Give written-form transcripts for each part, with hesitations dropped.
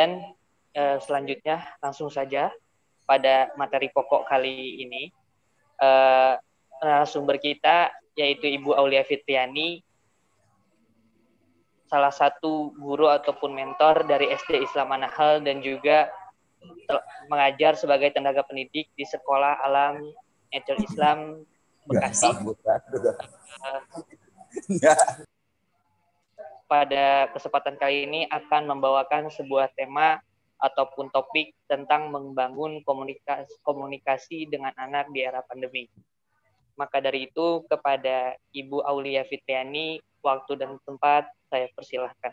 Kemudian selanjutnya langsung saja pada materi pokok kali ini. Narasumber kita yaitu Ibu Aulia Fitriani, salah satu guru ataupun mentor dari SD Islam An-Nahl dan juga mengajar sebagai tenaga pendidik di Sekolah Alam Nature Islam Bekasi. Pada kesempatan kali ini akan membawakan sebuah tema ataupun topik tentang membangun komunikasi dengan anak di era pandemi. Maka dari itu, kepada Ibu Aulia Fitriani, waktu dan tempat saya persilahkan.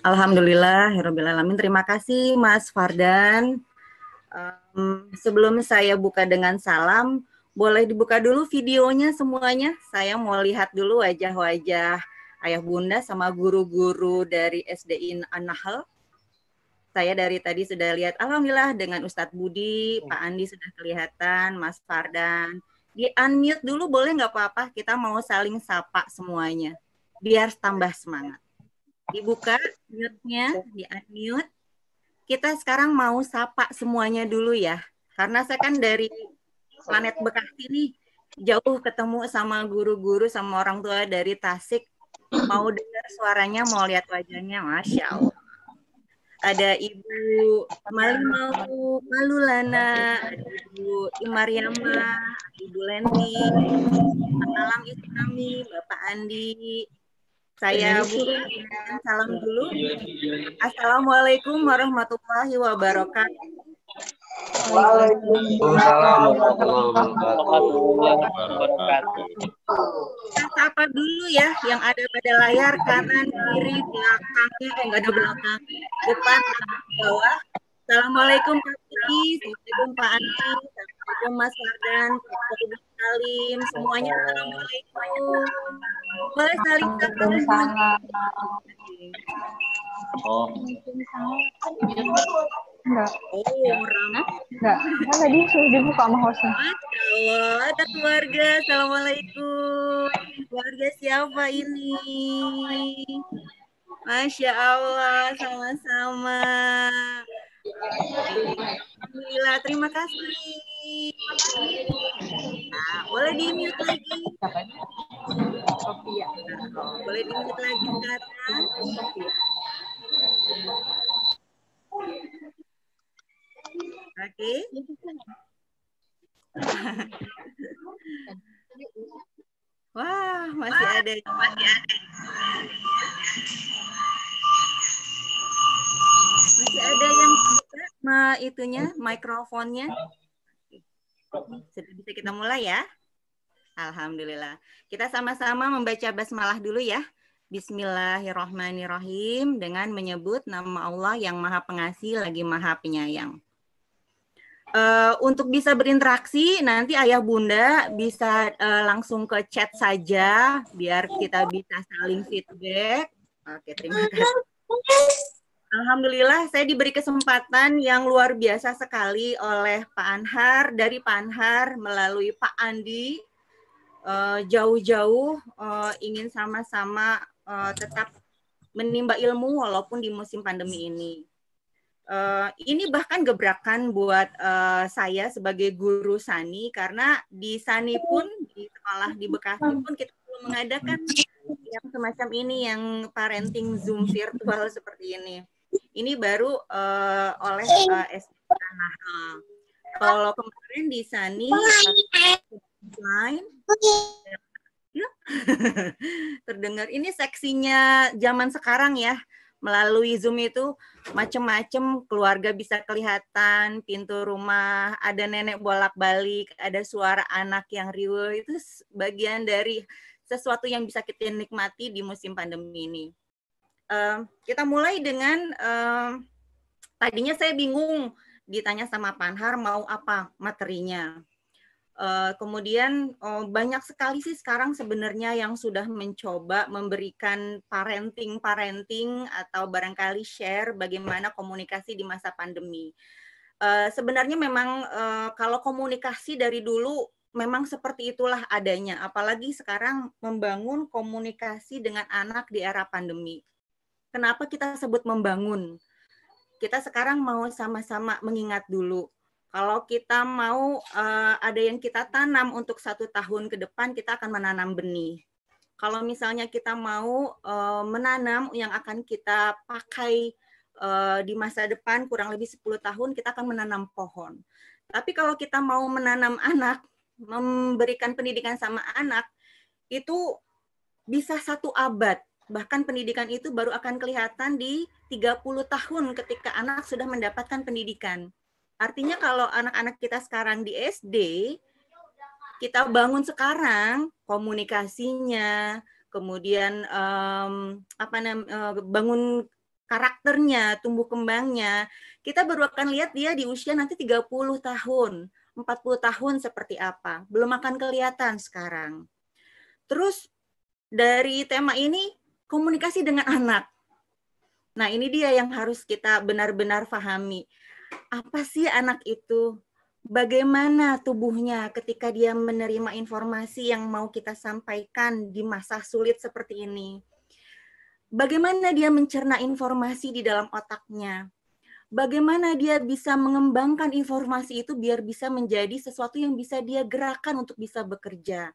Alhamdulillahirrabbilalamin. Terima kasih Mas Fardan. Sebelum saya buka dengan salam, boleh dibuka dulu videonya semuanya. Saya mau lihat dulu wajah-wajah ayah bunda sama guru-guru dari SD An-Nahl. Saya dari tadi sudah lihat, alhamdulillah dengan Ustadz Budi, Pak Andi sudah kelihatan, Mas Fardan. Di unmute dulu boleh nggak apa-apa, kita mau saling sapa semuanya, biar tambah semangat. Dibuka mute-nya, di unmute. Kita sekarang mau sapa semuanya dulu ya, karena saya kan dari planet Bekasi nih, jauh ketemu sama guru-guru, sama orang tua dari Tasik, mau dengar suaranya, mau lihat wajahnya, Masya Allah. Ada Ibu Malimau Malulana, ada Ibu Imaryama, Ibu Lenti, Alam Islami, Bapak Andi. Saya buka salam dulu. Assalamualaikum warahmatullahi wabarakatuh. Waalaikumsalam warahmatullahi wabarakatuh. Kita sapa dulu ya yang ada pada layar, kanan, kiri, belakangnya, enggak ada belakang, depan, bawah. Assalamualaikum Pak Kiki, Assalamualaikum Pak Andi, Assalamualaikum Mas Fardan, Pak Ibu Salim, semuanya Assalamualaikum. Boleh saling sapa semuanya. Oh. Enggak. Enggak. Kan tadi sudah dibuka sama hostnya. Masya Allah, ada keluarga. Assalamualaikum. Keluarga siapa ini? Masya Allah, sama-sama. Alhamdulillah, terima kasih. Nah, boleh di-mute lagi. Sofia. Boleh di-mute lagi sekarang. Oke. Wah, masih ada. Masih ada yang buka itunya, mikrofonnya. Sudah bisa kita mulai ya? Alhamdulillah. Kita sama-sama membaca basmalah dulu ya. Bismillahirrahmanirrahim dengan menyebut nama Allah yang Maha Pengasih lagi Maha Penyayang. Untuk bisa berinteraksi, nanti ayah bunda bisa langsung ke chat saja biar kita bisa saling feedback. Oke, terima kasih. Alhamdulillah saya diberi kesempatan yang luar biasa sekali oleh Pak Anhar, dari Pak Anhar melalui Pak Andi, jauh-jauh ingin sama-sama tetap menimba ilmu walaupun di musim pandemi ini. Ini bahkan gebrakan buat saya sebagai guru Sani, karena di Sani pun, di sekolah di Bekasi pun kita perlu mengadakan yang semacam ini, yang parenting Zoom virtual seperti ini. Ini baru oleh SD An-Nahl. Kalau kemarin di Sani online, terdengar ini seksinya zaman sekarang ya. Melalui Zoom itu macam-macam, keluarga bisa kelihatan, pintu rumah, ada nenek bolak-balik, ada suara anak yang riuh, itu bagian dari sesuatu yang bisa kita nikmati di musim pandemi ini. Kita mulai dengan, tadinya saya bingung ditanya sama Pak Anhar mau apa materinya. Kemudian banyak sekali sih sekarang sebenarnya yang sudah mencoba memberikan parenting atau barangkali share bagaimana komunikasi di masa pandemi. Sebenarnya memang kalau komunikasi dari dulu memang seperti itulah adanya. Apalagi sekarang membangun komunikasi dengan anak di era pandemi. Kenapa kita sebut membangun? Kita sekarang mau sama-sama mengingat dulu. Kalau kita mau ada yang kita tanam untuk 1 tahun ke depan, kita akan menanam benih. Kalau misalnya kita mau menanam yang akan kita pakai di masa depan kurang lebih 10 tahun, kita akan menanam pohon. Tapi kalau kita mau menanam anak, memberikan pendidikan sama anak, itu bisa 1 abad. Bahkan pendidikan itu baru akan kelihatan di 30 tahun ketika anak sudah mendapatkan pendidikan. Artinya kalau anak-anak kita sekarang di SD, kita bangun sekarang komunikasinya, kemudian bangun karakternya, tumbuh kembangnya, kita baru akan lihat dia di usia nanti 30 tahun, 40 tahun seperti apa. Belum akan kelihatan sekarang. Terus dari tema ini, komunikasi dengan anak. Nah, ini dia yang harus kita benar-benar pahami. Apa sih anak itu? Bagaimana tubuhnya ketika dia menerima informasi yang mau kita sampaikan di masa sulit seperti ini? Bagaimana dia mencerna informasi di dalam otaknya? Bagaimana dia bisa mengembangkan informasi itu biar bisa menjadi sesuatu yang bisa dia gerakan untuk bisa bekerja?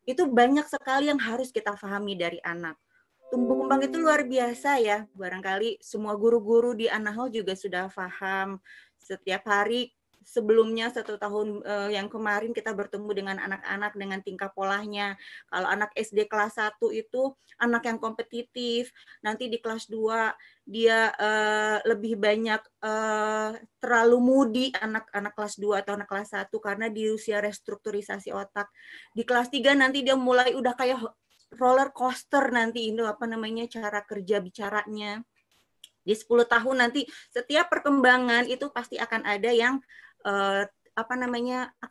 Itu banyak sekali yang harus kita pahami dari anak. Tumbuh kembang itu luar biasa ya. Barangkali semua guru-guru di Anahal juga sudah paham. Setiap hari sebelumnya 1 tahun yang kemarin kita bertemu dengan anak-anak dengan tingkah polanya. Kalau anak SD kelas 1 itu anak yang kompetitif. Nanti di kelas 2 dia lebih banyak terlalu moody anak-anak kelas 2 atau anak kelas 1 karena di usia restrukturisasi otak. Di kelas 3 nanti dia mulai udah kayak roller coaster nanti itu cara kerja bicaranya. Di 10 tahun nanti setiap perkembangan itu pasti akan ada yang akan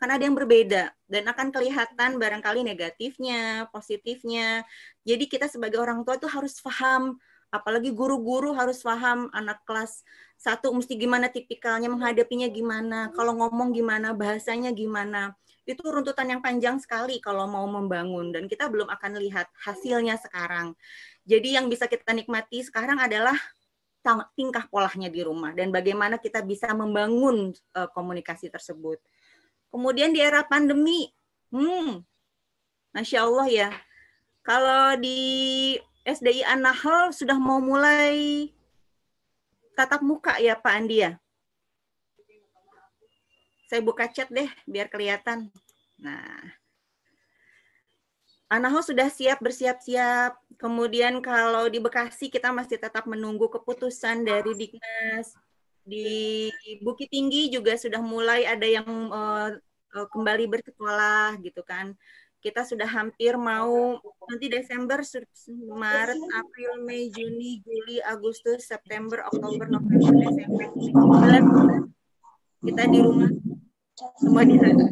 ada yang berbeda dan akan kelihatan barangkali negatifnya, positifnya. Jadi kita sebagai orang tua itu harus paham, apalagi guru-guru harus paham anak kelas 1 mesti gimana tipikalnya, menghadapinya gimana, kalau ngomong gimana, bahasanya gimana. Itu runtutan yang panjang sekali kalau mau membangun dan kita belum akan lihat hasilnya sekarang. Jadi yang bisa kita nikmati sekarang adalah tingkah polanya di rumah dan bagaimana kita bisa membangun komunikasi tersebut. Kemudian di era pandemi, Masya Allah ya, kalau di SDI An-Nahl sudah mau mulai tatap muka ya Pak Andi ya. Saya buka chat deh biar kelihatan. Nah, An-Nahl sudah bersiap-siap. Kemudian kalau di Bekasi kita masih tetap menunggu keputusan dari Diknas. Di Bukit Tinggi juga sudah mulai ada yang kembali bersekolah gitu kan. Kita sudah hampir mau nanti Desember, Maret, April, Mei, Juni, Juli, Agustus, September, Oktober, November, Desember. 9 bulan kita di rumah semua di sana.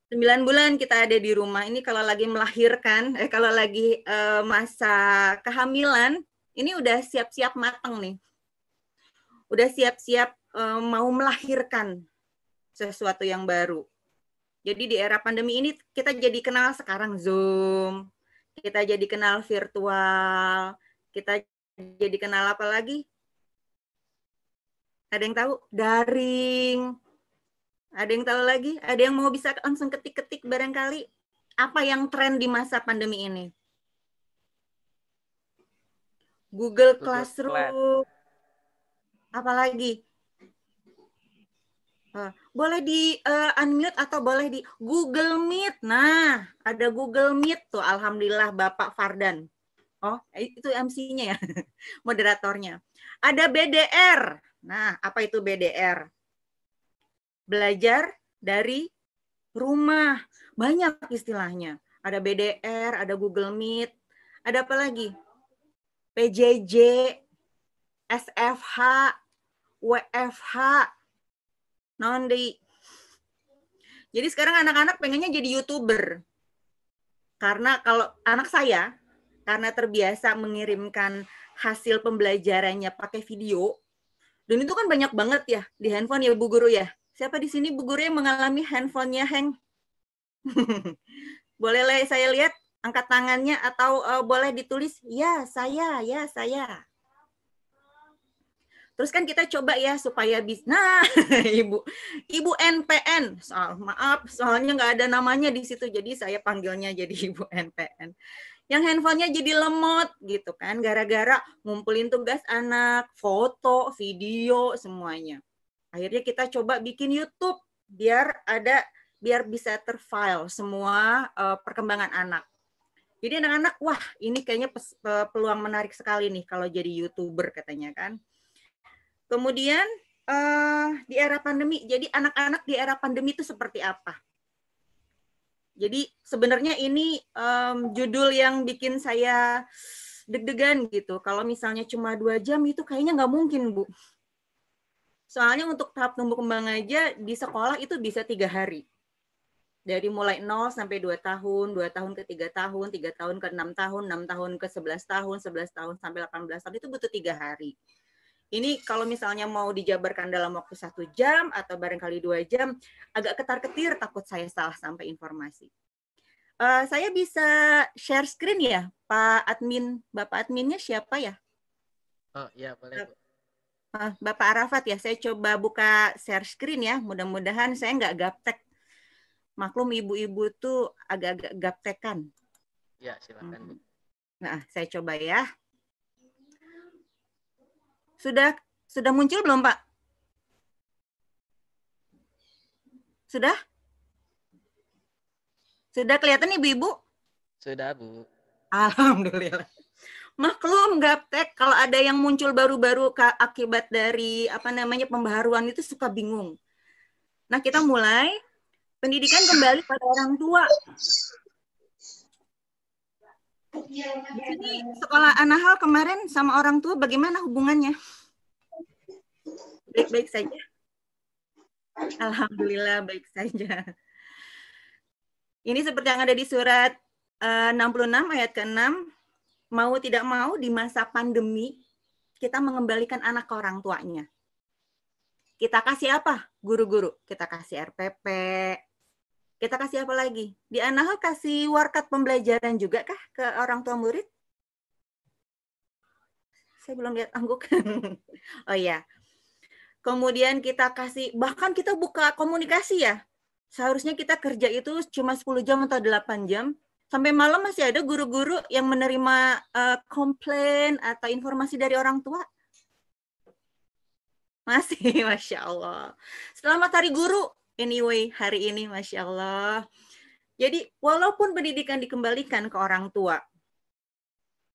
9 bulan kita ada di rumah. Ini kalau lagi melahirkan, kalau lagi masa kehamilan, ini udah siap-siap matang nih. Udah siap-siap mau melahirkan sesuatu yang baru. Jadi di era pandemi ini kita jadi kenal sekarang Zoom, kita jadi kenal virtual, kita jadi kenal apa lagi? Ada yang tahu? Daring. Ada yang tahu lagi? Ada yang mau bisa langsung ketik-ketik barangkali? Apa yang tren di masa pandemi ini? Google Classroom. Apa lagi? Boleh di unmute atau boleh di Google Meet. Nah, ada Google Meet tuh. Alhamdulillah Bapak Fardan. Oh, itu MC-nya ya, moderatornya. Ada BDR. Nah, apa itu BDR? Belajar dari rumah. Banyak istilahnya. Ada BDR, ada Google Meet. Ada apa lagi? PJJ, SFH, WFH. Jadi sekarang anak-anak pengennya jadi YouTuber. Karena kalau anak saya, karena terbiasa mengirimkan hasil pembelajarannya pakai video, dan itu kan banyak banget ya di handphone ya Bu Guru ya. Siapa di sini Bu Guru yang mengalami handphonenya hang? Boleh saya lihat angkat tangannya atau boleh ditulis ya saya. Terus kan kita coba ya supaya bisa. Nah, Ibu NPN. Maaf, soalnya nggak ada namanya di situ, jadi saya panggilnya jadi Ibu NPN. Yang handphonenya jadi lemot gitu kan, gara-gara ngumpulin tugas anak, foto, video, semuanya. Akhirnya kita coba bikin YouTube biar bisa terfile semua perkembangan anak. Jadi anak-anak, wah ini kayaknya peluang menarik sekali nih kalau jadi YouTuber katanya kan. Kemudian di era pandemi, jadi anak-anak di era pandemi itu seperti apa? Jadi sebenarnya ini judul yang bikin saya deg-degan gitu. Kalau misalnya cuma 2 jam itu kayaknya nggak mungkin, Bu. Soalnya untuk tahap tumbuh kembang aja di sekolah itu bisa 3 hari. Dari mulai 0 sampai 2 tahun, 2 tahun ke 3 tahun, 3 tahun ke 6 tahun, 6 tahun ke 11 tahun, 11 tahun sampai 18 tahun itu butuh 3 hari. Ini kalau misalnya mau dijabarkan dalam waktu 1 jam atau barangkali 2 jam, agak ketar-ketir, takut saya salah sampai informasi. Saya bisa share screen ya, Pak Admin. Bapak adminnya siapa ya? Oh iya, boleh Bu. Bapak Arafat ya, saya coba buka share screen ya, mudah-mudahan saya nggak gaptek. Maklum ibu-ibu tuh agak-agak gaptekan. Ya, silakan Bu. Nah, saya coba ya. Sudah muncul belum, Pak? Sudah? Sudah kelihatan Ibu-ibu? Sudah, Bu. Alhamdulillah. Maklum gaptek, kalau ada yang muncul baru-baru akibat dari pembaharuan itu suka bingung. Nah, kita mulai pendidikan kembali pada orang tua. Di sini sekolah Anahal kemarin sama orang tua bagaimana hubungannya? Baik-baik saja. Alhamdulillah baik saja. Ini seperti yang ada di surat 66 ayat ke-6. Mau tidak mau di masa pandemi kita mengembalikan anak ke orang tuanya. Kita kasih apa? Guru-guru. Kita kasih RPP. Kita kasih apa lagi? Di Anahal kasih warkat pembelajaran juga kah ke orang tua murid? Saya belum lihat angguk. Oh iya. Kemudian kita kasih, bahkan kita buka komunikasi ya. Seharusnya kita kerja itu cuma 10 jam atau 8 jam. Sampai malam masih ada guru-guru yang menerima komplain atau informasi dari orang tua. Masih, Masya Allah. Selamat Hari Guru. Anyway, hari ini Masya Allah. Jadi walaupun pendidikan dikembalikan ke orang tua,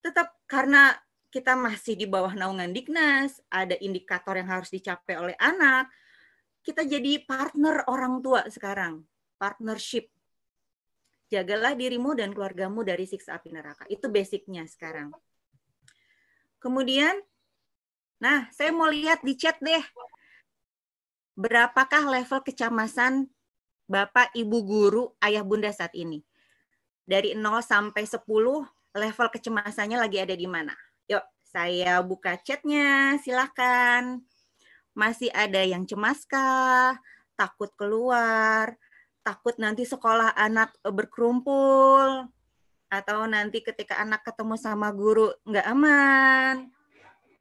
tetap karena kita masih di bawah naungan Diknas, ada indikator yang harus dicapai oleh anak, kita jadi partner orang tua sekarang. Partnership. Jagalah dirimu dan keluargamu dari siksa api neraka. Itu basicnya sekarang. Kemudian, nah saya mau lihat di chat deh. Berapakah level kecemasan Bapak, Ibu guru, ayah bunda saat ini? Dari 0 sampai 10, level kecemasannya lagi ada di mana? Yuk, saya buka chatnya, silakan. Masih ada yang cemas kah? Takut keluar? Takut nanti sekolah anak berkerumpul? Atau nanti ketika anak ketemu sama guru nggak aman?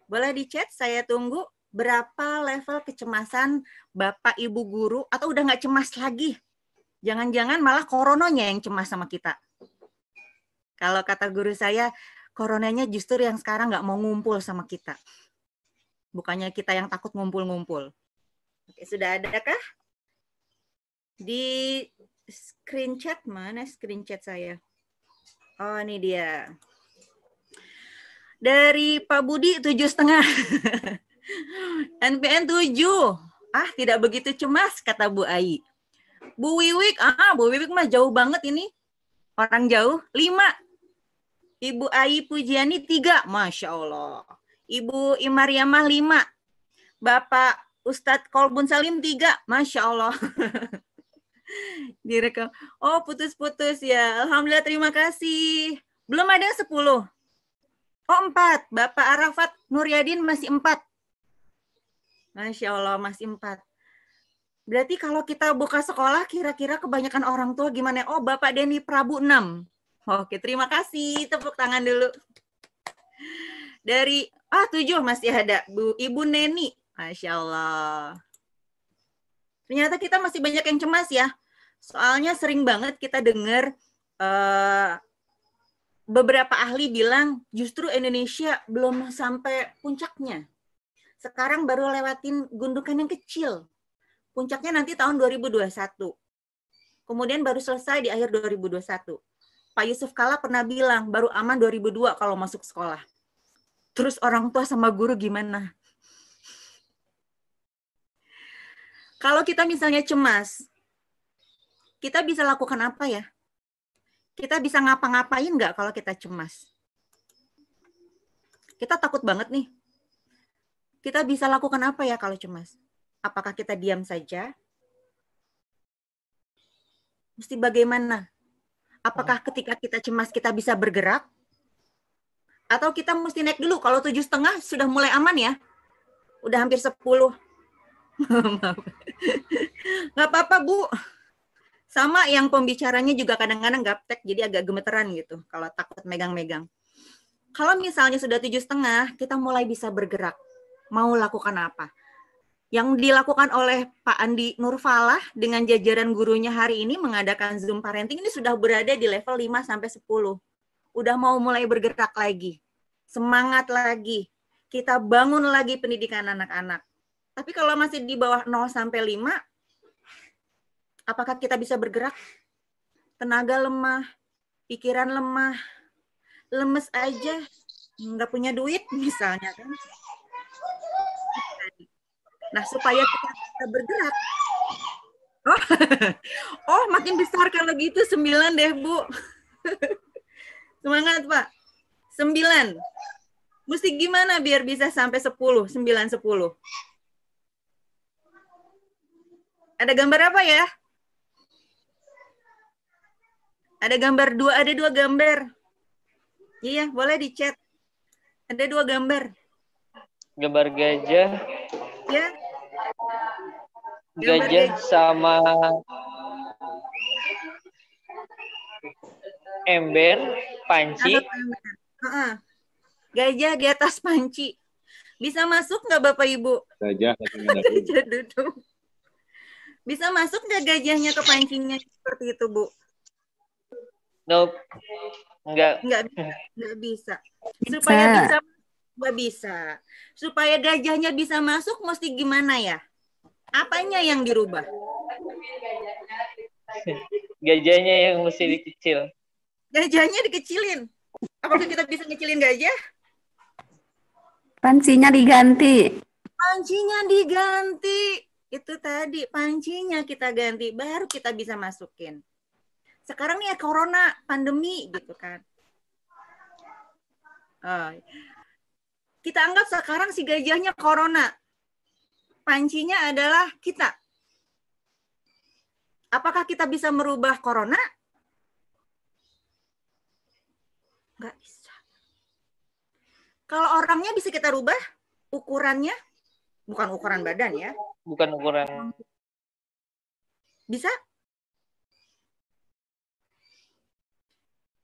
Boleh di chat, saya tunggu. Berapa level kecemasan Bapak Ibu guru atau udah nggak cemas lagi? Jangan-jangan malah coronanya yang cemas sama kita. Kalau kata guru saya, coronanya justru yang sekarang nggak mau ngumpul sama kita. Bukannya kita yang takut ngumpul-ngumpul. Oke, sudah adakah? Di screen chat, mana screen chat saya? Oh, ini dia. Dari Pak Budi 7,5. NPN 7. Tidak begitu cemas, kata Bu Ai. Bu Wiwik, Bu Wiwik mah jauh banget ini. Orang jauh. 5. Ibu Ai Pujiani 3. Masya Allah. Ibu Imariamah 5. Bapak Ustadz Kolbun Salim 3. Masya Allah. Direkam. Oh, putus-putus ya. Alhamdulillah, terima kasih. Belum ada 10. Oh, 4. Bapak Arafat Nuryadin masih 4. Masya Allah, masih 4. Berarti kalau kita buka sekolah, kira-kira kebanyakan orang tua gimana? Oh, Bapak Denny Prabu 6. Oke, terima kasih. Tepuk tangan dulu. Dari 7 masih ada Ibu Neni. Masya Allah. Ternyata kita masih banyak yang cemas ya. Soalnya sering banget kita dengar beberapa ahli bilang justru Indonesia belum sampai puncaknya. Sekarang baru lewatin gundukan yang kecil. Puncaknya nanti tahun 2021. Kemudian baru selesai di akhir 2021. Pak Yusuf Kala pernah bilang baru aman 2002 kalau masuk sekolah. Terus orang tua sama guru gimana? Kalau kita misalnya cemas, kita bisa lakukan apa ya? Kita bisa ngapa-ngapain nggak kalau kita cemas? Kita takut banget nih. Kita bisa lakukan apa ya kalau cemas? Apakah kita diam saja? Mesti bagaimana? Apakah ketika kita cemas kita bisa bergerak? Atau kita mesti naik dulu? Kalau 7,5 sudah mulai aman ya? Udah hampir 10. Nggak apa-apa, Bu. Sama yang pembicaranya juga kadang-kadang gaptek, jadi agak gemeteran gitu kalau takut megang-megang. Kalau misalnya sudah 7,5, kita mulai bisa bergerak. Mau lakukan apa? Yang dilakukan oleh Pak Andi Nurfalah dengan jajaran gurunya hari ini mengadakan Zoom Parenting ini sudah berada di level 5-10. Udah mau mulai bergerak lagi. Semangat lagi. Kita bangun lagi pendidikan anak-anak. Tapi kalau masih di bawah 0-5, apakah kita bisa bergerak? Tenaga lemah, pikiran lemah, lemes aja, nggak punya duit misalnya kan. Nah, supaya kita bisa bergerak. Oh, makin besar kalau gitu 9 deh, Bu. Semangat, Pak. 9. Mesti gimana biar bisa sampai 10, 9, 10? Ada gambar apa ya? Ada gambar ada 2 gambar. Iya, boleh di-chat. Ada 2 gambar. Gambar gajah. Ya. Gajah sama ember, panci. Gajah di atas panci. Bisa masuk nggak Bapak Ibu? Gajah. Gajah duduk. Bisa masuk nggak gajahnya ke pancinya seperti itu, Bu? Nope. Nggak bisa. Supaya bisa, nggak bisa. Supaya gajahnya bisa masuk, mesti gimana ya? Apanya yang dirubah? Gajahnya yang mesti dikecil. Gajahnya dikecilin. Apakah kita bisa ngecilin gajah? Pancinya diganti. Pancinya diganti. Itu tadi, pancinya kita ganti. Baru kita bisa masukin. Sekarang nih ya corona, pandemi gitu kan. Kita anggap sekarang si gajahnya corona. Pancinya adalah kita. Apakah kita bisa merubah corona? Nggak bisa. Kalau orangnya bisa kita rubah, ukurannya, bukan ukuran badan ya. Bukan ukuran. Bisa?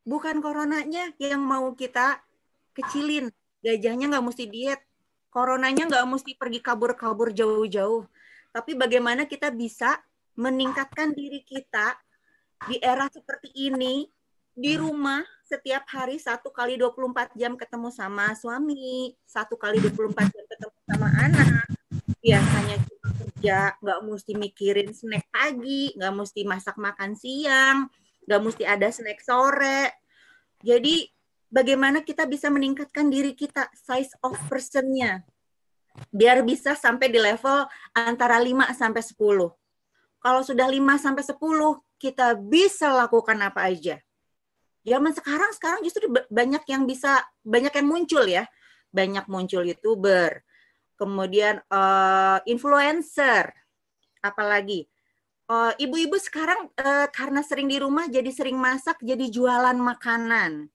Bukan coronanya yang mau kita kecilin. Gajahnya nggak mesti diet. Coronanya nggak mesti pergi kabur-kabur jauh-jauh. Tapi bagaimana kita bisa meningkatkan diri kita di era seperti ini, di rumah setiap hari 1 kali 24 jam ketemu sama suami, 1 kali 24 jam ketemu sama anak. Biasanya kita kerja, nggak mesti mikirin snack pagi, nggak mesti masak makan siang, nggak mesti ada snack sore. Jadi bagaimana kita bisa meningkatkan diri kita, size of person-nya, biar bisa sampai di level antara 5-10. Kalau sudah 5-10, kita bisa lakukan apa aja. Zaman sekarang justru banyak yang muncul ya. Banyak muncul YouTuber, kemudian influencer, apalagi. Ibu-ibu sekarang karena sering di rumah jadi sering masak, jadi jualan makanan.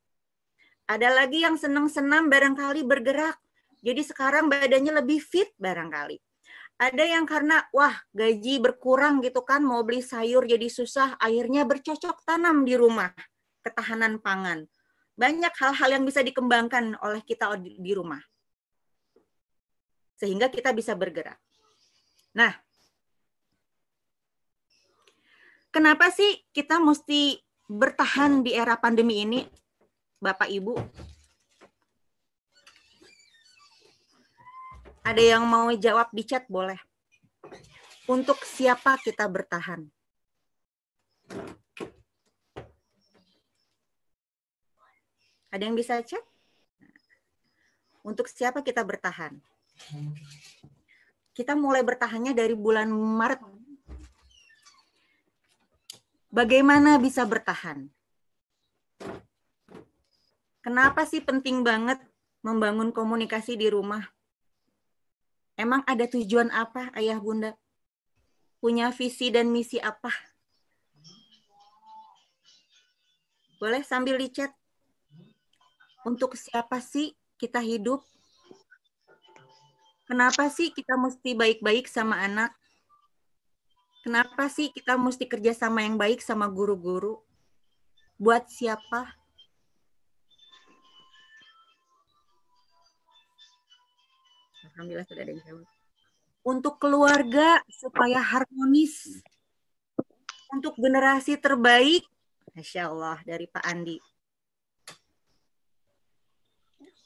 Ada lagi yang senang-senang barangkali bergerak. Jadi sekarang badannya lebih fit barangkali. Ada yang karena, wah gaji berkurang gitu kan, mau beli sayur jadi susah, akhirnya bercocok tanam di rumah, ketahanan pangan. Banyak hal-hal yang bisa dikembangkan oleh kita di rumah. Sehingga kita bisa bergerak. Nah, kenapa sih kita mesti bertahan di era pandemi ini, Bapak Ibu? Ada yang mau jawab di chat boleh. Untuk siapa kita bertahan? Ada yang bisa chat? Untuk siapa kita bertahan? Kita mulai bertahannya dari bulan Maret. Bagaimana bisa bertahan? Kenapa sih penting banget membangun komunikasi di rumah? Emang ada tujuan apa, Ayah Bunda? Punya visi dan misi apa? Boleh sambil di chat. Untuk siapa sih kita hidup? Kenapa sih kita mesti baik-baik sama anak? Kenapa sih kita mesti kerja sama yang baik sama guru-guru? Buat siapa? Alhamdulillah sudah ada yang jawab. Untuk keluarga supaya harmonis. Untuk generasi terbaik, Masya Allah, dari Pak Andi.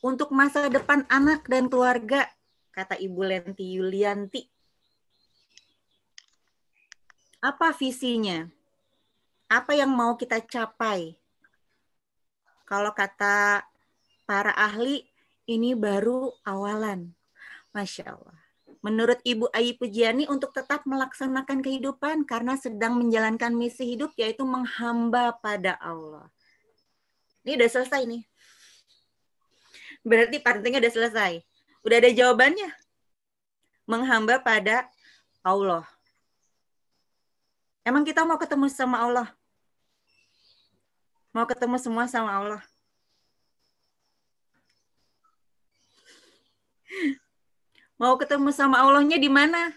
Untuk masa depan anak dan keluarga, kata Ibu Lenti Yulianti. Apa visinya? Apa yang mau kita capai? Kalau kata para ahli, ini baru awalan. Masya Allah. Menurut Ibu Ayi Pujiani untuk tetap melaksanakan kehidupan karena sedang menjalankan misi hidup yaitu menghamba pada Allah. Ini udah selesai nih. Berarti parentingnya udah selesai. Udah ada jawabannya. Menghamba pada Allah. Emang kita mau ketemu sama Allah? Mau ketemu semua sama Allah? Mau ketemu sama Allahnya di mana?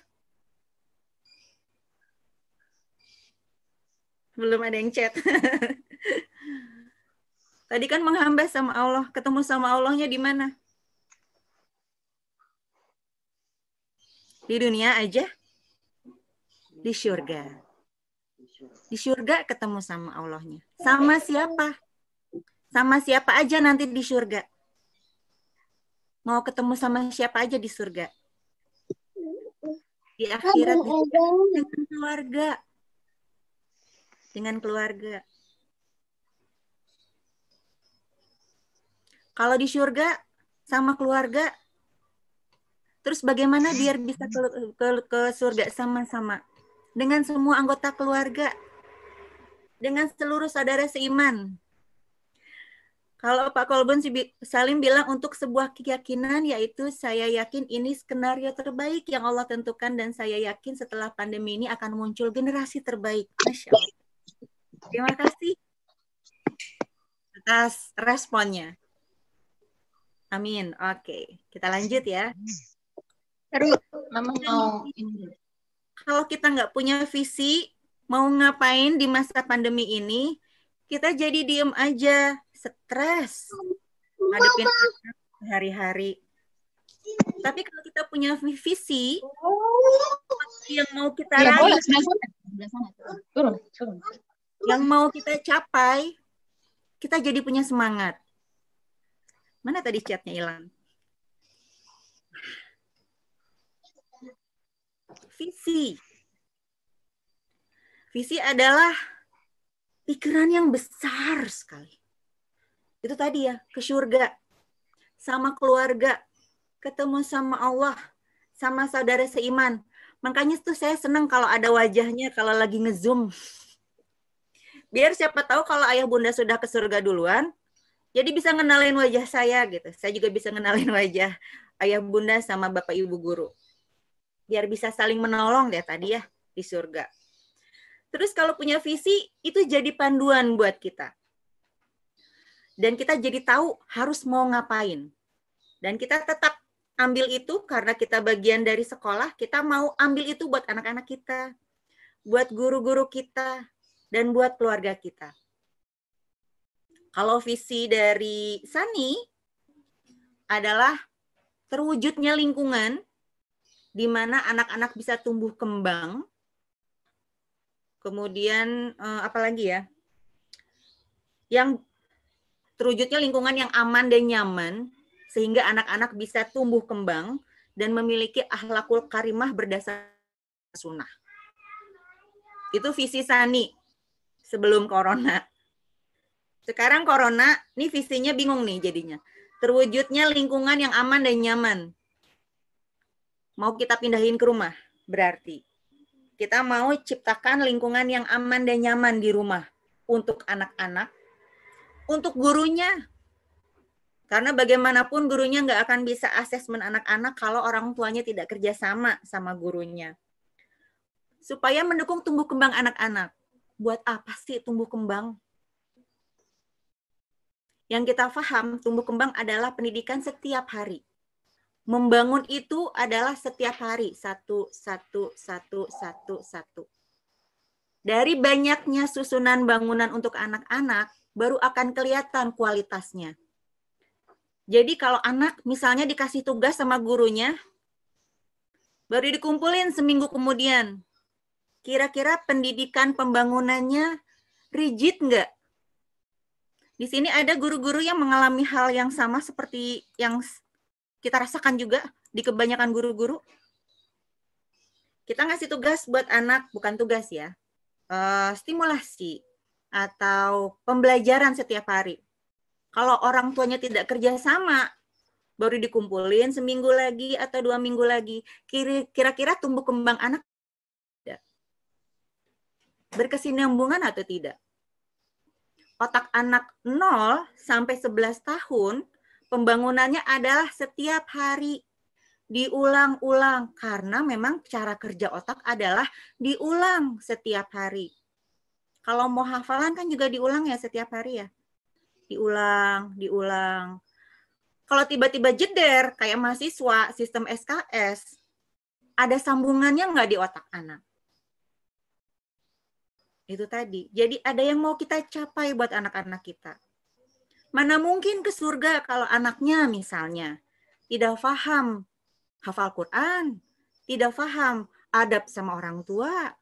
Belum ada yang chat. Tadi kan menghamba sama Allah, ketemu sama Allahnya di mana? Di dunia aja? Di surga. Di surga ketemu sama Allahnya. Sama siapa? Sama siapa aja nanti di surga? Mau ketemu sama siapa aja di surga? Di akhirat dengan keluarga. Dengan keluarga. Kalau di surga sama keluarga, terus bagaimana biar bisa ke surga sama-sama? Dengan semua anggota keluarga. Dengan seluruh saudara seiman. Kalau Pak Kolbun Salim bilang untuk sebuah keyakinan, yaitu saya yakin ini skenario terbaik yang Allah tentukan dan saya yakin setelah pandemi ini akan muncul generasi terbaik. Masya Allah. Terima kasih atas responnya. Amin. Oke, kita lanjut ya. Mama mau Kalau kita nggak punya visi, mau ngapain di masa pandemi ini, kita jadi diem aja, stres, ngadepin anak sehari-hari. Tapi kalau kita punya visi, yang mau kita raih, yang mau kita capai, kita jadi punya semangat. Mana tadi chatnya hilang? Visi. Visi adalah pikiran yang besar sekali. Itu tadi ya, ke surga, sama keluarga, ketemu sama Allah, sama saudara seiman. Makanya tuh saya senang kalau ada wajahnya kalau lagi nge-zoom. Biar siapa tahu kalau ayah bunda sudah ke surga duluan, jadi bisa ngenalin wajah saya gitu. Saya juga bisa ngenalin wajah ayah bunda sama bapak ibu guru. Biar bisa saling menolong deh tadi ya di surga. Terus kalau punya visi, itu jadi panduan buat kita. Dan kita jadi tahu harus mau ngapain. Dan kita tetap ambil itu karena kita bagian dari sekolah, kita mau ambil itu buat anak-anak kita, buat guru-guru kita, dan buat keluarga kita. Kalau visi dari Sani adalah terwujudnya lingkungan di mana anak-anak bisa tumbuh kembang. Kemudian apalagi ya? Yang terwujudnya lingkungan yang aman dan nyaman sehingga anak-anak bisa tumbuh kembang dan memiliki akhlakul karimah berdasar sunnah. Itu visi Sani sebelum corona. Sekarang corona, nih visinya bingung nih jadinya. Terwujudnya lingkungan yang aman dan nyaman. Mau kita pindahin ke rumah, berarti. Kita mau ciptakan lingkungan yang aman dan nyaman di rumah. Untuk anak-anak, untuk gurunya. Karena bagaimanapun gurunya nggak akan bisa asesmen anak-anak kalau orang tuanya tidak kerjasama sama gurunya. Supaya mendukung tumbuh kembang anak-anak. Buat apa sih tumbuh kembang? Yang kita paham, tumbuh kembang adalah pendidikan setiap hari. Membangun itu adalah setiap hari. Satu. Dari banyaknya susunan bangunan untuk anak-anak, baru akan kelihatan kualitasnya. Jadi kalau anak misalnya dikasih tugas sama gurunya, baru dikumpulin seminggu kemudian. Kira-kira pendidikan pembangunannya rigid nggak? Di sini ada guru-guru yang mengalami hal yang sama seperti yang kita rasakan juga di kebanyakan guru-guru. Kita ngasih tugas buat anak, bukan tugas ya, stimulasi atau pembelajaran setiap hari. Kalau orang tuanya tidak kerja sama, baru dikumpulin seminggu lagi atau 2 minggu lagi. Kira-kira tumbuh kembang anak berkesinambungan atau tidak? Otak anak 0 sampai 11 tahun, pembangunannya adalah setiap hari. Diulang-ulang. Karena memang cara kerja otak adalah diulang setiap hari. Kalau mau hafalan kan juga diulang ya setiap hari ya. Diulang. Kalau tiba-tiba jeder, kayak mahasiswa, sistem SKS, ada sambungannya nggak di otak anak? Itu tadi. Jadi ada yang mau kita capai buat anak-anak kita. Mana mungkin ke surga kalau anaknya misalnya tidak paham hafal Quran, tidak paham adab sama orang tua,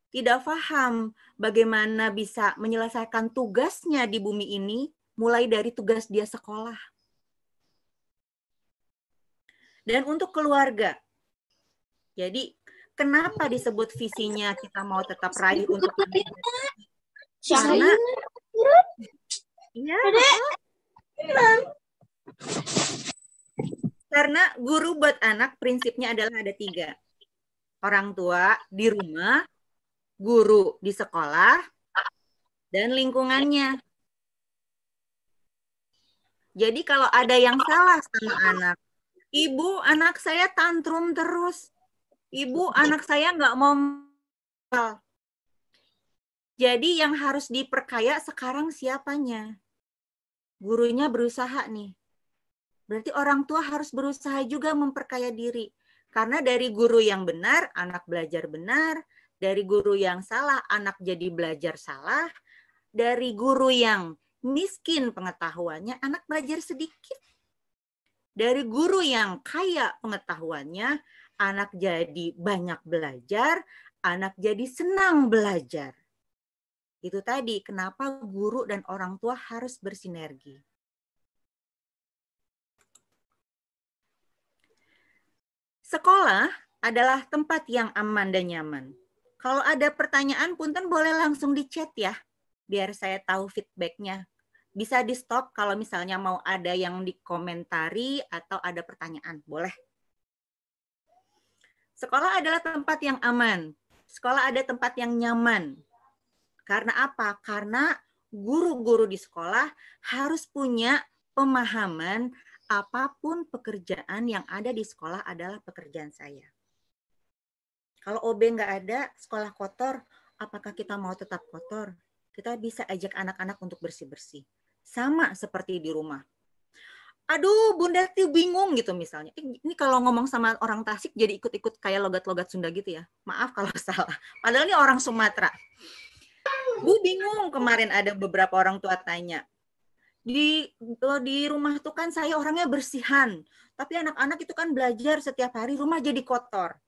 tidak paham bagaimana bisa menyelesaikan tugasnya di bumi ini, mulai dari tugas dia sekolah. Dan untuk keluarga. Jadi, kenapa disebut visinya kita mau tetap raih untuk karena ya, karena guru buat anak prinsipnya adalah ada 3. Orang tua di rumah, guru di sekolah, dan lingkungannya. Jadi kalau ada yang salah sama anak, ibu, anak saya tantrum terus. Ibu, anak saya nggak mau. Jadi yang harus diperkaya sekarang siapanya? Gurunya berusaha nih. Berarti orang tua harus berusaha juga memperkaya diri. Karena dari guru yang benar, anak belajar benar. Dari guru yang salah, anak jadi belajar salah. Dari guru yang miskin pengetahuannya, anak belajar sedikit. Dari guru yang kaya pengetahuannya, anak jadi banyak belajar, anak jadi senang belajar. Itu tadi kenapa guru dan orang tua harus bersinergi. Sekolah adalah tempat yang aman dan nyaman. Kalau ada pertanyaan, punten boleh langsung di chat ya, biar saya tahu feedbacknya. Bisa di stop kalau misalnya mau ada yang dikomentari atau ada pertanyaan, boleh. Sekolah adalah tempat yang aman. Sekolah ada tempat yang nyaman. Karena apa? Karena guru-guru di sekolah harus punya pemahaman apapun pekerjaan yang ada di sekolah adalah pekerjaan saya. Kalau OB nggak ada, sekolah kotor, apakah kita mau tetap kotor? Kita bisa ajak anak-anak untuk bersih-bersih. Sama seperti di rumah. aduh Bunda tuh bingung gitu misalnya. Ini kalau ngomong sama orang Tasik jadi ikut-ikut kayak logat-logat Sunda gitu ya. Maaf kalau salah. Padahal ini orang Sumatera. Bu bingung, kemarin ada beberapa orang tua tanya. Di rumah tuh kan saya orangnya bersihan. Tapi anak-anak itu kan belajar setiap hari, rumah jadi kotor.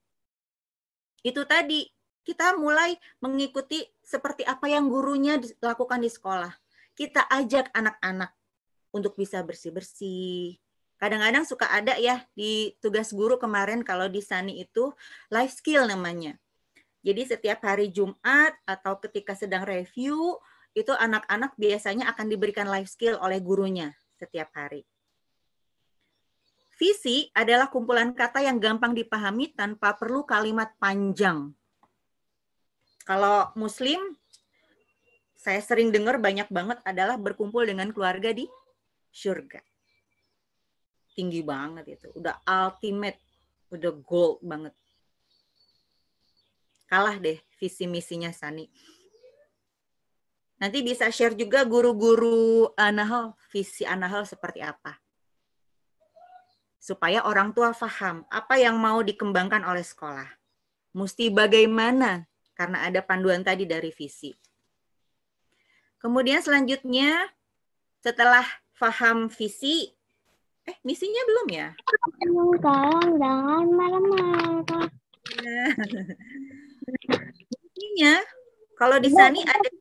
Itu tadi, kita mulai mengikuti seperti apa yang gurunya lakukan di sekolah. Kita ajak anak-anak untuk bisa bersih-bersih. Kadang-kadang suka ada ya di tugas guru kemarin kalau di Sani itu life skill namanya. Jadi setiap hari Jumat atau ketika sedang review, itu anak-anak biasanya akan diberikan life skill oleh gurunya setiap hari. Visi adalah kumpulan kata yang gampang dipahami tanpa perlu kalimat panjang. Kalau Muslim, saya sering dengar banyak banget adalah berkumpul dengan keluarga di surga. Tinggi banget itu. Udah ultimate. Udah gold banget. Kalah deh visi misinya Sani. Nanti bisa share juga guru-guru Anahal, visi Anahal seperti apa. Supaya orang tua paham apa yang mau dikembangkan oleh sekolah. Mesti bagaimana, karena ada panduan tadi dari visi. Kemudian selanjutnya, setelah paham visi, misinya belum ya? Jangan marah-marah. Misinya, kalau di Sani ada 3.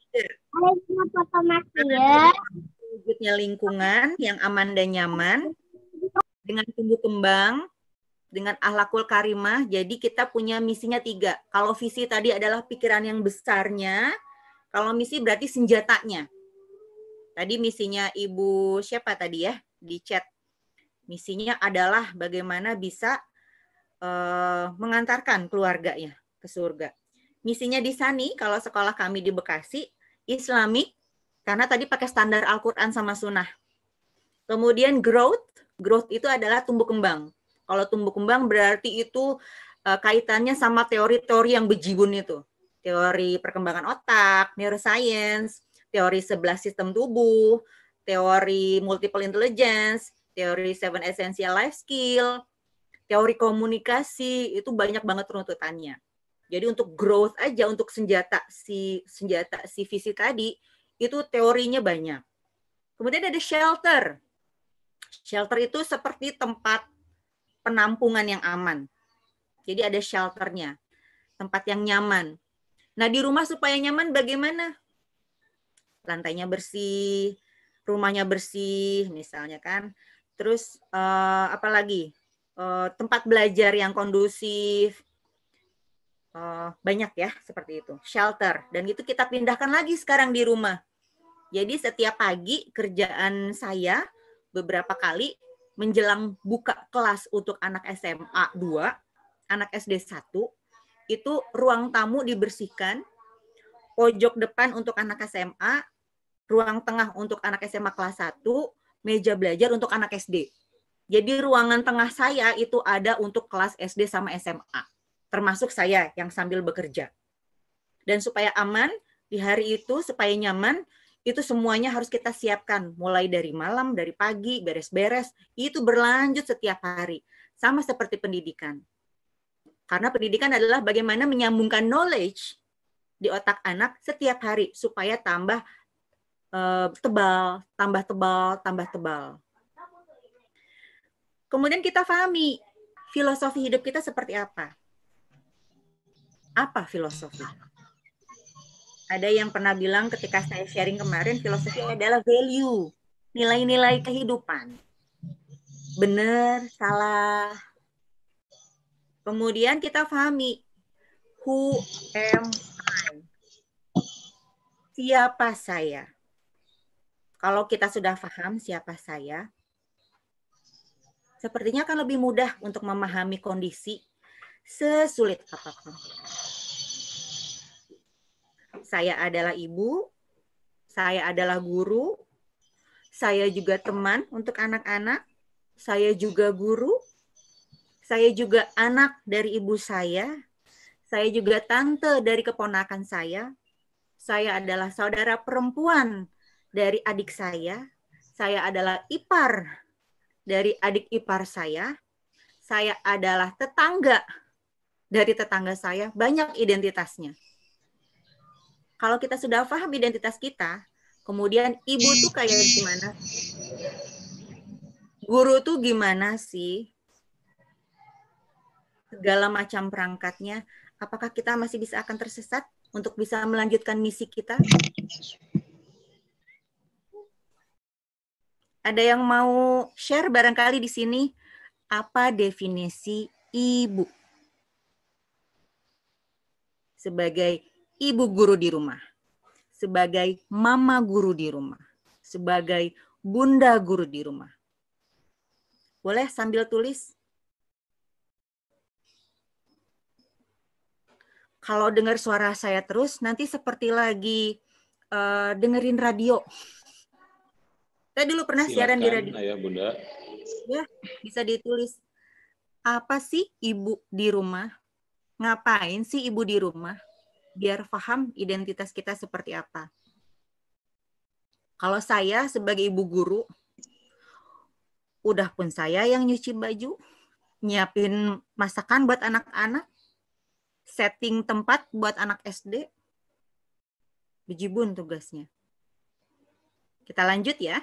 Ya. Wujudnya lingkungan yang aman dan nyaman, dengan tumbuh kembang, dengan akhlakul karimah. Jadi kita punya misinya 3. Kalau visi tadi adalah pikiran yang besarnya, kalau misi berarti senjatanya. Tadi misinya Ibu siapa tadi ya di chat? Misinya adalah bagaimana bisa mengantarkan keluarganya ke surga. Misinya di Sani, kalau sekolah kami di Bekasi, Islamik, karena tadi pakai standar Al-Quran sama Sunnah. Kemudian growth itu adalah tumbuh kembang. Kalau tumbuh kembang berarti itu kaitannya sama teori-teori yang bejibun itu. Teori perkembangan otak, neuroscience, teori 11 sistem tubuh, teori multiple intelligence, teori 7 essential life skill, teori komunikasi, itu banyak banget runtutannya. Jadi untuk growth aja, untuk senjata si visi tadi, itu teorinya banyak. Kemudian ada shelter. Shelter itu seperti tempat penampungan yang aman. Jadi ada shelternya, tempat yang nyaman. Nah di rumah supaya nyaman bagaimana? Lantainya bersih, rumahnya bersih misalnya kan. Terus apalagi? Tempat belajar yang kondusif. Banyak ya seperti itu. Shelter. Dan itu kita pindahkan lagi sekarang di rumah. Jadi setiap pagi kerjaan saya beberapa kali menjelang buka kelas untuk anak SMA 2, anak SD 1, itu ruang tamu dibersihkan, pojok depan untuk anak SMA, ruang tengah untuk anak SMA kelas 1, meja belajar untuk anak SD. Jadi ruangan tengah saya itu ada untuk kelas SD sama SMA, termasuk saya yang sambil bekerja. Dan supaya aman, di hari itu, supaya nyaman, itu semuanya harus kita siapkan. Mulai dari malam, dari pagi, beres-beres, itu berlanjut setiap hari. Sama seperti pendidikan. Karena pendidikan adalah bagaimana menyambungkan knowledge di otak anak setiap hari, supaya tambah tebal, tambah tebal, tambah tebal. Kemudian kita pahami filosofi hidup kita seperti apa. Apa filosofi? Ada yang pernah bilang ketika saya sharing kemarin, filosofi adalah value, nilai-nilai kehidupan. Benar, salah. Kemudian kita pahami, who am I? Siapa saya? Kalau kita sudah paham siapa saya, sepertinya akan lebih mudah untuk memahami kondisi sesulit apapun. Saya adalah ibu, saya adalah guru, saya juga teman untuk anak-anak, saya juga guru, saya juga anak dari ibu saya juga tante dari keponakan saya adalah saudara perempuan dari adik saya adalah ipar dari adik ipar saya adalah tetangga dari tetangga saya, banyak identitasnya. Kalau kita sudah paham identitas kita, kemudian ibu tuh kayak gimana? Guru tuh gimana sih? Segala macam perangkatnya, apakah kita masih bisa akan tersesat untuk bisa melanjutkan misi kita? Ada yang mau share barangkali di sini apa definisi ibu? Sebagai ibu guru di rumah, sebagai mama guru di rumah, sebagai bunda guru di rumah. Boleh sambil tulis? Kalau dengar suara saya terus, nanti seperti lagi dengerin radio. Saya dulu pernah siaran di radio. Ayah Bunda. Ya, bisa ditulis. Apa sih ibu di rumah? Ngapain sih ibu di rumah? Biar paham identitas kita seperti apa. Kalau saya sebagai ibu guru, udah pun saya yang nyuci baju, nyiapin masakan buat anak-anak, setting tempat buat anak SD, bejibun tugasnya. Kita lanjut ya.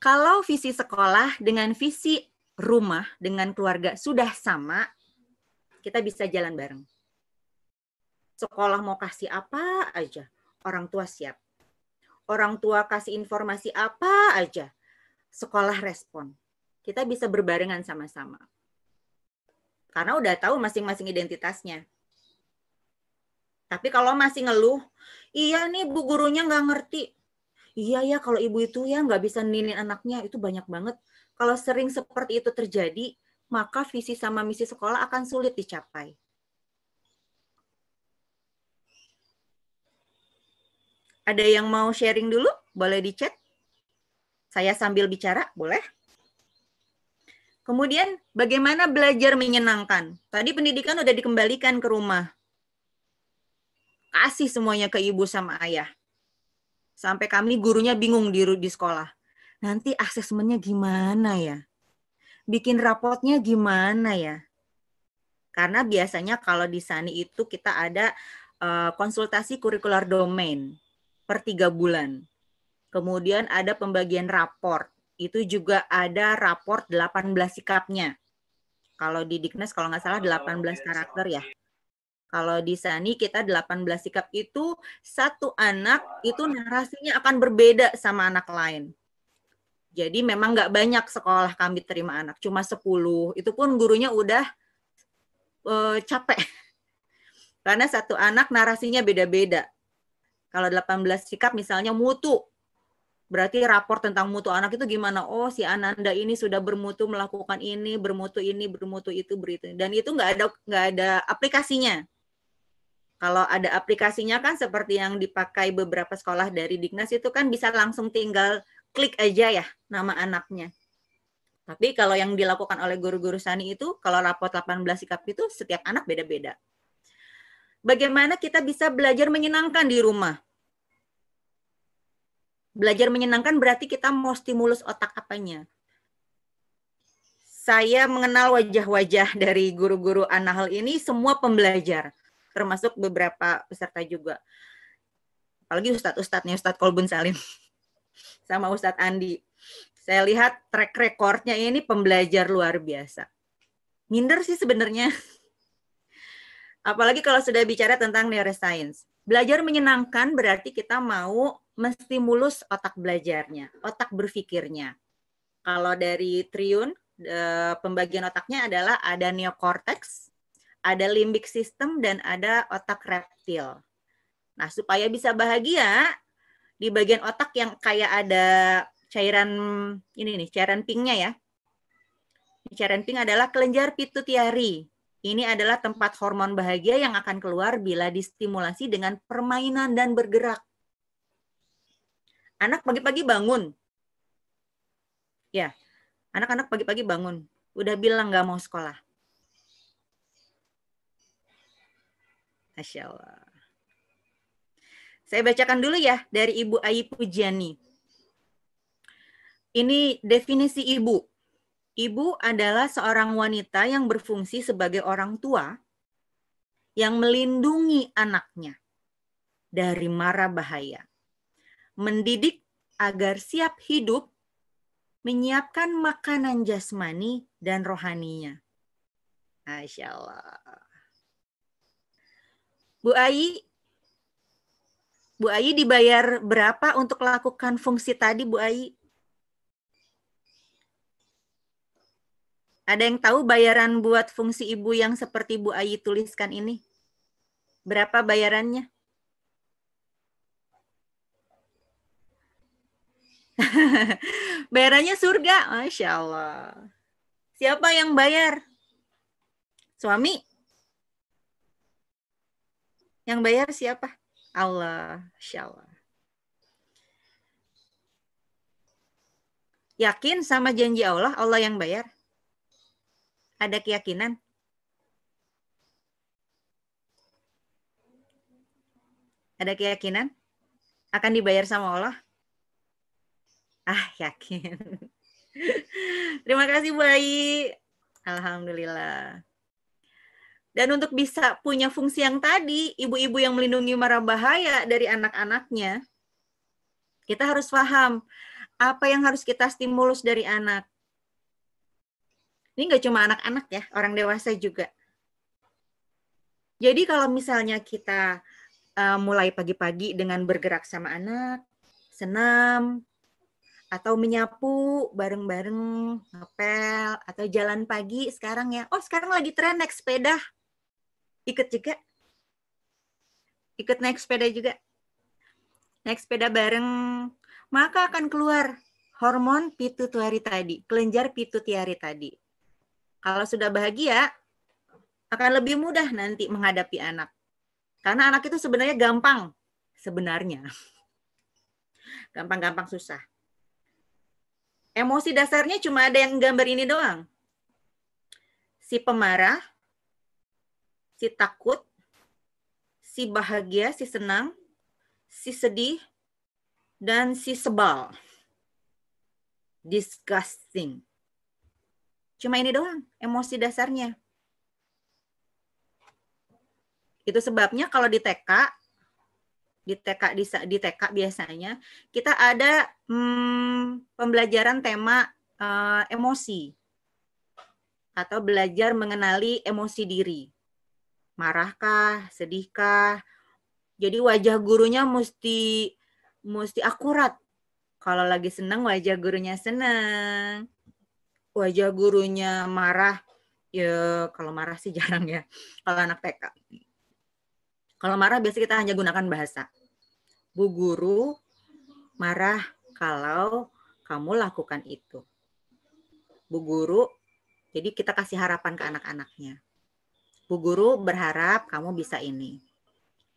Kalau visi sekolah dengan visi rumah dengan keluarga sudah sama, kita bisa jalan bareng. Sekolah mau kasih apa aja, orang tua siap. Orang tua kasih informasi apa aja, sekolah respon. Kita bisa berbarengan sama-sama. Karena udah tahu masing-masing identitasnya. Tapi kalau masih ngeluh, iya nih bu gurunya nggak ngerti. Iya ya, kalau ibu itu ya nggak bisa ninin anaknya, itu banyak banget. Kalau sering seperti itu terjadi, maka visi sama misi sekolah akan sulit dicapai. Ada yang mau sharing dulu? Boleh di chat? Saya sambil bicara, boleh? Kemudian, bagaimana belajar menyenangkan? Tadi pendidikan udah dikembalikan ke rumah. Kasih semuanya ke ibu sama ayah. Sampai kami gurunya bingung di sekolah. Nanti asesmennya gimana ya? Bikin rapotnya gimana ya? Karena biasanya kalau di SANI itu kita ada konsultasi kurikuler domain per 3 bulan. Kemudian ada pembagian raport. Itu juga ada raport 18 sikapnya. Kalau di Diknas kalau nggak salah 18 karakter ya. Kalau di SANI kita 18 sikap itu satu anak itu narasinya akan berbeda sama anak lain. Jadi memang nggak banyak sekolah kami terima anak, cuma 10. Itu pun gurunya udah capek. Karena satu anak narasinya beda-beda. Kalau 18 sikap misalnya mutu, berarti rapor tentang mutu anak itu gimana? Oh, si Ananda ini sudah bermutu melakukan ini, bermutu itu, beritu. Dan itu nggak ada aplikasinya. Kalau ada aplikasinya kan seperti yang dipakai beberapa sekolah dari Diknas itu kan bisa langsung tinggal klik aja ya nama anaknya. Tapi kalau yang dilakukan oleh guru-guru SANI itu, kalau raport 18 sikap itu setiap anak beda-beda. Bagaimana kita bisa belajar menyenangkan di rumah? Belajar menyenangkan berarti kita mau stimulus otak apanya? Saya mengenal wajah-wajah dari guru-guru Anahal ini semua pembelajar. Termasuk beberapa peserta juga. Apalagi Ustadz-Ustadznya, Ustadz Kolbun Salim. Sama Ustadz Andi. Saya lihat track recordnya ini pembelajar luar biasa. Minder sih sebenarnya. Apalagi kalau sudah bicara tentang neuroscience. Belajar menyenangkan berarti kita mau menstimulus otak belajarnya, otak berpikirnya. Kalau dari Triun, pembagian otaknya adalah ada neokortex, ada limbic system, dan ada otak reptil. Nah, supaya bisa bahagia, di bagian otak yang kayak ada cairan, ini nih, cairan pinknya ya. Cairan pink adalah kelenjar pituitari. Ini adalah tempat hormon bahagia yang akan keluar bila distimulasi dengan permainan dan bergerak. Anak pagi-pagi bangun. Ya, anak-anak pagi-pagi bangun. Udah bilang nggak mau sekolah. Masya Allah. Saya bacakan dulu ya dari Ibu Ayi Pujiani. Ini definisi ibu. Ibu adalah seorang wanita yang berfungsi sebagai orang tua yang melindungi anaknya dari mara bahaya. Mendidik agar siap hidup, menyiapkan makanan jasmani dan rohaninya. Masya Allah. Bu Ayi dibayar berapa untuk melakukan fungsi tadi, Bu Ayi? Ada yang tahu bayaran buat fungsi ibu yang seperti Bu Ayi tuliskan ini? Berapa bayarannya? Bayarannya surga, Masya Allah. Siapa yang bayar? Suami? Yang bayar siapa? Allah, Masya Allah. Yakin sama janji Allah, Allah yang bayar? Ada keyakinan? Ada keyakinan? Akan dibayar sama Allah? Ah, yakin. Terima kasih Bu Ayi. Alhamdulillah. Dan untuk bisa punya fungsi yang tadi, ibu-ibu yang melindungi mara bahaya dari anak-anaknya, kita harus paham apa yang harus kita stimulus dari anak. Ini nggak cuma anak-anak ya, orang dewasa juga. Jadi kalau misalnya kita mulai pagi-pagi dengan bergerak sama anak, senam, atau menyapu bareng-bareng, ngepel, atau jalan pagi sekarang ya. Oh, sekarang lagi tren naik sepeda. Ikut juga. Ikut naik sepeda juga. Naik sepeda bareng, maka akan keluar hormon pituitari tadi, kelenjar pituitari tadi. Kalau sudah bahagia, akan lebih mudah nanti menghadapi anak. Karena anak itu sebenarnya gampang. Sebenarnya. Gampang-gampang susah. Emosi dasarnya cuma ada yang gambar ini doang. Si pemarah, si takut, si bahagia, si senang, si sedih, dan si sebal. Disgusting. Cuma ini doang emosi dasarnya. Itu sebabnya kalau di TK biasanya kita ada pembelajaran tema emosi atau belajar mengenali emosi diri. Marahkah, sedihkah? Jadi wajah gurunya mesti akurat. Kalau lagi senang wajah gurunya senang. Wajah gurunya marah, ya kalau marah sih jarang ya. Kalau anak TK. Kalau marah biasa kita hanya gunakan bahasa. Bu guru marah kalau kamu lakukan itu. Bu guru, jadi kita kasih harapan ke anak-anaknya. Bu guru berharap kamu bisa ini.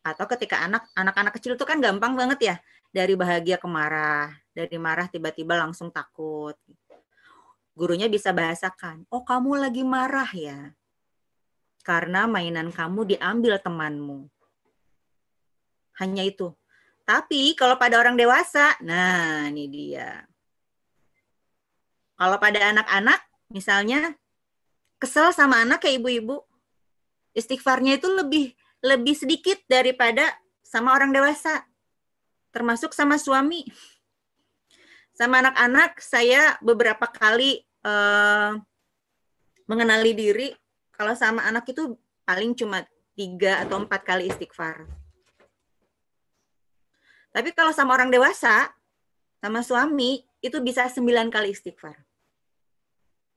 Atau ketika anak-anak kecil itu kan gampang banget ya. Dari bahagia ke marah. Dari marah tiba-tiba langsung takut. Gurunya bisa bahasakan, oh kamu lagi marah ya. Karena mainan kamu diambil temanmu. Hanya itu. Tapi kalau pada orang dewasa, nah ini dia. Kalau pada anak-anak, misalnya kesel sama anak kayak ibu-ibu, istighfarnya itu lebih sedikit daripada sama orang dewasa. Termasuk sama suami. Sama anak-anak, saya beberapa kali mengenali diri, kalau sama anak itu paling cuma 3 atau 4 kali istighfar. Tapi kalau sama orang dewasa, sama suami, itu bisa 9 kali istighfar.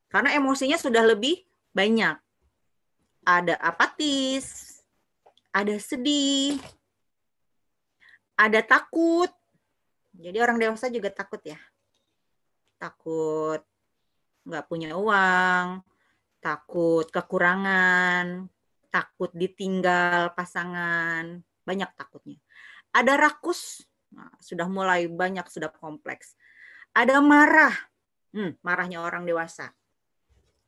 Karena emosinya sudah lebih banyak. Ada apatis, ada sedih, ada takut. Jadi orang dewasa juga takut ya. Takut nggak punya uang, takut kekurangan, takut ditinggal pasangan, banyak takutnya. Ada rakus, nah, sudah mulai banyak, sudah kompleks. Ada marah, marahnya orang dewasa.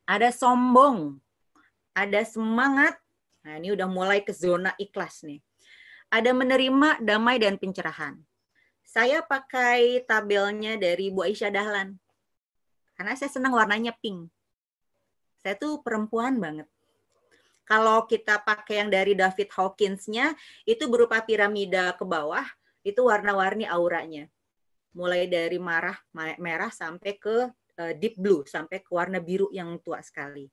Ada sombong, ada semangat, nah ini udah mulai ke zona ikhlas nih. Ada menerima, damai, dan pencerahan. Saya pakai tabelnya dari Bu Aisyah Dahlan. Karena saya senang warnanya pink. Saya tuh perempuan banget. Kalau kita pakai yang dari David Hawkins-nya, itu berupa piramida ke bawah, itu warna-warni auranya. Mulai dari merah sampai ke deep blue, sampai ke warna biru yang tua sekali.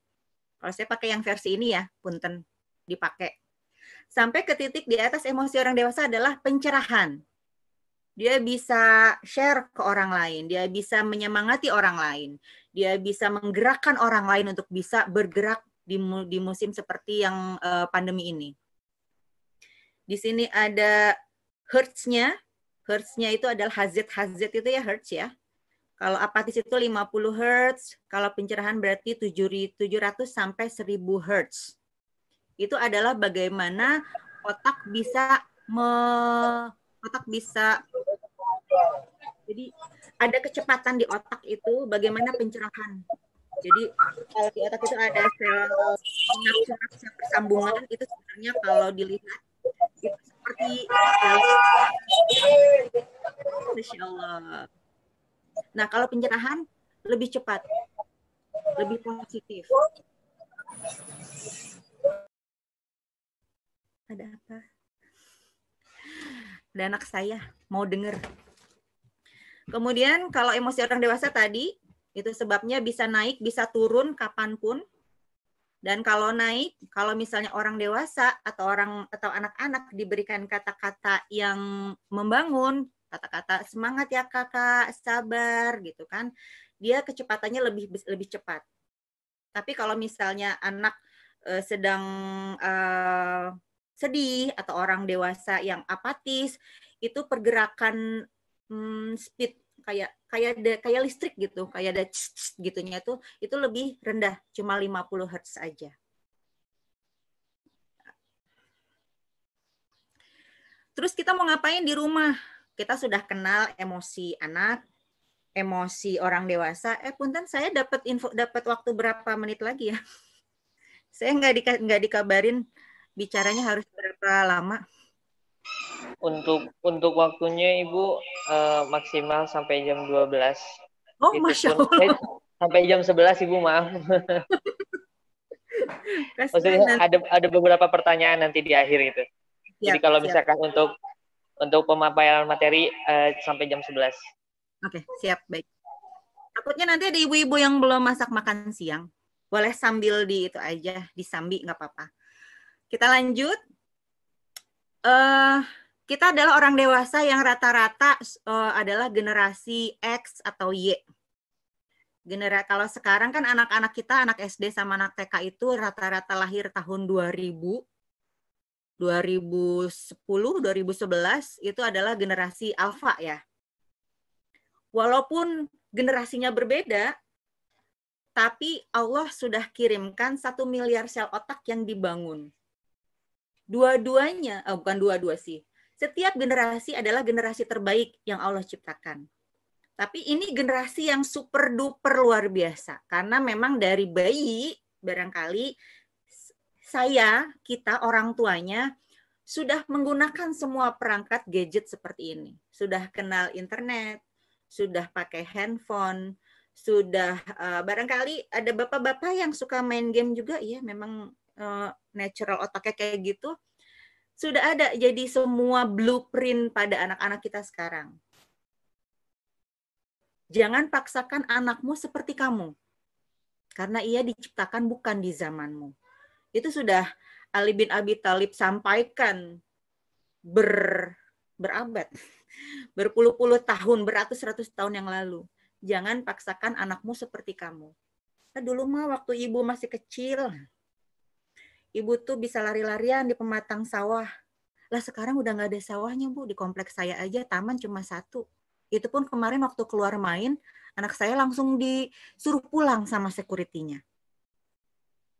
Kalau saya pakai yang versi ini ya, punten dipakai. Sampai ke titik di atas emosi orang dewasa adalah pencerahan. Dia bisa share ke orang lain, dia bisa menyemangati orang lain, dia bisa menggerakkan orang lain untuk bisa bergerak di musim seperti yang pandemi ini. Di sini ada hertz-nya. Hertz-nya itu adalah Hz itu ya, hertz ya. Kalau apatis itu 50 hertz, kalau pencerahan berarti 700 sampai 1000 hertz. Itu adalah bagaimana otak bisa jadi ada kecepatan di otak itu, bagaimana pencerahan. Jadi kalau di otak itu ada sel bersambungan, itu sebenarnya kalau dilihat itu seperti Masya Allah. Nah, kalau pencerahan lebih cepat, lebih positif. Ada apa? Ada anak saya mau dengar. Kemudian kalau emosi orang dewasa tadi, itu sebabnya bisa naik, bisa turun kapanpun. Dan kalau naik, kalau misalnya orang dewasa atau anak-anak diberikan kata-kata yang membangun, kata-kata semangat ya kakak, sabar gitu kan, dia kecepatannya lebih cepat. Tapi kalau misalnya anak sedang sedih atau orang dewasa yang apatis, itu pergerakan speed kayak listrik gitu, kayak ada gitunya tuh, itu lebih rendah, cuma 50 Hz aja. Terus kita mau ngapain di rumah? Kita sudah kenal emosi anak, emosi orang dewasa. Punten, saya dapat waktu berapa menit lagi ya? Saya nggak dikabarin bicaranya harus berapa lama. Untuk waktunya Ibu maksimal sampai jam 12. Oh, itu Masya pun Allah. Sampai jam 11 Ibu, maaf. Maksudnya ada beberapa pertanyaan nanti di akhir itu. Jadi kalau misalkan untuk pemaparan materi sampai jam 11. Oke, siap, baik. Takutnya nanti ada ibu-ibu yang belum masak makan siang. Boleh sambil di itu aja, disambi nggak apa-apa. Kita lanjut. Kita adalah orang dewasa yang rata-rata adalah generasi X atau Y. Kalau sekarang kan anak-anak kita, anak SD sama anak TK itu rata-rata lahir tahun 2000, 2010, 2011 itu adalah generasi alfa ya. Walaupun generasinya berbeda, tapi Allah sudah kirimkan 1 miliar sel otak yang dibangun. Dua-duanya, bukan dua-dua sih. Setiap generasi adalah generasi terbaik yang Allah ciptakan. Tapi ini generasi yang super duper luar biasa. Karena memang dari bayi, barangkali kita orang tuanya, sudah menggunakan semua perangkat gadget seperti ini. Sudah kenal internet, sudah pakai handphone, sudah barangkali ada bapak-bapak yang suka main game juga, ya memang natural otaknya kayak gitu. Sudah ada, jadi semua blueprint pada anak-anak kita sekarang. Jangan paksakan anakmu seperti kamu. Karena ia diciptakan bukan di zamanmu. Itu sudah Ali bin Abi Thalib sampaikan berabad, berpuluh-puluh tahun, beratus-ratus tahun yang lalu. Jangan paksakan anakmu seperti kamu. Nah, dulu mah waktu ibu masih kecil, ibu tuh bisa lari-larian di pematang sawah. Lah sekarang udah nggak ada sawahnya, Bu. Di kompleks saya aja taman cuma 1. Itu pun kemarin waktu keluar main, anak saya langsung disuruh pulang sama security-nya.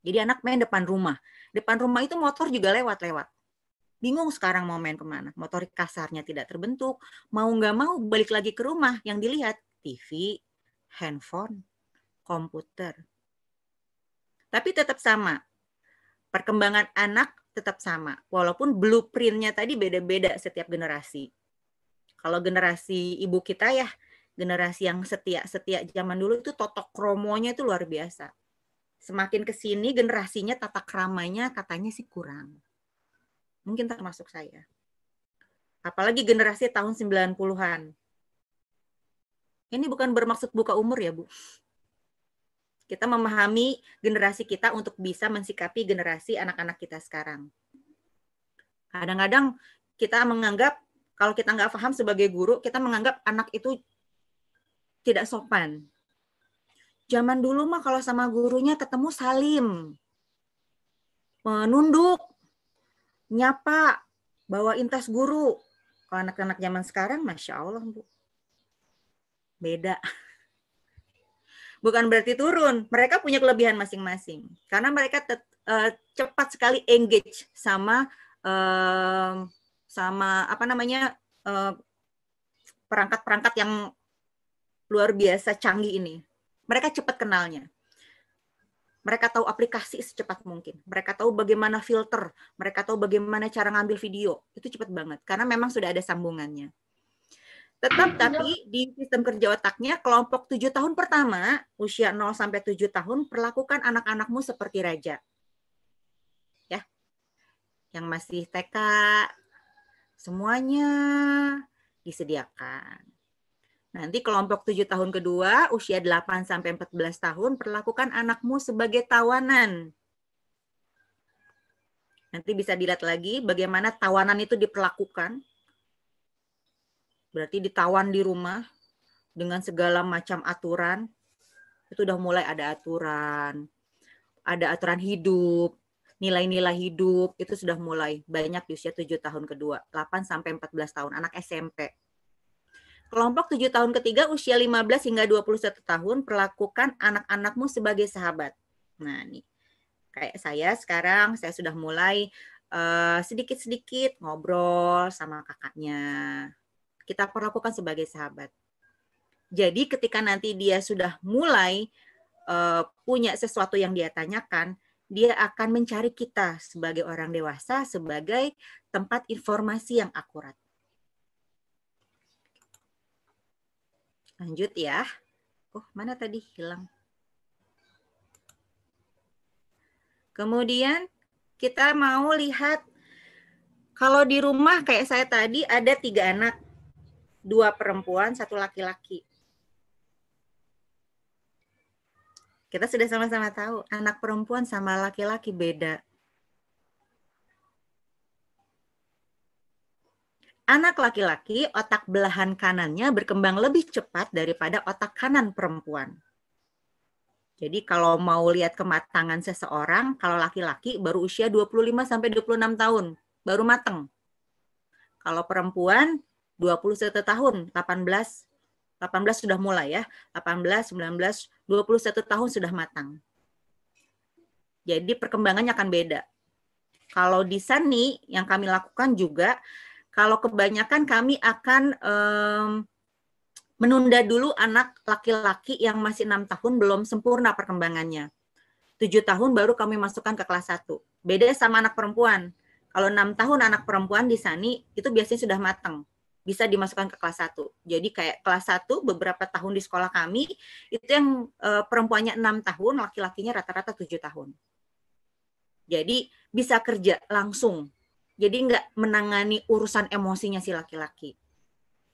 Jadi anak main depan rumah. Depan rumah itu motor juga lewat-lewat. Bingung sekarang mau main kemana. Motorik kasarnya tidak terbentuk. Mau nggak mau balik lagi ke rumah. Yang dilihat TV, handphone, komputer. Tapi tetap sama. Perkembangan anak tetap sama. Walaupun blueprint-nya tadi beda-beda setiap generasi. Kalau generasi ibu kita ya, Generasi yang setia zaman dulu itu totok kromonya itu luar biasa. Semakin ke sini generasinya tata keramanya katanya sih kurang. Mungkin termasuk saya. Apalagi generasi tahun 90-an. Ini bukan bermaksud buka umur ya, Bu. Kita memahami generasi kita untuk bisa mensikapi generasi anak-anak kita sekarang. Kadang-kadang kita menganggap, kalau kita nggak paham sebagai guru, kita menganggap anak itu tidak sopan. Zaman dulu mah kalau sama gurunya ketemu salim, menunduk, nyapa, bawain tas guru. Kalau anak-anak zaman sekarang, Masya Allah, Bu. Beda. Bukan berarti turun. Mereka punya kelebihan masing-masing. Karena mereka cepat sekali engage sama perangkat-perangkat yang luar biasa canggih ini. Mereka cepat kenalnya. Mereka tahu aplikasi secepat mungkin. Mereka tahu bagaimana filter. Mereka tahu bagaimana cara ngambil video. Itu cepat banget. Karena memang sudah ada sambungannya. Tapi di sistem kerja otaknya, kelompok 7 tahun pertama, usia 0 sampai 7 tahun, perlakukan anak-anakmu seperti raja. Ya. Yang masih TK, semuanya disediakan. Nanti kelompok 7 tahun kedua, usia 8 sampai 14 tahun, perlakukan anakmu sebagai tawanan. Nanti bisa dilihat lagi bagaimana tawanan itu diperlakukan. Berarti ditawan di rumah dengan segala macam aturan. Itu udah mulai ada aturan. Ada aturan hidup, nilai-nilai hidup, itu sudah mulai banyak di usia 7 tahun kedua, 8 sampai 14 tahun, anak SMP. Kelompok 7 tahun ketiga, usia 15 hingga 21 tahun, perlakukan anak-anakmu sebagai sahabat. Nah, nih. Kayak saya sekarang, saya sudah mulai sedikit-sedikit ngobrol sama kakaknya. Kita perlakukan sebagai sahabat. Jadi ketika nanti dia sudah mulai punya sesuatu yang dia tanyakan, dia akan mencari kita sebagai orang dewasa, sebagai tempat informasi yang akurat. Lanjut ya. Oh, mana tadi hilang? Kemudian kita mau lihat, kalau di rumah kayak saya tadi ada 3 anak, 2 perempuan, 1 laki-laki. Kita sudah sama-sama tahu, anak perempuan sama laki-laki beda. Anak laki-laki, otak belahan kanannya berkembang lebih cepat daripada otak kanan perempuan. Jadi kalau mau lihat kematangan seseorang, kalau laki-laki baru usia 25-26 tahun, baru mateng. Kalau perempuan 21 tahun, 18 sudah mulai ya, 18, 19, 21 tahun sudah matang. Jadi perkembangannya akan beda. Kalau di sini yang kami lakukan juga, kalau kebanyakan kami akan menunda dulu anak laki-laki yang masih 6 tahun belum sempurna perkembangannya. 7 tahun baru kami masukkan ke kelas 1. Beda sama anak perempuan. Kalau 6 tahun anak perempuan di sini itu biasanya sudah matang. Bisa dimasukkan ke kelas 1. Jadi kayak kelas 1 beberapa tahun di sekolah kami, itu yang perempuannya 6 tahun, laki-lakinya rata-rata 7 tahun. Jadi bisa kerja langsung. Jadi nggak menangani urusan emosinya si laki-laki.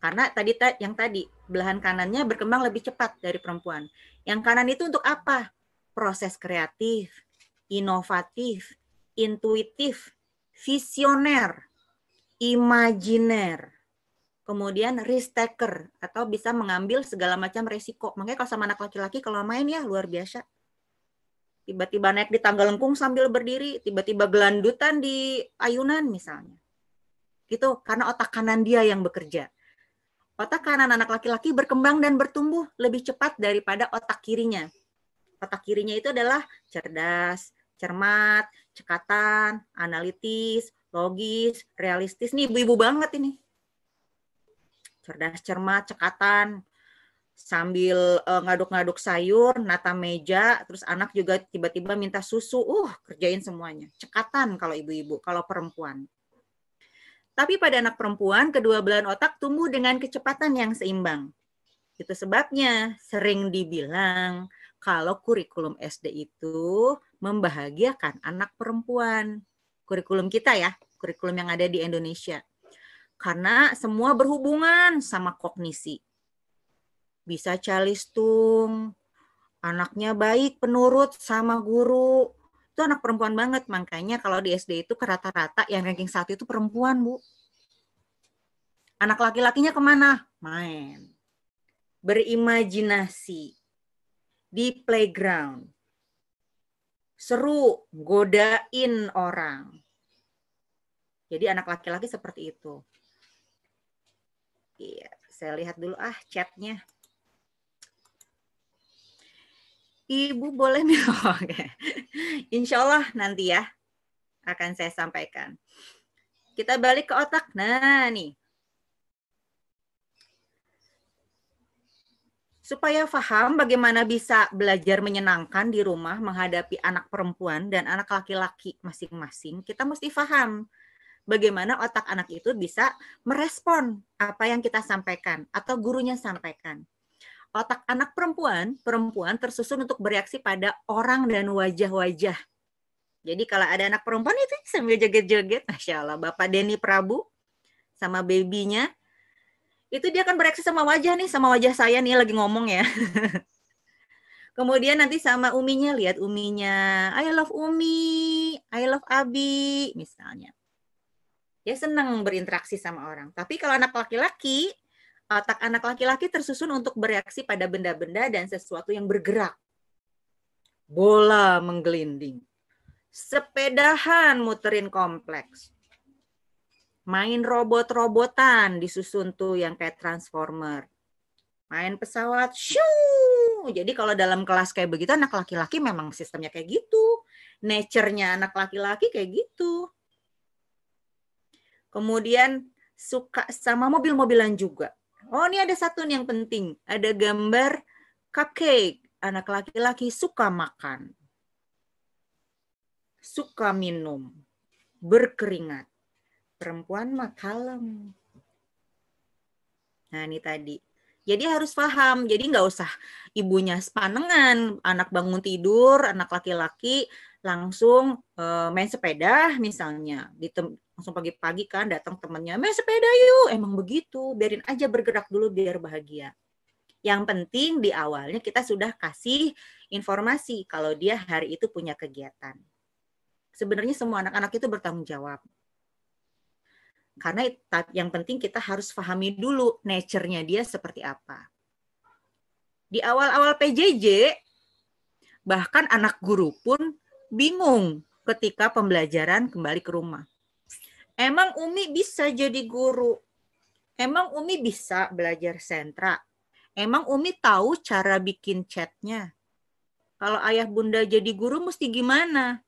Karena yang tadi, belahan kanannya berkembang lebih cepat dari perempuan. Yang kanan itu untuk apa? Proses kreatif, inovatif, intuitif, visioner, imajiner. Kemudian risk taker, atau bisa mengambil segala macam resiko. Makanya kalau sama anak laki-laki, kalau main ya luar biasa. Tiba-tiba naik di tangga lengkung sambil berdiri, tiba-tiba gelandutan di ayunan misalnya. Gitu, karena otak kanan dia yang bekerja. Otak kanan anak laki-laki berkembang dan bertumbuh lebih cepat daripada otak kirinya. Otak kirinya itu adalah cerdas, cermat, cekatan, analitis, logis, realistis. Nih ibu-ibu banget ini. Cerdas, cermat, cekatan, sambil ngaduk-ngaduk sayur, nata meja, terus anak juga tiba-tiba minta susu, kerjain semuanya. Cekatan kalau ibu-ibu, kalau perempuan. Tapi pada anak perempuan, kedua belahan otak tumbuh dengan kecepatan yang seimbang. Itu sebabnya sering dibilang kalau kurikulum SD itu membahagiakan anak perempuan. Kurikulum kita ya, kurikulum yang ada di Indonesia. Karena semua berhubungan sama kognisi. Bisa calistung, anaknya baik, penurut sama guru. Itu anak perempuan banget. Makanya kalau di SD itu rata-rata yang ranking 1 itu perempuan, Bu. Anak laki-lakinya kemana? Main. Berimajinasi. Di playground. Seru, godain orang. Jadi anak laki-laki seperti itu. Iya, saya lihat dulu chatnya. Ibu boleh nih. Oke. Insya Allah nanti ya akan saya sampaikan. Kita balik ke otak. Nah nih. Supaya paham bagaimana bisa belajar menyenangkan di rumah menghadapi anak perempuan dan anak laki-laki masing-masing, kita mesti paham bagaimana otak anak itu bisa merespon apa yang kita sampaikan atau gurunya sampaikan. Otak anak perempuan tersusun untuk bereaksi pada orang dan wajah-wajah. Jadi kalau ada anak perempuan itu sambil joget-joget, Masya Allah, Bapak Denny Prabu sama babynya, itu dia akan bereaksi sama wajah nih, sama wajah saya nih lagi ngomong ya. Kemudian nanti sama uminya, lihat uminya, I love Umi, I love Abi, misalnya. Dia senang berinteraksi sama orang. Tapi kalau anak laki-laki, otak anak laki-laki tersusun untuk bereaksi pada benda-benda dan sesuatu yang bergerak. Bola menggelinding. Sepedahan muterin kompleks. Main robot-robotan disusun tuh yang kayak Transformer. Main pesawat, shoo! Jadi kalau dalam kelas kayak begitu, anak laki-laki memang sistemnya kayak gitu. Nature-nya anak laki-laki kayak gitu. Kemudian suka sama mobil-mobilan juga. Oh, ini ada satu nih yang penting. Ada gambar cupcake. Anak laki-laki suka makan. Suka minum. Berkeringat. Perempuan mah kalem. Nah, ini tadi. Jadi harus paham. Jadi nggak usah ibunya sepanengan. Anak bangun tidur, anak laki-laki langsung main sepeda misalnya. Langsung pagi-pagi kan datang temennya, main sepeda yuk. Emang begitu, biarin aja bergerak dulu biar bahagia. Yang penting di awalnya kita sudah kasih informasi kalau dia hari itu punya kegiatan. Sebenarnya semua anak-anak itu bertanggung jawab. Karena yang penting kita harus pahami dulu nature-nya dia seperti apa. Di awal-awal PJJ, bahkan anak guru pun bingung ketika pembelajaran kembali ke rumah. Emang Umi bisa jadi guru? Emang Umi bisa belajar sentra? Emang Umi tahu cara bikin chatnya? Kalau ayah bunda jadi guru mesti gimana?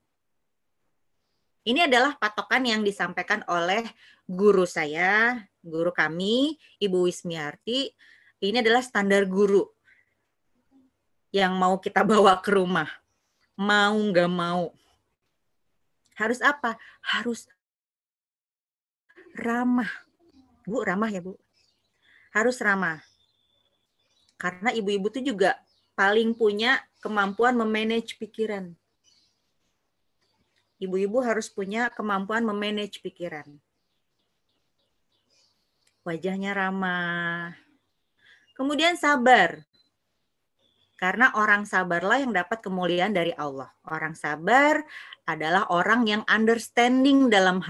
Ini adalah patokan yang disampaikan oleh guru saya, guru kami, Ibu Wismiarti. Ini adalah standar guru yang mau kita bawa ke rumah. Mau nggak mau. Harus apa? Harus ramah. Bu, ramah ya, Bu? Harus ramah. Karena ibu-ibu itu juga paling punya kemampuan memanage pikiran. Ibu-ibu harus punya kemampuan memanage pikiran. Wajahnya ramah. Kemudian sabar. Karena orang sabarlah yang dapat kemuliaan dari Allah. Orang sabar adalah orang yang understanding dalam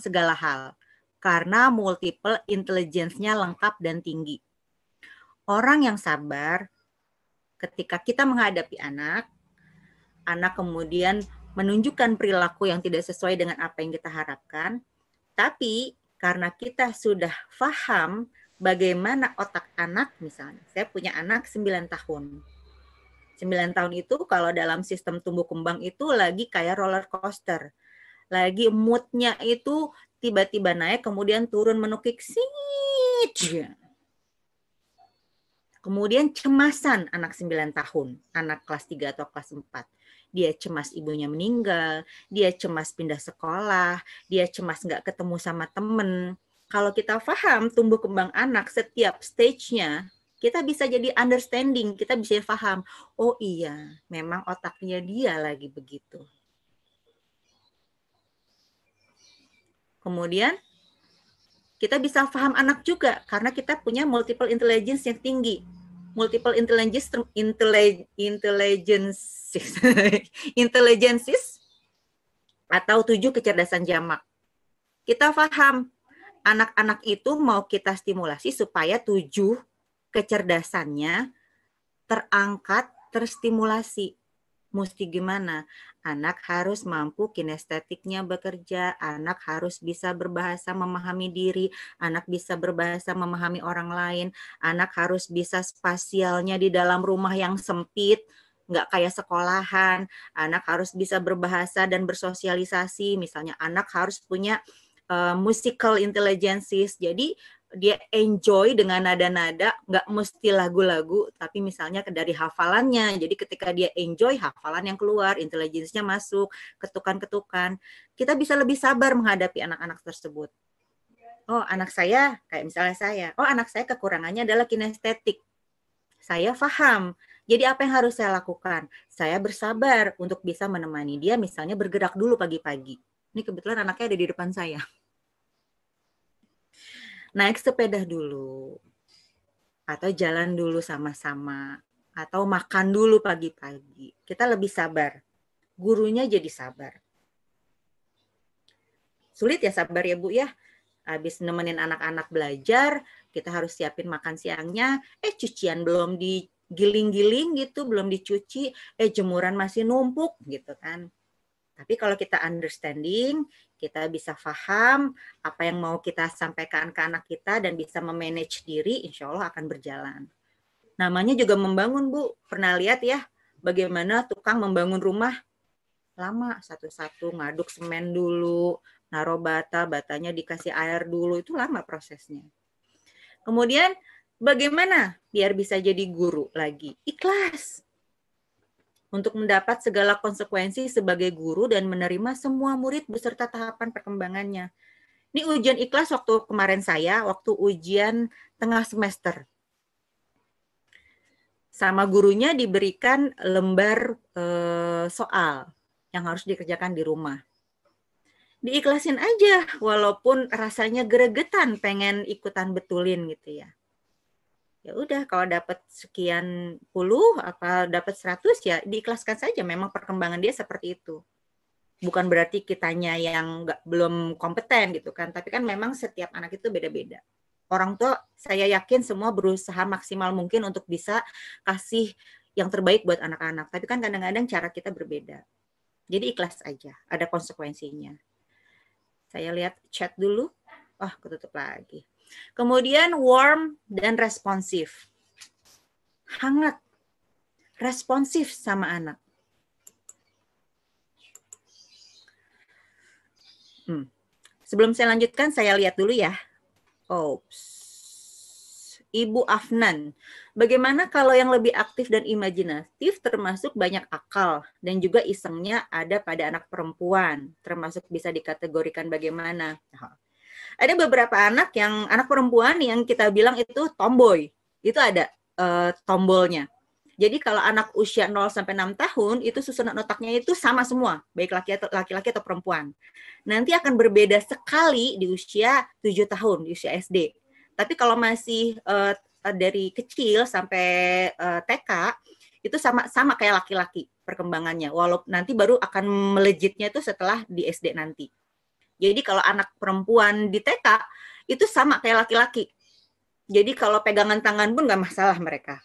segala hal. Karena multiple intelligence-nya lengkap dan tinggi. Orang yang sabar, ketika kita menghadapi anak kemudian menunjukkan perilaku yang tidak sesuai dengan apa yang kita harapkan, tapi karena kita sudah paham bagaimana otak anak, misalnya, saya punya anak 9 tahun. 9 tahun itu kalau dalam sistem tumbuh kembang itu lagi kayak roller coaster. Lagi moodnya itu tiba-tiba naik, kemudian turun menukik, kemudian cemasan anak 9 tahun, anak kelas 3 atau kelas 4. Dia cemas ibunya meninggal, dia cemas pindah sekolah, dia cemas nggak ketemu sama temen. Kalau kita paham tumbuh kembang anak setiap stage-nya, kita bisa jadi understanding, kita bisa paham. Oh iya, memang otaknya dia lagi begitu. Kemudian kita bisa paham anak juga karena kita punya multiple intelligence yang tinggi. Multiple intelligences atau 7 kecerdasan jamak. Kita paham anak-anak itu mau kita stimulasi supaya 7 kecerdasannya terangkat, terstimulasi. Mesti gimana? Anak harus mampu kinestetiknya bekerja, anak harus bisa berbahasa memahami diri, anak bisa berbahasa memahami orang lain, anak harus bisa spasialnya di dalam rumah yang sempit, nggak kayak sekolahan, anak harus bisa berbahasa dan bersosialisasi, misalnya anak harus punya musical intelligences, jadi dia enjoy dengan nada-nada, nggak mesti lagu-lagu, tapi misalnya dari hafalannya. Jadi ketika dia enjoy, hafalan yang keluar, intelijensinya masuk, ketukan-ketukan. Kita bisa lebih sabar menghadapi anak-anak tersebut. Oh, anak saya, kayak misalnya saya, oh anak saya kekurangannya adalah kinestetik. Saya paham. Jadi apa yang harus saya lakukan? Saya bersabar untuk bisa menemani dia, misalnya bergerak dulu pagi-pagi. Ini kebetulan anaknya ada di depan saya. Naik sepeda dulu, atau jalan dulu sama-sama, atau makan dulu pagi-pagi. Kita lebih sabar. Gurunya jadi sabar. Sulit ya sabar ya Bu ya. Habis nemenin anak-anak belajar, kita harus siapin makan siangnya, cucian belum digiling-giling gitu, belum dicuci, jemuran masih numpuk gitu kan. Tapi kalau kita understanding, kita bisa paham apa yang mau kita sampaikan ke anak kita dan bisa memanage diri, insya Allah akan berjalan. Namanya juga membangun, Bu. Pernah lihat ya bagaimana tukang membangun rumah? Lama satu-satu, ngaduk semen dulu, naruh bata, batanya dikasih air dulu, itu lama prosesnya. Kemudian bagaimana biar bisa jadi guru lagi? Ikhlas. Untuk mendapat segala konsekuensi sebagai guru dan menerima semua murid beserta tahapan perkembangannya. Ini ujian ikhlas waktu kemarin saya, waktu ujian tengah semester. Sama gurunya diberikan lembar soal yang harus dikerjakan di rumah. Diikhlasin aja, walaupun rasanya gregetan pengen ikutan betulin gitu ya. Ya udah kalau dapat sekian puluh apa dapat 100 ya diikhlaskan saja, memang perkembangan dia seperti itu. Bukan berarti kitanya yang belum kompeten gitu kan, tapi kan memang setiap anak itu beda-beda. Orang tua saya yakin semua berusaha maksimal mungkin untuk bisa kasih yang terbaik buat anak-anak, tapi kan kadang-kadang cara kita berbeda. Jadi ikhlas aja, ada konsekuensinya. Saya lihat chat dulu. Ketutup lagi. Kemudian warm dan responsif. Hangat, responsif sama anak. Sebelum saya lanjutkan, saya lihat dulu ya. Ibu Afnan, bagaimana kalau yang lebih aktif dan imajinatif termasuk banyak akal dan juga isengnya ada pada anak perempuan, termasuk bisa dikategorikan bagaimana? Ada beberapa anak perempuan yang kita bilang itu tomboy. Itu ada tombolnya. Jadi kalau anak usia 0 sampai 6 tahun itu susunan otaknya itu sama semua, baik laki-laki atau perempuan. Nanti akan berbeda sekali di usia 7 tahun, di usia SD. Tapi kalau masih dari kecil sampai TK itu sama kayak laki-laki perkembangannya. Walaupun nanti baru akan melejitnya itu setelah di SD nanti. Jadi kalau anak perempuan di TK itu sama kayak laki-laki. Jadi kalau pegangan tangan pun nggak masalah mereka.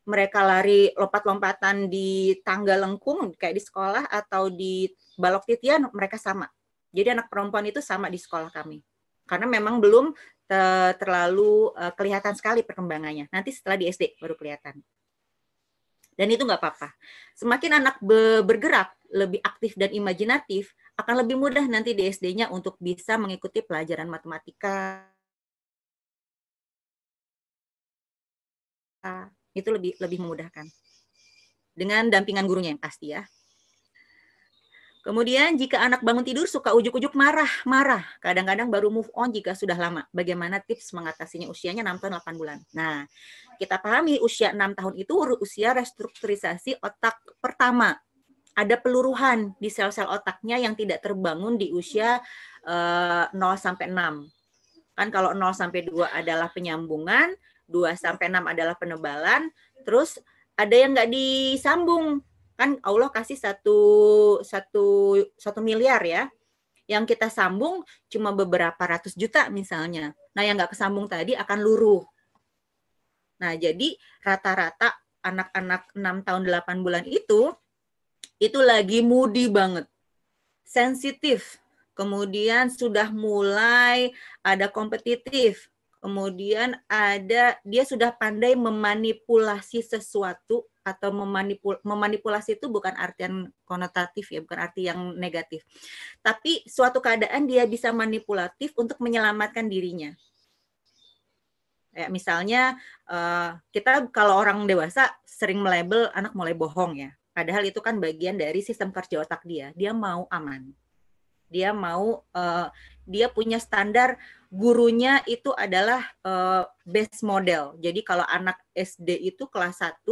Mereka lari lompat-lompatan di tangga lengkung kayak di sekolah atau di balok titian, mereka sama. Jadi anak perempuan itu sama di sekolah kami. Karena memang belum terlalu kelihatan sekali perkembangannya. Nanti setelah di SD baru kelihatan. Dan itu nggak apa-apa. Semakin anak bergerak, lebih aktif dan imajinatif, akan lebih mudah nanti di SD-nya untuk bisa mengikuti pelajaran matematika. Itu lebih memudahkan. Dengan dampingan gurunya yang pasti ya. Kemudian jika anak bangun tidur suka ujuk-ujuk marah. Kadang-kadang baru move on jika sudah lama. Bagaimana tips mengatasinya? Usianya 6 tahun 8 bulan. Nah, kita pahami usia 6 tahun itu usia restrukturisasi otak pertama. Ada peluruhan di sel-sel otaknya yang tidak terbangun di usia 0 sampai 6. Kan kalau 0 sampai 2 adalah penyambungan, 2 sampai 6 adalah penebalan, terus ada yang nggak disambung. Kan Allah kasih satu miliar ya, yang kita sambung cuma beberapa ratus juta misalnya. Nah yang nggak kesambung tadi akan luruh. Nah jadi rata-rata anak-anak 6 tahun 8 bulan itu lagi moody banget, sensitif, kemudian sudah mulai ada kompetitif, kemudian dia sudah pandai memanipulasi sesuatu, atau memanipulasi itu bukan artian konotatif ya, bukan arti yang negatif. Tapi suatu keadaan dia bisa manipulatif untuk menyelamatkan dirinya. Kayak misalnya kita kalau orang dewasa sering melabel anak mulai bohong ya. Padahal itu kan bagian dari sistem kerja otak dia. Dia mau aman. Dia mau dia punya standar gurunya itu adalah base model. Jadi kalau anak SD itu kelas 1,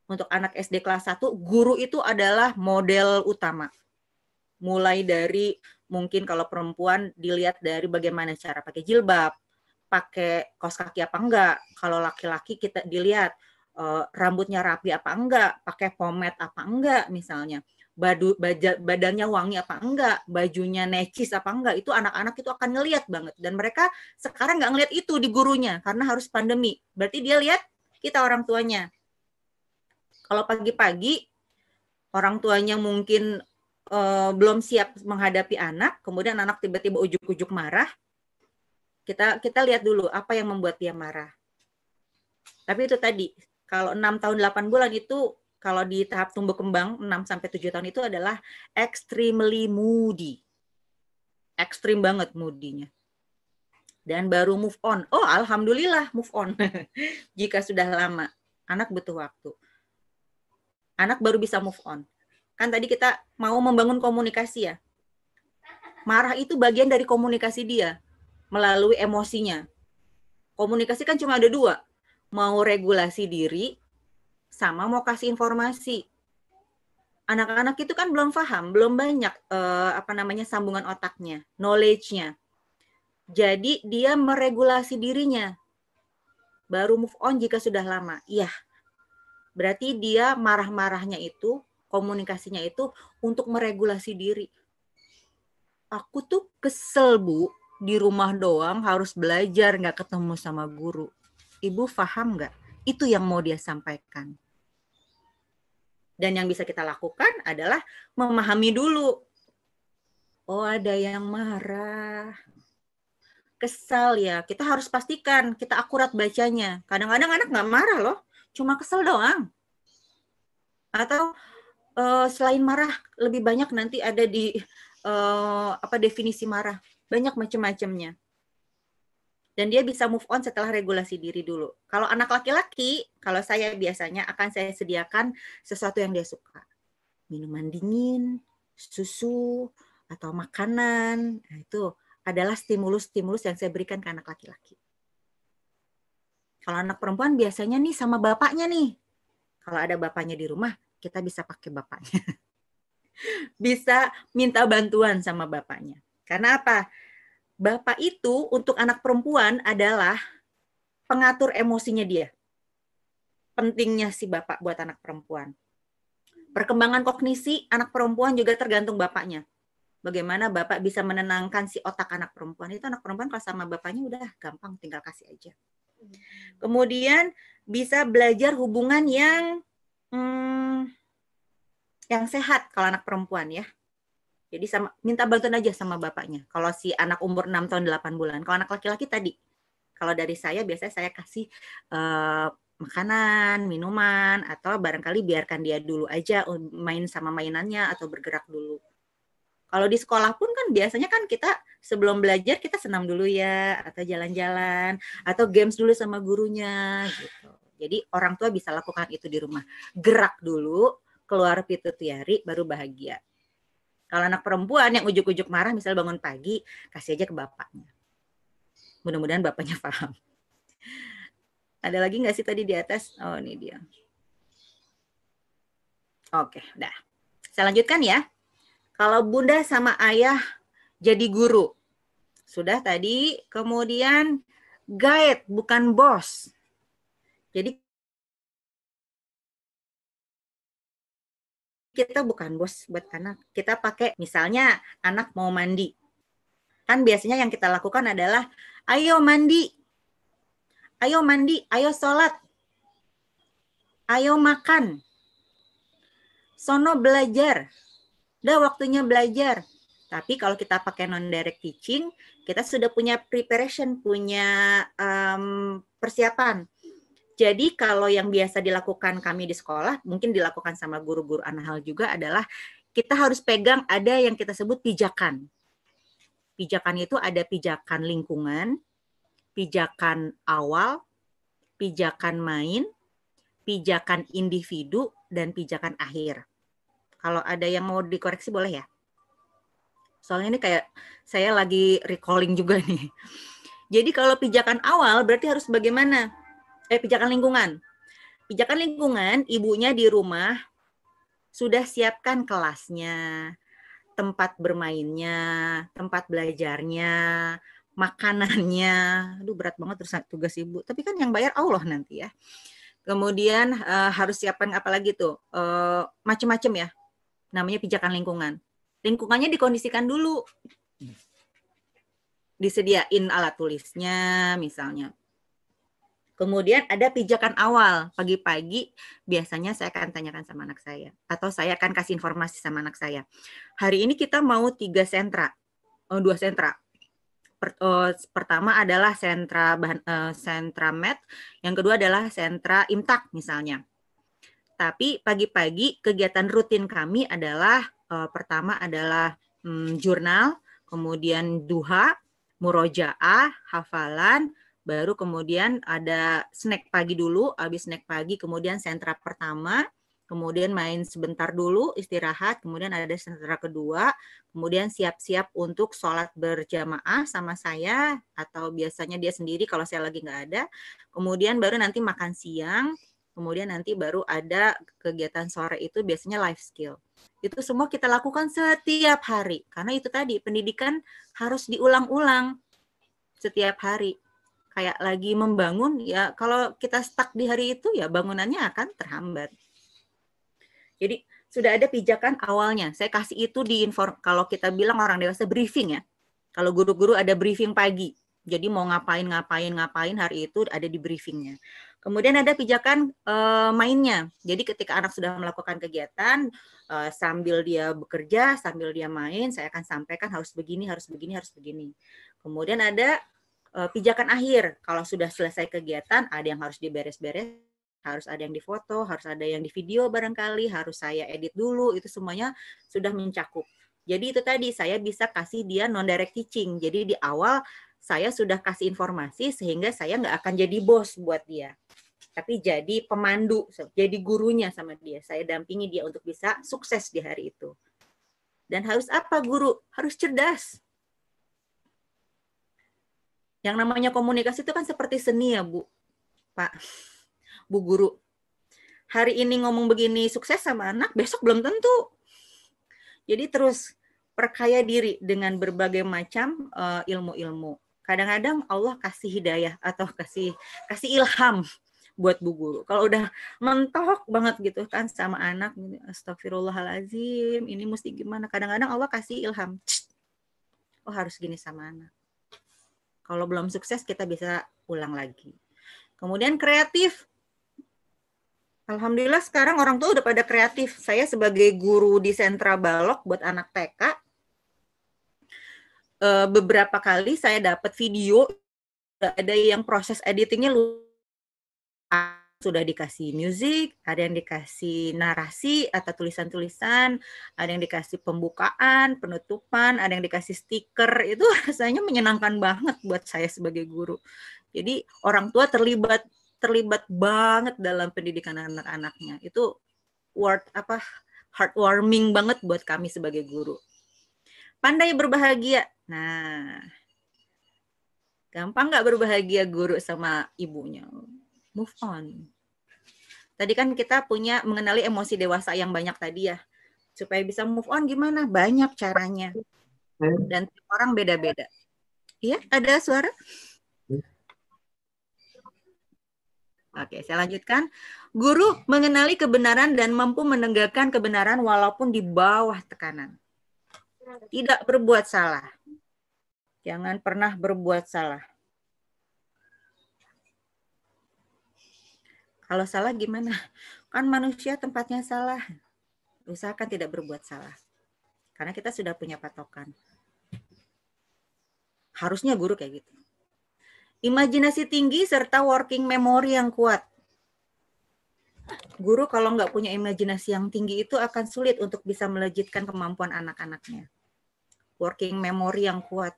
untuk anak SD kelas 1, guru itu adalah model utama. Mulai dari mungkin kalau perempuan dilihat dari bagaimana cara pakai jilbab, pakai kaos kaki apa enggak. Kalau laki-laki kita dilihat rambutnya rapi apa enggak, pakai pomade apa enggak misalnya. Badannya wangi apa enggak, bajunya necis apa enggak, itu anak-anak itu akan ngelihat banget. Dan mereka sekarang nggak ngelihat itu di gurunya, karena harus pandemi. Berarti dia lihat kita orang tuanya. Kalau pagi-pagi orang tuanya mungkin belum siap menghadapi anak, kemudian anak tiba-tiba ujuk-ujuk marah, kita lihat dulu apa yang membuat dia marah. Tapi itu tadi, kalau 6 tahun 8 bulan itu, kalau di tahap tumbuh kembang 6-7 tahun itu adalah extremely moody. Ekstrim banget moody-nya. Dan baru move on. Oh, alhamdulillah move on. Jika sudah lama, anak butuh waktu. Anak baru bisa move on. Kan tadi kita mau membangun komunikasi ya. Marah itu bagian dari komunikasi dia melalui emosinya. Komunikasi kan cuma ada 2. Mau regulasi diri sama mau kasih informasi. Anak-anak itu kan belum paham, belum banyak sambungan otaknya, knowledge-nya. Jadi dia meregulasi dirinya. Baru move on jika sudah lama. Iya. Berarti dia marah-marahnya itu, komunikasinya itu untuk meregulasi diri. Aku tuh kesel, Bu. Di rumah doang harus belajar, nggak ketemu sama guru. Ibu paham nggak? Itu yang mau dia sampaikan. Dan yang bisa kita lakukan adalah memahami dulu. Oh, ada yang marah. Kesal ya. Kita harus pastikan kita akurat bacanya. Kadang-kadang anak nggak marah loh. Cuma kesel doang. Atau selain marah, lebih banyak nanti ada di definisi marah. Banyak macam-macamnya. Dan dia bisa move on setelah regulasi diri dulu. Kalau anak laki-laki, kalau saya biasanya akan saya sediakan sesuatu yang dia suka. Minuman dingin, susu, atau makanan. Nah, itu adalah stimulus-stimulus yang saya berikan ke anak laki-laki. Kalau anak perempuan biasanya nih sama bapaknya nih. Kalau ada bapaknya di rumah, kita bisa pakai bapaknya. Bisa minta bantuan sama bapaknya. Karena apa? Bapak itu untuk anak perempuan adalah pengatur emosinya dia. Pentingnya si bapak buat anak perempuan. Perkembangan kognisi anak perempuan juga tergantung bapaknya. Bagaimana bapak bisa menenangkan si otak anak perempuan. Itu anak perempuan kalau sama bapaknya udah gampang, tinggal kasih aja. Kemudian bisa belajar hubungan yang sehat kalau anak perempuan ya. Jadi minta bantuan aja sama bapaknya. Kalau si anak umur 6 tahun 8 bulan. Kalau anak laki-laki tadi, kalau dari saya biasanya saya kasih makanan, minuman, atau barangkali biarkan dia dulu aja main sama mainannya atau bergerak dulu. Kalau di sekolah pun kan biasanya kan kita sebelum belajar kita senam dulu ya, atau jalan-jalan, atau games dulu sama gurunya gitu. Jadi orang tua bisa lakukan itu di rumah. Gerak dulu, keluar pituitari, baru bahagia. Kalau anak perempuan yang ujuk-ujuk marah, misal bangun pagi, kasih aja ke bapaknya. Mudah-mudahan bapaknya paham. Ada lagi nggak sih tadi di atas? Oh, ini dia. Oke, dah. Saya lanjutkan ya. Kalau bunda sama ayah jadi guru. Sudah tadi, kemudian guide, bukan bos. Jadi kita bukan bos buat anak. Kita pakai misalnya anak mau mandi. Kan biasanya yang kita lakukan adalah ayo mandi. Ayo mandi, ayo sholat. Ayo makan. Sono belajar. Udah waktunya belajar. Tapi kalau kita pakai non-direct teaching, kita sudah punya preparation, punya persiapan. Jadi kalau yang biasa dilakukan kami di sekolah, mungkin dilakukan sama guru-guru Anahal juga adalah kita harus pegang ada yang kita sebut pijakan. Pijakan itu ada pijakan lingkungan, pijakan awal, pijakan main, pijakan individu, dan pijakan akhir. Kalau ada yang mau dikoreksi boleh ya? Soalnya ini kayak saya lagi recalling juga nih. Jadi kalau pijakan awal berarti harus bagaimana? Pijakan lingkungan. Pijakan lingkungan, ibunya di rumah sudah siapkan kelasnya, tempat bermainnya, tempat belajarnya, makanannya. Aduh berat banget terus tugas ibu. Tapi kan yang bayar Allah nanti ya. Kemudian harus siapkan apa lagi tuh? Macam-macam ya. Namanya pijakan lingkungan. Lingkungannya dikondisikan dulu. Disediain alat tulisnya misalnya. Kemudian ada pijakan awal. Pagi-pagi biasanya saya akan tanyakan sama anak saya. Atau saya akan kasih informasi sama anak saya. Hari ini kita mau 2 sentra. Pertama adalah sentra math. Yang kedua adalah sentra imtak misalnya. Tapi pagi-pagi kegiatan rutin kami adalah pertama adalah jurnal, kemudian duha, murojaah, hafalan, baru kemudian ada snack pagi dulu, habis snack pagi kemudian sentra pertama, kemudian main sebentar dulu, istirahat, kemudian ada sentra kedua, kemudian siap-siap untuk sholat berjamaah sama saya, atau biasanya dia sendiri kalau saya lagi nggak ada, kemudian baru nanti makan siang, kemudian nanti baru ada kegiatan sore itu biasanya life skill. Itu semua kita lakukan setiap hari, karena itu tadi, pendidikan harus diulang-ulang setiap hari. Kayak lagi membangun, ya kalau kita stuck di hari itu, ya bangunannya akan terhambat. Jadi sudah ada pijakan awalnya. Saya kasih itu kalau kita bilang orang dewasa briefing ya. Kalau guru-guru ada briefing pagi. Jadi mau ngapain hari itu ada di briefingnya. Kemudian ada pijakan mainnya. Jadi ketika anak sudah melakukan kegiatan, sambil dia bekerja, sambil dia main, saya akan sampaikan harus begini, harus begini, harus begini. Kemudian ada pijakan akhir. Kalau sudah selesai kegiatan, ada yang harus diberes-beres, harus ada yang difoto, harus ada yang di video barangkali, harus saya edit dulu, itu semuanya sudah mencakup. Jadi itu tadi, saya bisa kasih dia non-direct teaching. Jadi di awal, saya sudah kasih informasi sehingga saya nggak akan jadi bos buat dia. Tapi jadi pemandu, jadi gurunya sama dia. Saya dampingi dia untuk bisa sukses di hari itu. Dan harus apa guru? Harus cerdas. Yang namanya komunikasi itu kan seperti seni ya Bu, Pak, Bu Guru. Hari ini ngomong begini sukses sama anak, besok belum tentu. Jadi terus perkaya diri dengan berbagai macam ilmu-ilmu. Kadang-kadang Allah kasih hidayah atau kasih ilham buat Bu Guru. Kalau udah mentok banget gitu kan sama anak, astagfirullahalazim, ini mesti gimana. Kadang-kadang Allah kasih ilham. Oh harus gini sama anak. Kalau belum sukses kita bisa ulang lagi. Kemudian kreatif. Alhamdulillah sekarang orang tua udah pada kreatif. Saya sebagai guru di sentra balok buat anak TK, beberapa kali saya dapat video, ada yang proses editingnya sudah dikasih musik, ada yang dikasih narasi atau tulisan-tulisan, ada yang dikasih pembukaan, penutupan, ada yang dikasih stiker. Itu rasanya menyenangkan banget buat saya sebagai guru. Jadi orang tua terlibat banget dalam pendidikan anak-anaknya. Itu heartwarming banget buat kami sebagai guru. Pandai berbahagia. Nah, gampang nggak berbahagia guru sama ibunya? Move on. Tadi kan kita punya mengenali emosi dewasa yang banyak tadi ya. Supaya bisa move on gimana? Banyak caranya. Dan tiap orang beda-beda. Iya, ada suara? Oke, saya lanjutkan. Guru mengenali kebenaran dan mampu menegakkan kebenaran walaupun di bawah tekanan. Tidak berbuat salah. Jangan pernah berbuat salah. Kalau salah gimana? Kan manusia tempatnya salah. Usahakan tidak berbuat salah. Karena kita sudah punya patokan. Harusnya guru kayak gitu. Imajinasi tinggi serta working memory yang kuat. Guru kalau nggak punya imajinasi yang tinggi itu akan sulit untuk bisa melejitkan kemampuan anak-anaknya. Working memory yang kuat.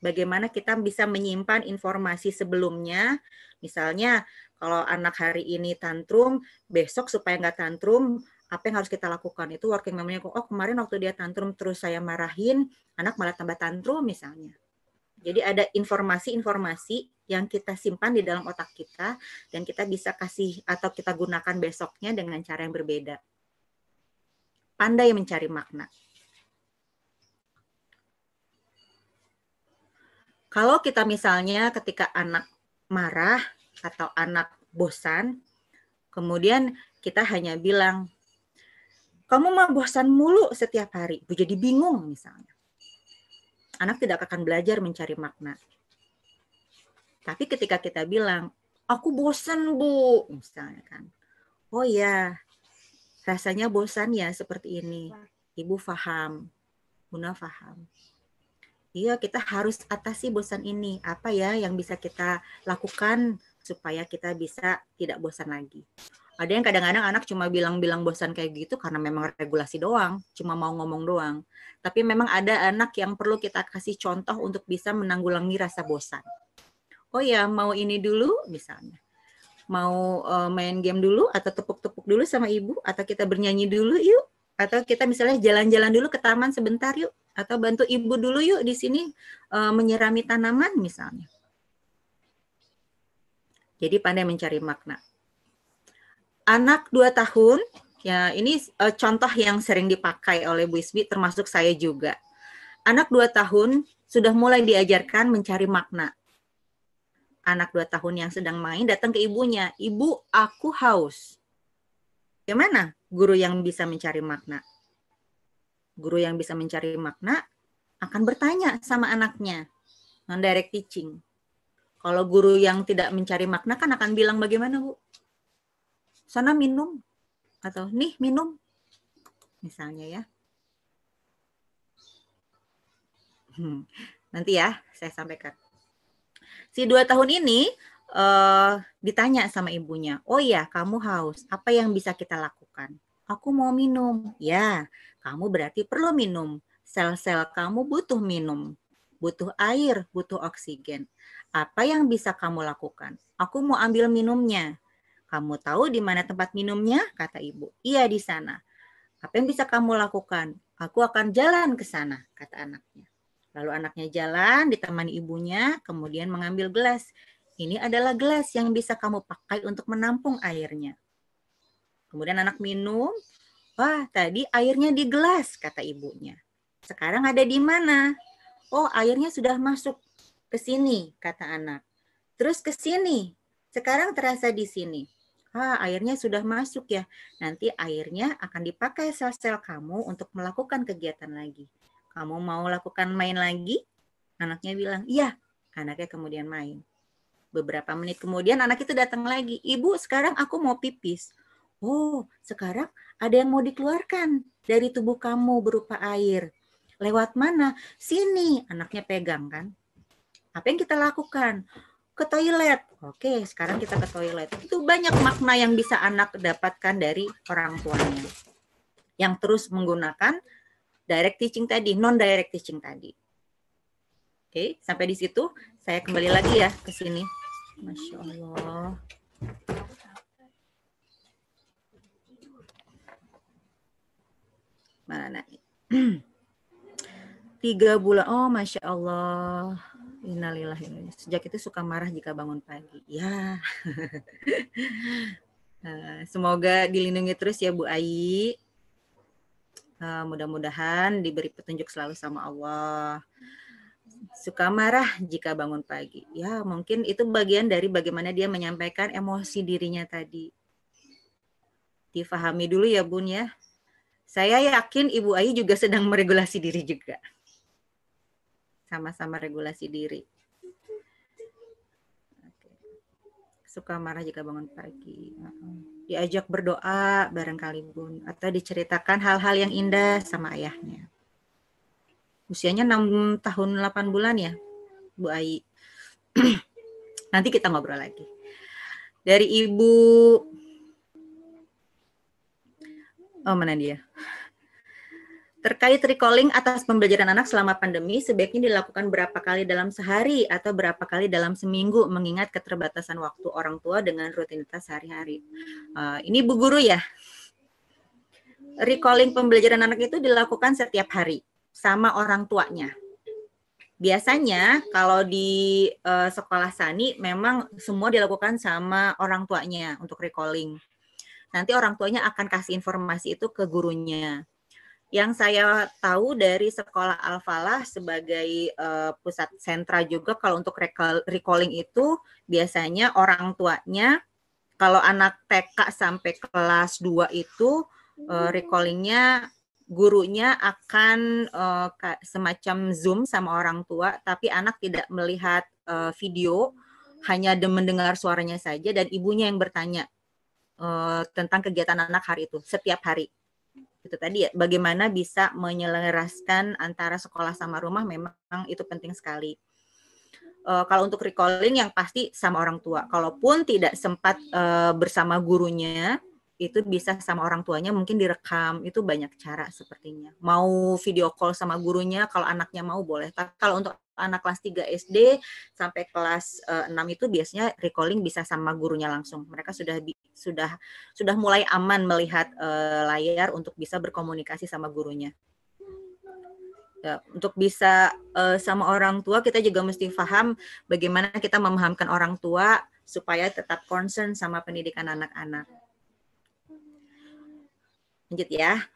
Bagaimana kita bisa menyimpan informasi sebelumnya. Misalnya kalau anak hari ini tantrum, besok supaya nggak tantrum, apa yang harus kita lakukan? Itu working memory. Oh, kemarin waktu dia tantrum terus saya marahin, anak malah tambah tantrum misalnya. Jadi ada informasi-informasi yang kita simpan di dalam otak kita dan kita bisa kasih atau kita gunakan besoknya dengan cara yang berbeda. Pandai mencari makna. Kalau kita misalnya ketika anak marah atau anak bosan, kemudian kita hanya bilang, kamu mah bosan mulu setiap hari, jadi bingung misalnya. Anak tidak akan belajar mencari makna. Tapi ketika kita bilang, aku bosan Bu, misalnya kan. Oh ya, rasanya bosan ya seperti ini. Ibu paham, Bunda paham. Iya, kita harus atasi bosan ini. Apa ya yang bisa kita lakukan supaya kita bisa tidak bosan lagi. Ada yang kadang-kadang anak cuma bilang-bilang bosan kayak gitu karena memang regulasi doang, cuma mau ngomong doang. Tapi memang ada anak yang perlu kita kasih contoh untuk bisa menanggulangi rasa bosan. Oh ya, mau ini dulu misalnya. Mau main game dulu atau tepuk-tepuk dulu sama ibu atau kita bernyanyi dulu yuk. Atau kita misalnya jalan-jalan dulu ke taman sebentar yuk. Atau bantu ibu dulu yuk di sini menyirami tanaman misalnya. Jadi pandai mencari makna. Anak 2 tahun, ya ini contoh yang sering dipakai oleh Bu Isbi termasuk saya juga. Anak 2 tahun sudah mulai diajarkan mencari makna. Anak 2 tahun yang sedang main datang ke ibunya, "Ibu, aku haus." Gimana guru yang bisa mencari makna? Guru yang bisa mencari makna akan bertanya sama anaknya. Non-direct teaching. Kalau guru yang tidak mencari makna kan akan bilang bagaimana Bu? Sana minum. Atau nih minum. Misalnya ya. Nanti ya saya sampaikan. Si 2 tahun ini ditanya sama ibunya, oh ya kamu haus, apa yang bisa kita lakukan? Aku mau minum. Ya, kamu berarti perlu minum. Sel-sel kamu butuh minum. Butuh air, butuh oksigen. Apa yang bisa kamu lakukan? Aku mau ambil minumnya. Kamu tahu di mana tempat minumnya? Kata ibu. Iya di sana. Apa yang bisa kamu lakukan? Aku akan jalan ke sana, kata anaknya. Lalu anaknya jalan, ditemani ibunya, kemudian mengambil gelas. Ini adalah gelas yang bisa kamu pakai untuk menampung airnya. Kemudian anak minum, wah tadi airnya di gelas, kata ibunya. Sekarang ada di mana? Oh airnya sudah masuk ke sini, kata anak. Terus ke sini, sekarang terasa di sini. Airnya sudah masuk ya. Nanti airnya akan dipakai sel-sel kamu untuk melakukan kegiatan lagi. Kamu mau lakukan main lagi? Anaknya bilang, iya. Anaknya kemudian main. Beberapa menit kemudian anak itu datang lagi. Ibu, sekarang aku mau pipis. Oh, sekarang ada yang mau dikeluarkan dari tubuh kamu berupa air. Lewat mana? Sini. Anaknya pegang kan. Apa yang kita lakukan? Ke toilet. Oke, sekarang kita ke toilet. Itu banyak makna yang bisa anak dapatkan dari orang tuanya. Yang terus menggunakan direct teaching tadi, non-direct teaching tadi. Oke, sampai di situ. Saya kembali lagi ya ke sini. Masya Allah. Mana? 3 bulan. Oh, Masya Allah. Innalillahi. Sejak itu suka marah jika bangun pagi. Ya. Semoga dilindungi terus ya Bu Ai. Mudah-mudahan diberi petunjuk selalu sama Allah. Suka marah jika bangun pagi. Ya, mungkin itu bagian dari bagaimana dia menyampaikan emosi dirinya tadi. Difahami dulu ya Bun ya. Saya yakin Ibu Ai juga sedang meregulasi diri juga. Sama-sama regulasi diri. Suka marah jika bangun pagi. Diajak berdoa barangkali Bun. Atau diceritakan hal-hal yang indah sama ayahnya. Usianya 6 tahun 8 bulan ya Bu Ai. Nanti kita ngobrol lagi. Dari Ibu... Oh, mana dia? Terkait recalling atas pembelajaran anak selama pandemi, sebaiknya dilakukan berapa kali dalam sehari atau berapa kali dalam seminggu, mengingat keterbatasan waktu orang tua dengan rutinitas sehari-hari. Ini Bu Guru ya. Recalling pembelajaran anak itu dilakukan setiap hari sama orang tuanya. Biasanya kalau di sekolah Sani memang semua dilakukan sama orang tuanya untuk recalling. Nanti orang tuanya akan kasih informasi itu ke gurunya. Yang saya tahu dari sekolah Al-Falah sebagai pusat sentra juga, kalau untuk recalling itu biasanya orang tuanya, kalau anak TK sampai kelas 2 itu recallingnya gurunya akan semacam Zoom sama orang tua, tapi anak tidak melihat video, hanya mendengar suaranya saja, dan ibunya yang bertanya tentang kegiatan anak hari itu, setiap hari. Itu tadi ya, bagaimana bisa menyelaraskan antara sekolah sama rumah, memang itu penting sekali. Kalau untuk recalling yang pasti sama orang tua. Kalaupun tidak sempat bersama gurunya, itu bisa sama orang tuanya, mungkin direkam. Itu banyak cara sepertinya. Mau video call sama gurunya, kalau anaknya mau boleh. Tapi kalau untuk anak kelas 3 SD sampai kelas 6 itu biasanya recalling bisa sama gurunya langsung. Mereka sudah mulai aman melihat layar untuk bisa berkomunikasi sama gurunya. Ya, untuk bisa sama orang tua, kita juga mesti paham bagaimana kita memahamkan orang tua supaya tetap concern sama pendidikan anak-anak. Lanjut ya.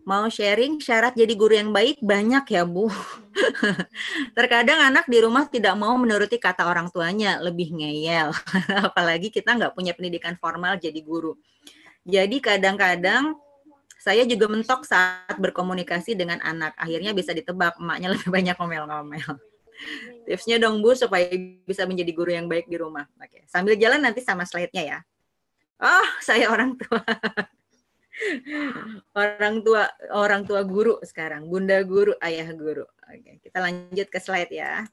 Mau sharing syarat jadi guru yang baik? Banyak ya Bu. Terkadang anak di rumah tidak mau menuruti kata orang tuanya, lebih ngeyel. Apalagi kita nggak punya pendidikan formal jadi guru. Jadi kadang-kadang saya juga mentok saat berkomunikasi dengan anak. Akhirnya bisa ditebak, emaknya lebih banyak ngomel-ngomel. Tipsnya dong Bu, supaya bisa menjadi guru yang baik di rumah. Oke. Sambil jalan nanti sama slide-nya ya. Oh, saya orang tua. Orang tua guru sekarang, bunda guru, ayah guru. Oke, kita lanjut ke slide ya.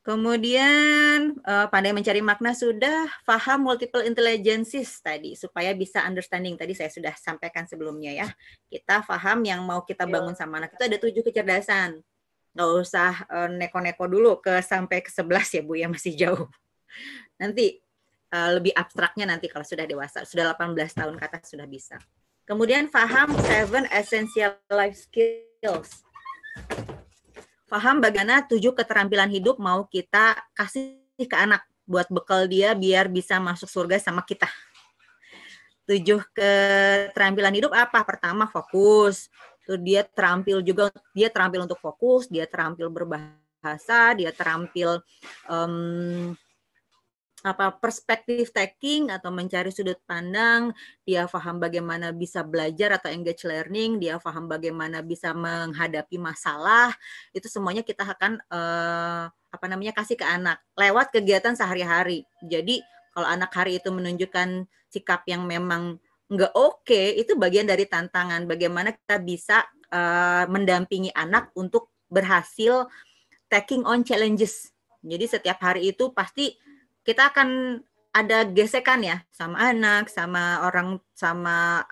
Kemudian pandai mencari makna sudah, paham multiple intelligences tadi supaya bisa understanding, tadi saya sudah sampaikan sebelumnya ya. Kita paham yang mau kita bangun sama anak itu ada 7 kecerdasan. Nggak usah neko-neko dulu sampai ke 11 ya Bu ya, masih jauh. Nanti lebih abstraknya nanti kalau sudah dewasa, sudah 18 tahun ke atas sudah bisa. Kemudian paham 7 essential life skills. Paham bagaimana 7 keterampilan hidup mau kita kasih ke anak buat bekal dia biar bisa masuk surga sama kita. 7 keterampilan hidup apa? Pertama fokus. Tuh dia terampil untuk fokus, dia terampil berbahasa, dia terampil perspektif taking atau mencari sudut pandang, dia paham bagaimana bisa belajar atau engage learning, dia paham bagaimana bisa menghadapi masalah, itu semuanya kita akan kasih ke anak lewat kegiatan sehari-hari. Jadi kalau anak hari itu menunjukkan sikap yang memang nggak oke, itu bagian dari tantangan bagaimana kita bisa mendampingi anak untuk berhasil taking on challenges. Jadi setiap hari itu pasti kita akan ada gesekan ya sama anak, sama orang, sama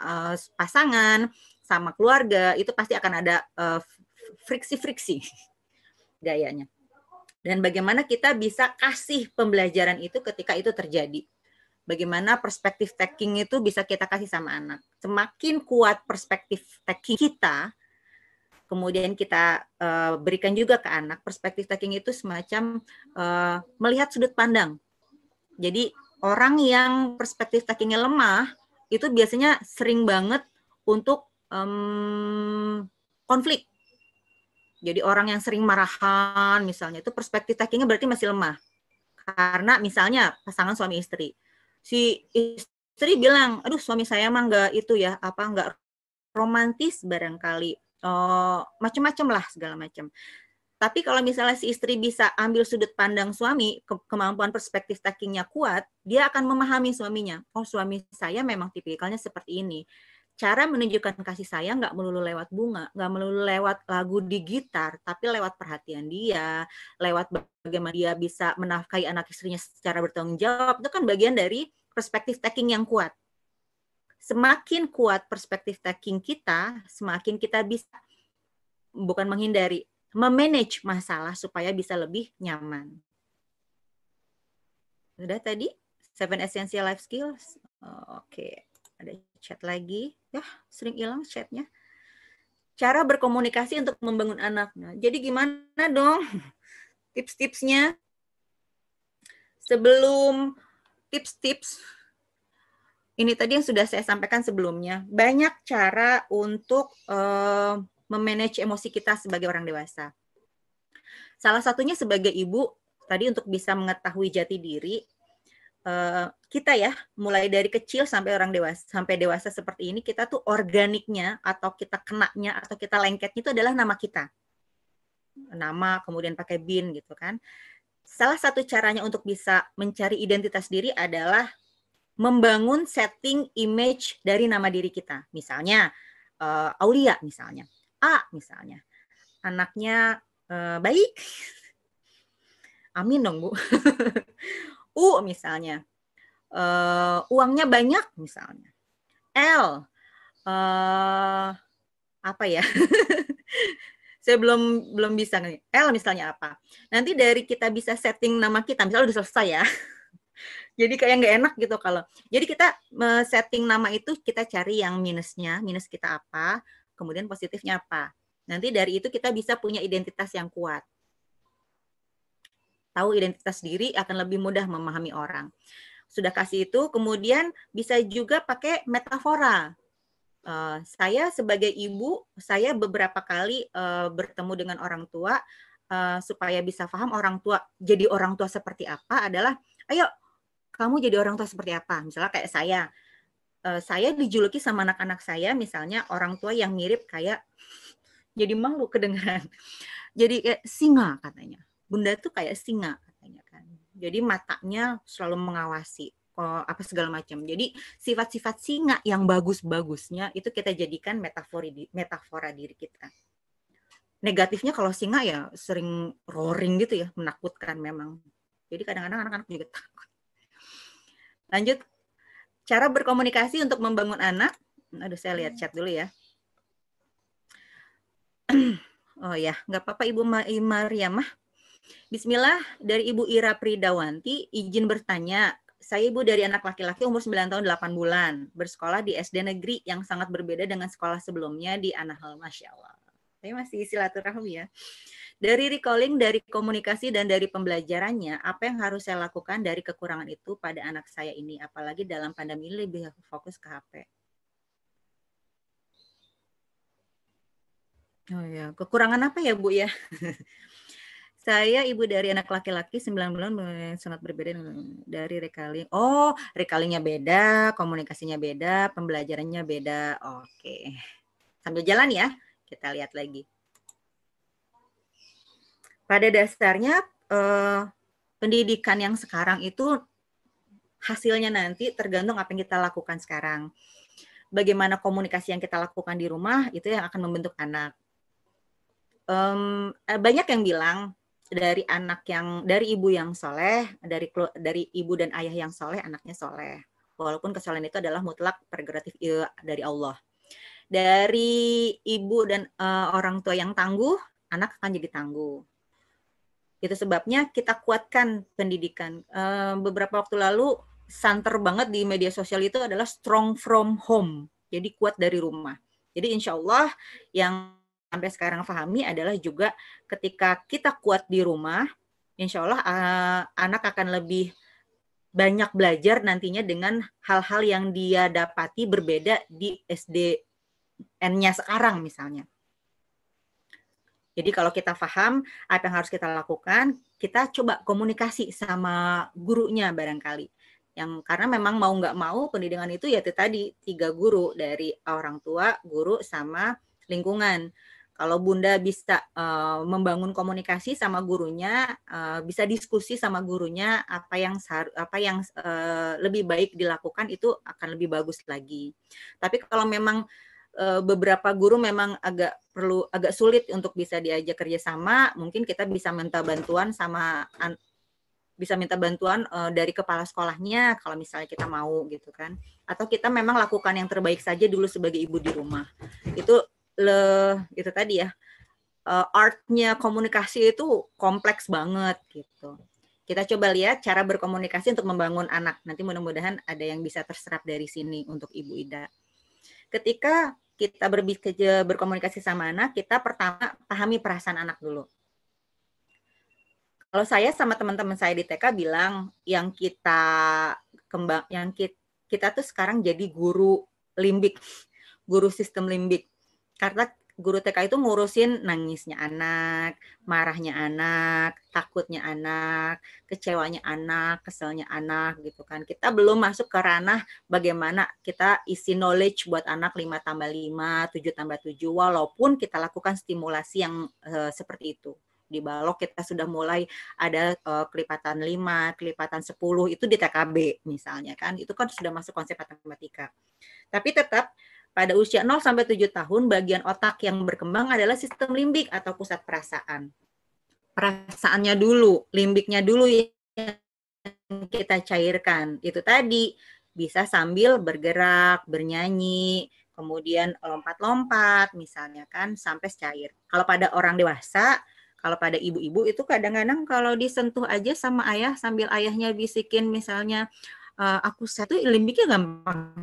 pasangan, sama keluarga, itu pasti akan ada friksi-friksi gayanya. Dan bagaimana kita bisa kasih pembelajaran itu ketika itu terjadi. Bagaimana perspektif taking itu bisa kita kasih sama anak. Semakin kuat perspektif taking kita, kemudian kita berikan juga ke anak. Perspective taking itu semacam melihat sudut pandang. Jadi orang yang perspektif takingnya lemah itu biasanya sering banget untuk konflik. Jadi orang yang sering marahan misalnya itu perspektif takingnya berarti masih lemah. Karena misalnya pasangan suami istri. Si istri bilang, aduh suami saya mah nggak itu ya, nggak romantis barangkali. Macam-macam lah segala macam. Tapi kalau misalnya si istri bisa ambil sudut pandang suami, kemampuan perspektif takingnya kuat, dia akan memahami suaminya. Oh suami saya memang tipikalnya seperti ini. Cara menunjukkan kasih sayang nggak melulu lewat bunga, nggak melulu lewat lagu di gitar, tapi lewat perhatian dia, lewat bagaimana dia bisa menafkahi anak istrinya secara bertanggung jawab. Itu kan bagian dari perspektif taking yang kuat. Semakin kuat perspektif taking kita, semakin kita bisa bukan menghindari, memanage masalah supaya bisa lebih nyaman. Udah tadi 7 essential life skills. Oke. Ada chat lagi. Ya, sering hilang chatnya. Cara berkomunikasi untuk membangun anak. Nah, jadi gimana dong tips-tipsnya? Sebelum tips-tips, ini tadi yang sudah saya sampaikan sebelumnya. Banyak cara untuk memanage emosi kita sebagai orang dewasa. Salah satunya sebagai ibu, tadi untuk bisa mengetahui jati diri, kita ya, mulai dari kecil sampai orang dewasa, sampai dewasa seperti ini, kita tuh organiknya atau kita kenanya atau kita lengketnya itu adalah nama kita. Nama, kemudian pakai bin gitu kan. Salah satu caranya untuk bisa mencari identitas diri adalah membangun setting image dari nama diri kita. Misalnya, Aulia misalnya. A misalnya. Anaknya baik. Amin dong, Bu. U misalnya, uangnya banyak misalnya. L, apa ya? Saya belum bisa nih. L misalnya apa? Nanti dari kita bisa setting nama kita, misalnya udah selesai ya. Jadi kayak nggak enak gitu kalau. Jadi kita setting nama itu kita cari yang minusnya, minus kita apa, kemudian positifnya apa. Nanti dari itu kita bisa punya identitas yang kuat. Tahu identitas diri akan lebih mudah memahami orang. Sudah kasih itu, kemudian bisa juga pakai metafora. Saya sebagai ibu, saya beberapa kali bertemu dengan orang tua supaya bisa paham orang tua, jadi orang tua seperti apa adalah, ayo kamu jadi orang tua seperti apa? Misalnya kayak saya dijuluki sama anak-anak saya, misalnya orang tua yang mirip kayak, jadi malu kedengaran, jadi kayak singa katanya. Bunda tuh kayak singa katanya kan. Jadi matanya selalu mengawasi apa segala macam. Jadi sifat-sifat singa yang bagus-bagusnya itu kita jadikan metafora diri kita. Negatifnya kalau singa ya sering roaring gitu ya, menakutkan memang. Jadi kadang-kadang anak-anak juga takut. Lanjut, cara berkomunikasi untuk membangun anak. Aduh, saya lihat chat dulu ya. Oh ya, nggak apa-apa Ibu Mariamah. Bismillah, dari Ibu Ira Pridawanti, izin bertanya. Saya ibu dari anak laki-laki umur 9 tahun 8 bulan, bersekolah di SD negeri yang sangat berbeda dengan sekolah sebelumnya di Anahal, Masya Allah. Saya masih silaturahmi ya. Dari recalling, dari komunikasi, dan dari pembelajarannya, apa yang harus saya lakukan dari kekurangan itu pada anak saya ini, apalagi dalam pandemi ini lebih fokus ke HP. Oh ya, kekurangan apa ya Bu ya? Saya ibu dari anak laki-laki 9 bulan sangat berbeda dari recalling. Oh, recallingnya beda, komunikasinya beda, pembelajarannya beda. Oke. Sambil jalan ya, kita lihat lagi. Pada dasarnya pendidikan yang sekarang itu hasilnya nanti tergantung apa yang kita lakukan sekarang. Bagaimana komunikasi yang kita lakukan di rumah itu yang akan membentuk anak. Banyak yang bilang dari ibu yang soleh, dari ibu dan ayah yang soleh, anaknya soleh. Walaupun kesolehan itu adalah mutlak prerogatif dari Allah. Dari ibu dan orang tua yang tangguh, anak akan jadi tangguh. Itu sebabnya kita kuatkan pendidikan. Beberapa waktu lalu santer banget di media sosial itu adalah strong from home. Jadi kuat dari rumah. Jadi insya Allah yang sampai sekarang pahami adalah juga ketika kita kuat di rumah, insya Allah anak akan lebih banyak belajar nantinya dengan hal-hal yang dia dapati berbeda di SDN-nya sekarang misalnya. Jadi kalau kita paham apa yang harus kita lakukan, kita coba komunikasi sama gurunya barangkali. Karena memang mau nggak mau pendidikan itu ya itu tadi 3 guru, dari orang tua, guru, sama lingkungan. Kalau Bunda bisa membangun komunikasi sama gurunya, bisa diskusi sama gurunya apa yang lebih baik dilakukan, itu akan lebih bagus lagi. Tapi kalau memang beberapa guru memang agak sulit untuk bisa diajak kerjasama, mungkin kita bisa minta bantuan dari kepala sekolahnya kalau misalnya kita mau gitu kan. Atau kita memang lakukan yang terbaik saja dulu sebagai ibu di rumah. Itu tadi ya, artnya komunikasi itu kompleks banget gitu. Kita coba lihat cara berkomunikasi untuk membangun anak. Nanti mudah-mudahan ada yang bisa terserap dari sini untuk Ibu Ida. Ketika kita berkomunikasi sama anak, kita pertama pahami perasaan anak dulu. Kalau saya sama teman-teman saya di TK bilang, yang kita tuh sekarang jadi guru limbik, guru sistem limbik. Karena guru TK itu ngurusin nangisnya anak, marahnya anak, takutnya anak, kecewanya anak, keselnya anak gitu kan. Kita belum masuk ke ranah bagaimana kita isi knowledge buat anak 5+5, 7+7, walaupun kita lakukan stimulasi yang seperti itu. Di Balok kita sudah mulai ada kelipatan 5, kelipatan 10, itu di TKB misalnya kan. Itu kan sudah masuk konsep matematika. Tapi tetap pada usia 0-7 tahun, bagian otak yang berkembang adalah sistem limbik atau pusat perasaan. Perasaannya dulu, limbiknya dulu yang kita cairkan. Itu tadi, bisa sambil bergerak, bernyanyi, kemudian lompat-lompat misalnya kan, sampai cair. Kalau pada orang dewasa, kalau pada ibu-ibu itu kadang-kadang kalau disentuh aja sama ayah, sambil ayahnya bisikin misalnya, aku satu limbiknya gampang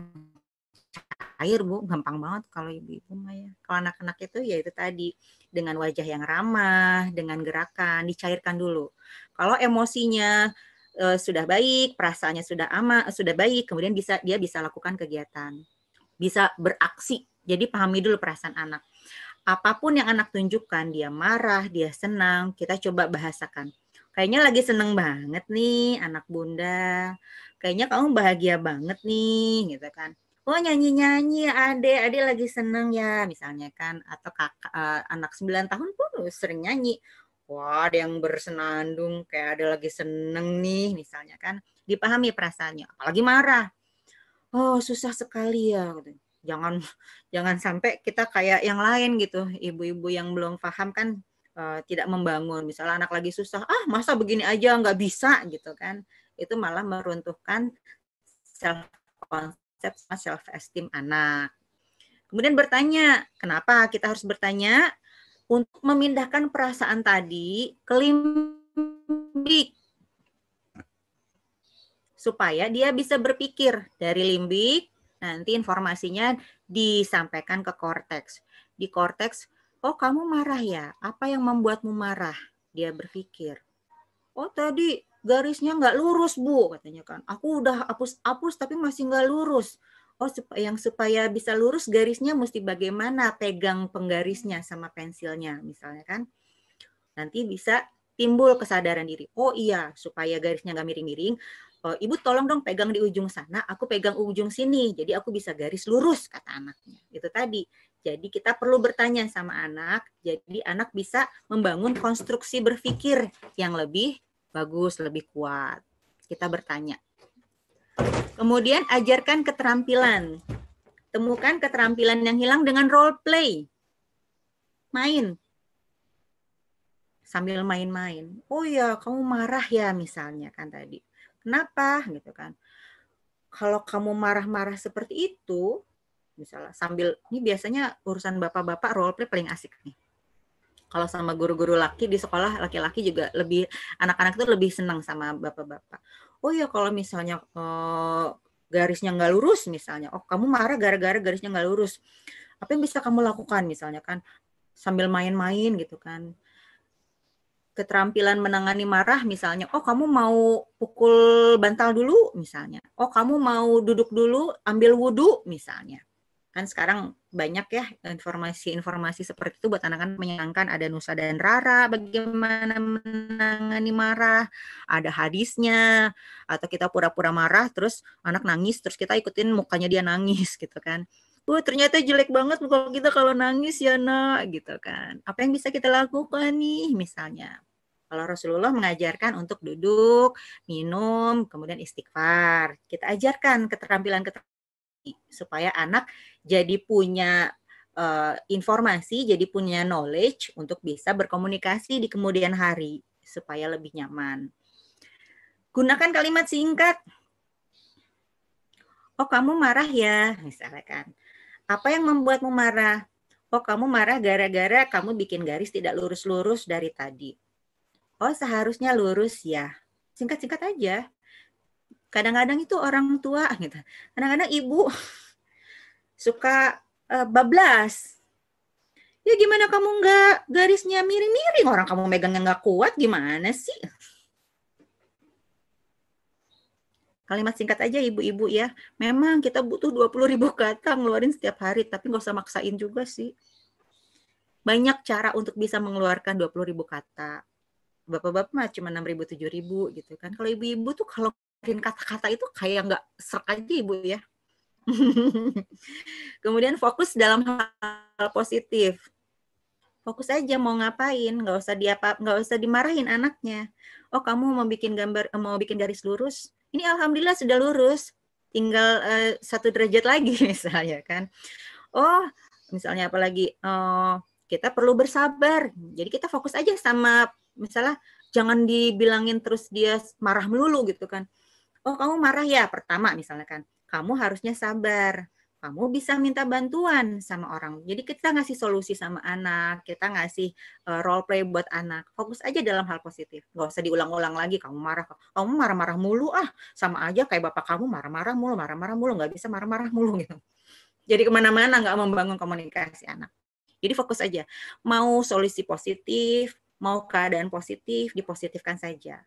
cair Bu, gampang banget kalau ibu-ibu mah ya. Kalau anak-anak itu ya itu tadi, dengan wajah yang ramah, dengan gerakan, dicairkan dulu. Kalau emosinya sudah baik, perasaannya sudah baik, kemudian dia bisa lakukan kegiatan. Bisa beraksi. Jadi pahami dulu perasaan anak. Apapun yang anak tunjukkan, dia marah, dia senang, kita coba bahasakan. Kayaknya lagi seneng banget nih anak Bunda. Kayaknya kamu bahagia banget nih, gitu kan. Oh nyanyi-nyanyi adek lagi seneng ya misalnya kan, atau kakak anak 9 tahun pun sering nyanyi. Wah ada yang bersenandung kayak ada lagi seneng nih misalnya kan, dipahami perasaannya. Apalagi marah, oh susah sekali ya, jangan sampai kita kayak yang lain gitu, ibu-ibu yang belum paham kan tidak membangun. Misalnya anak lagi susah, masa begini aja nggak bisa gitu kan, itu malah meruntuhkan self esteem anak. Kemudian bertanya, kenapa kita harus bertanya? Untuk memindahkan perasaan tadi ke limbik. Supaya dia bisa berpikir dari limbik, nanti informasinya disampaikan ke korteks. Di korteks, oh kamu marah ya? Apa yang membuatmu marah? Dia berpikir. Oh tadi garisnya nggak lurus Bu, katanya kan. Aku udah hapus tapi masih nggak lurus. Oh supaya bisa lurus garisnya mesti bagaimana pegang penggarisnya sama pensilnya misalnya kan. Nanti bisa timbul kesadaran diri. Oh iya, supaya garisnya nggak miring-miring, Ibu tolong dong pegang di ujung sana, aku pegang ujung sini. Jadi aku bisa garis lurus, kata anaknya. Itu tadi. Jadi kita perlu bertanya sama anak, jadi anak bisa membangun konstruksi berpikir yang lebih bagus, lebih kuat. Kita bertanya. Kemudian ajarkan keterampilan. Temukan keterampilan yang hilang dengan role play. Main. Sambil main-main. Oh ya, kamu marah ya misalnya kan tadi. Kenapa? Gitu kan. Kalau kamu marah-marah seperti itu, misalnya sambil, ini biasanya urusan bapak-bapak role play paling asik nih. Kalau sama guru-guru laki di sekolah, laki-laki juga lebih, anak-anak itu lebih senang sama bapak-bapak. Oh ya kalau misalnya garisnya nggak lurus misalnya, oh kamu marah gara-gara garisnya nggak lurus. Apa yang bisa kamu lakukan misalnya kan? sambil main-main gitu kan. Keterampilan menangani marah misalnya, oh kamu mau pukul bantal dulu misalnya, oh kamu mau duduk dulu ambil wudhu misalnya. Kan sekarang banyak ya informasi-informasi seperti itu buat anak-anak menyenangkan. Ada Nusa dan Rara bagaimana menangani marah, ada hadisnya, atau kita pura-pura marah terus anak nangis terus kita ikutin mukanya dia nangis gitu kan. Ternyata jelek banget muka kita kalau nangis ya nak gitu kan. Apa yang bisa kita lakukan nih misalnya? Kalau Rasulullah mengajarkan untuk duduk, minum, kemudian istighfar. Kita ajarkan keterampilan-keterampilan supaya anak jadi punya informasi, jadi punya knowledge untuk bisa berkomunikasi di kemudian hari supaya lebih nyaman. Gunakan kalimat singkat. Oh, kamu marah ya, misalkan. Apa yang membuatmu marah? Oh, kamu marah gara-gara kamu bikin garis tidak lurus-lurus dari tadi. Oh, seharusnya lurus ya. Singkat-singkat aja. Kadang-kadang itu orang tua gitu. Kadang-kadang ibu suka bablas. Ya gimana kamu nggak garisnya miring-miring? Orang kamu megangnya nggak kuat, gimana sih? Kalimat singkat aja ibu-ibu ya. Memang kita butuh 20.000 kata ngeluarin setiap hari, tapi nggak usah maksain juga sih. Banyak cara untuk bisa mengeluarkan 20.000 kata. Bapak-bapak mah cuma 6.000, 7.000 gitu kan. Kalau ibu-ibu tuh kalau ngeluarin kata-kata itu kayak nggak serak aja ibu ya. Kemudian fokus dalam hal positif. Fokus aja mau ngapain, nggak usah dimarahin anaknya. Oh kamu mau bikin gambar, mau bikin garis lurus, ini alhamdulillah sudah lurus, tinggal 1 derajat lagi misalnya kan. Oh misalnya apalagi kita perlu bersabar, jadi kita fokus aja sama misalnya jangan dibilangin terus dia marah melulu gitu kan. Oh kamu marah ya, pertama misalnya kan, kamu harusnya sabar. Kamu bisa minta bantuan sama orang. Jadi kita ngasih solusi sama anak, kita ngasih role play buat anak. Fokus aja dalam hal positif. Nggak usah diulang-ulang lagi, kamu marah-marah mulu, sama aja kayak bapak kamu marah-marah mulu, nggak bisa marah-marah mulu gitu. Jadi kemana-mana nggak membangun komunikasi anak. Jadi fokus aja. Mau solusi positif, mau keadaan positif, dipositifkan saja.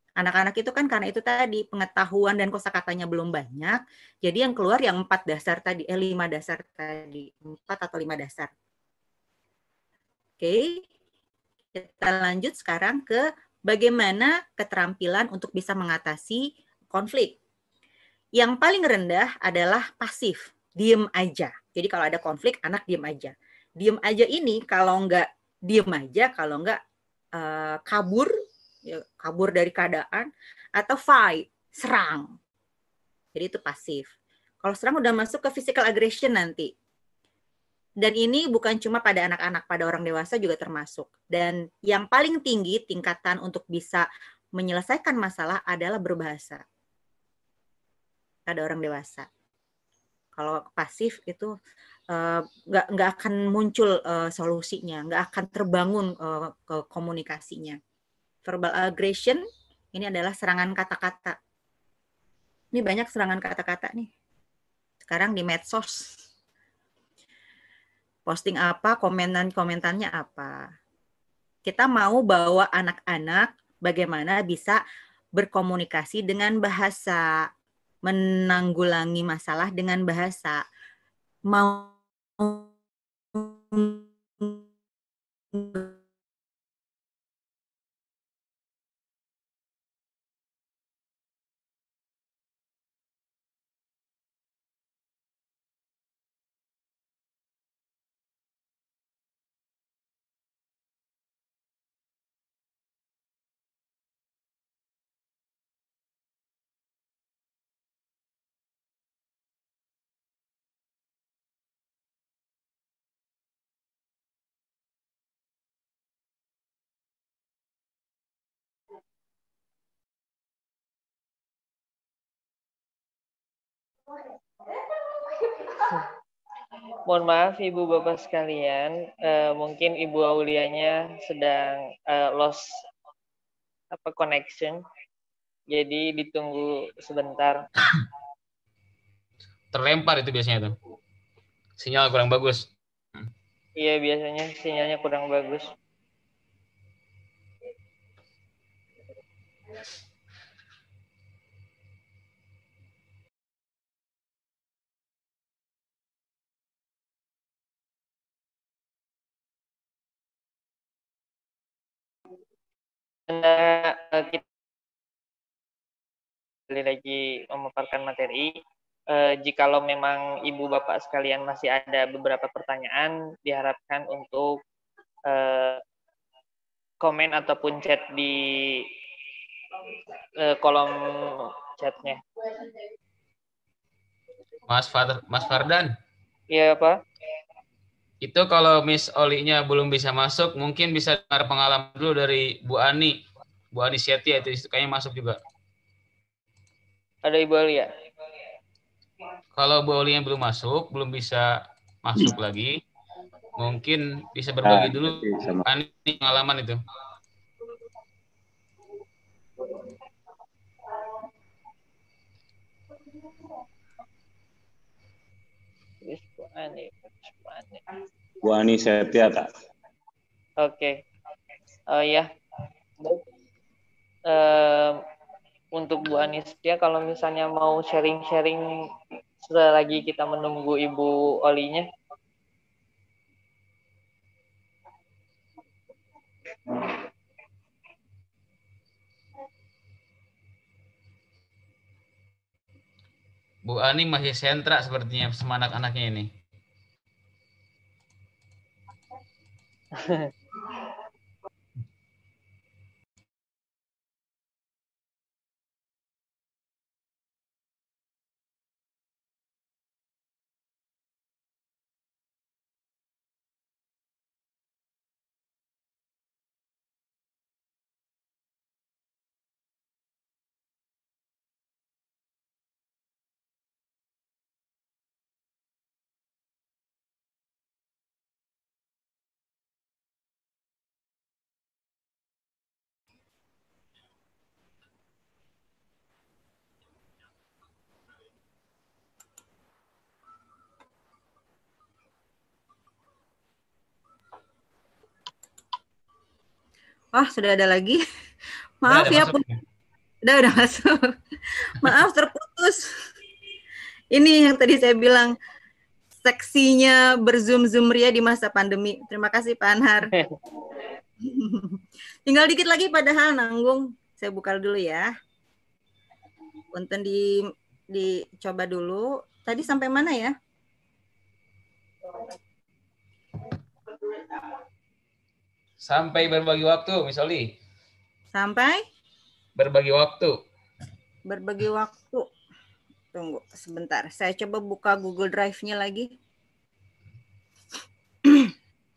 Anak-anak itu kan karena itu tadi pengetahuan dan kosakatanya belum banyak, jadi yang keluar yang 5 dasar tadi, 4 atau 5 dasar. Oke, kita lanjut sekarang ke bagaimana keterampilan untuk bisa mengatasi konflik. Yang paling rendah adalah pasif, diem aja. Jadi kalau ada konflik, anak diem aja. Diem aja ini kalau nggak diem aja, kalau nggak kabur dari keadaan, atau fight, serang. Jadi itu pasif. Kalau serang udah masuk ke physical aggression nanti. Dan ini bukan cuma pada anak-anak, pada orang dewasa juga termasuk. Dan yang paling tinggi tingkatan untuk bisa menyelesaikan masalah adalah berbahasa. Pada orang dewasa. Kalau pasif itu nggak akan muncul solusinya, nggak akan terbangun komunikasinya. Verbal aggression ini adalah serangan kata-kata. Ini banyak serangan kata-kata nih. Sekarang di medsos. Posting apa, komentarnya apa. Kita mau bawa anak-anak bagaimana bisa berkomunikasi dengan bahasa, menanggulangi masalah dengan bahasa. Mau Mohon maaf Ibu Bapak sekalian, mungkin Ibu Aulianya sedang lost connection. Jadi ditunggu sebentar. Terlempar itu biasanya tuh. Sinyal kurang bagus. Iya, biasanya sinyalnya kurang bagus. Karena kita lagi memaparkan materi. Jikalau memang Ibu Bapak sekalian masih ada beberapa pertanyaan, diharapkan untuk komen ataupun chat di kolom chatnya. Mas Fardan, Iya, Pak. itu kalau Miss Oli-nya belum bisa masuk, mungkin bisa dengar pengalaman dulu dari Bu Ani Setia, itu kayaknya masuk juga. Ada Ibu Alia. Kalau Bu Oli-nya belum masuk, belum bisa masuk lagi, mungkin bisa berbagi dulu Ani pengalaman itu. Bu Ani Setia, Kak. Oke. Ya. Untuk Bu Ani Setia, kalau misalnya mau sharing-sharing selagi kita menunggu Ibu Olinya. Bu Ani masih sentra sepertinya sama anak-anaknya ini. Wah, sudah ada lagi. Maaf ya, udah masuk. Maaf terputus. Ini yang tadi saya bilang seksinya berzoom-zoom ria di masa pandemi. Terima kasih Pak Anhar. Tinggal dikit lagi padahal nanggung. Saya buka dulu ya. Punten dicoba dulu. Tadi sampai mana ya? Sampai berbagi waktu, Miss Oli. Sampai? Berbagi waktu. Berbagi waktu. Tunggu sebentar. Saya coba buka Google Drive-nya lagi.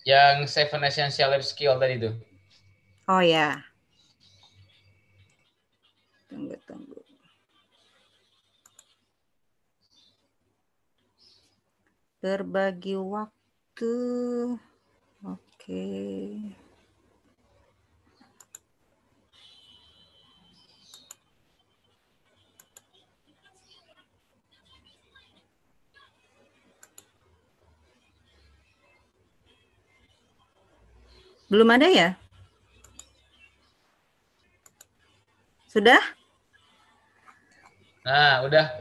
Yang 7 Essential Life Skill tadi itu. Oh ya. Tunggu. Berbagi waktu. Oke. Belum ada ya? Sudah? Nah, udah.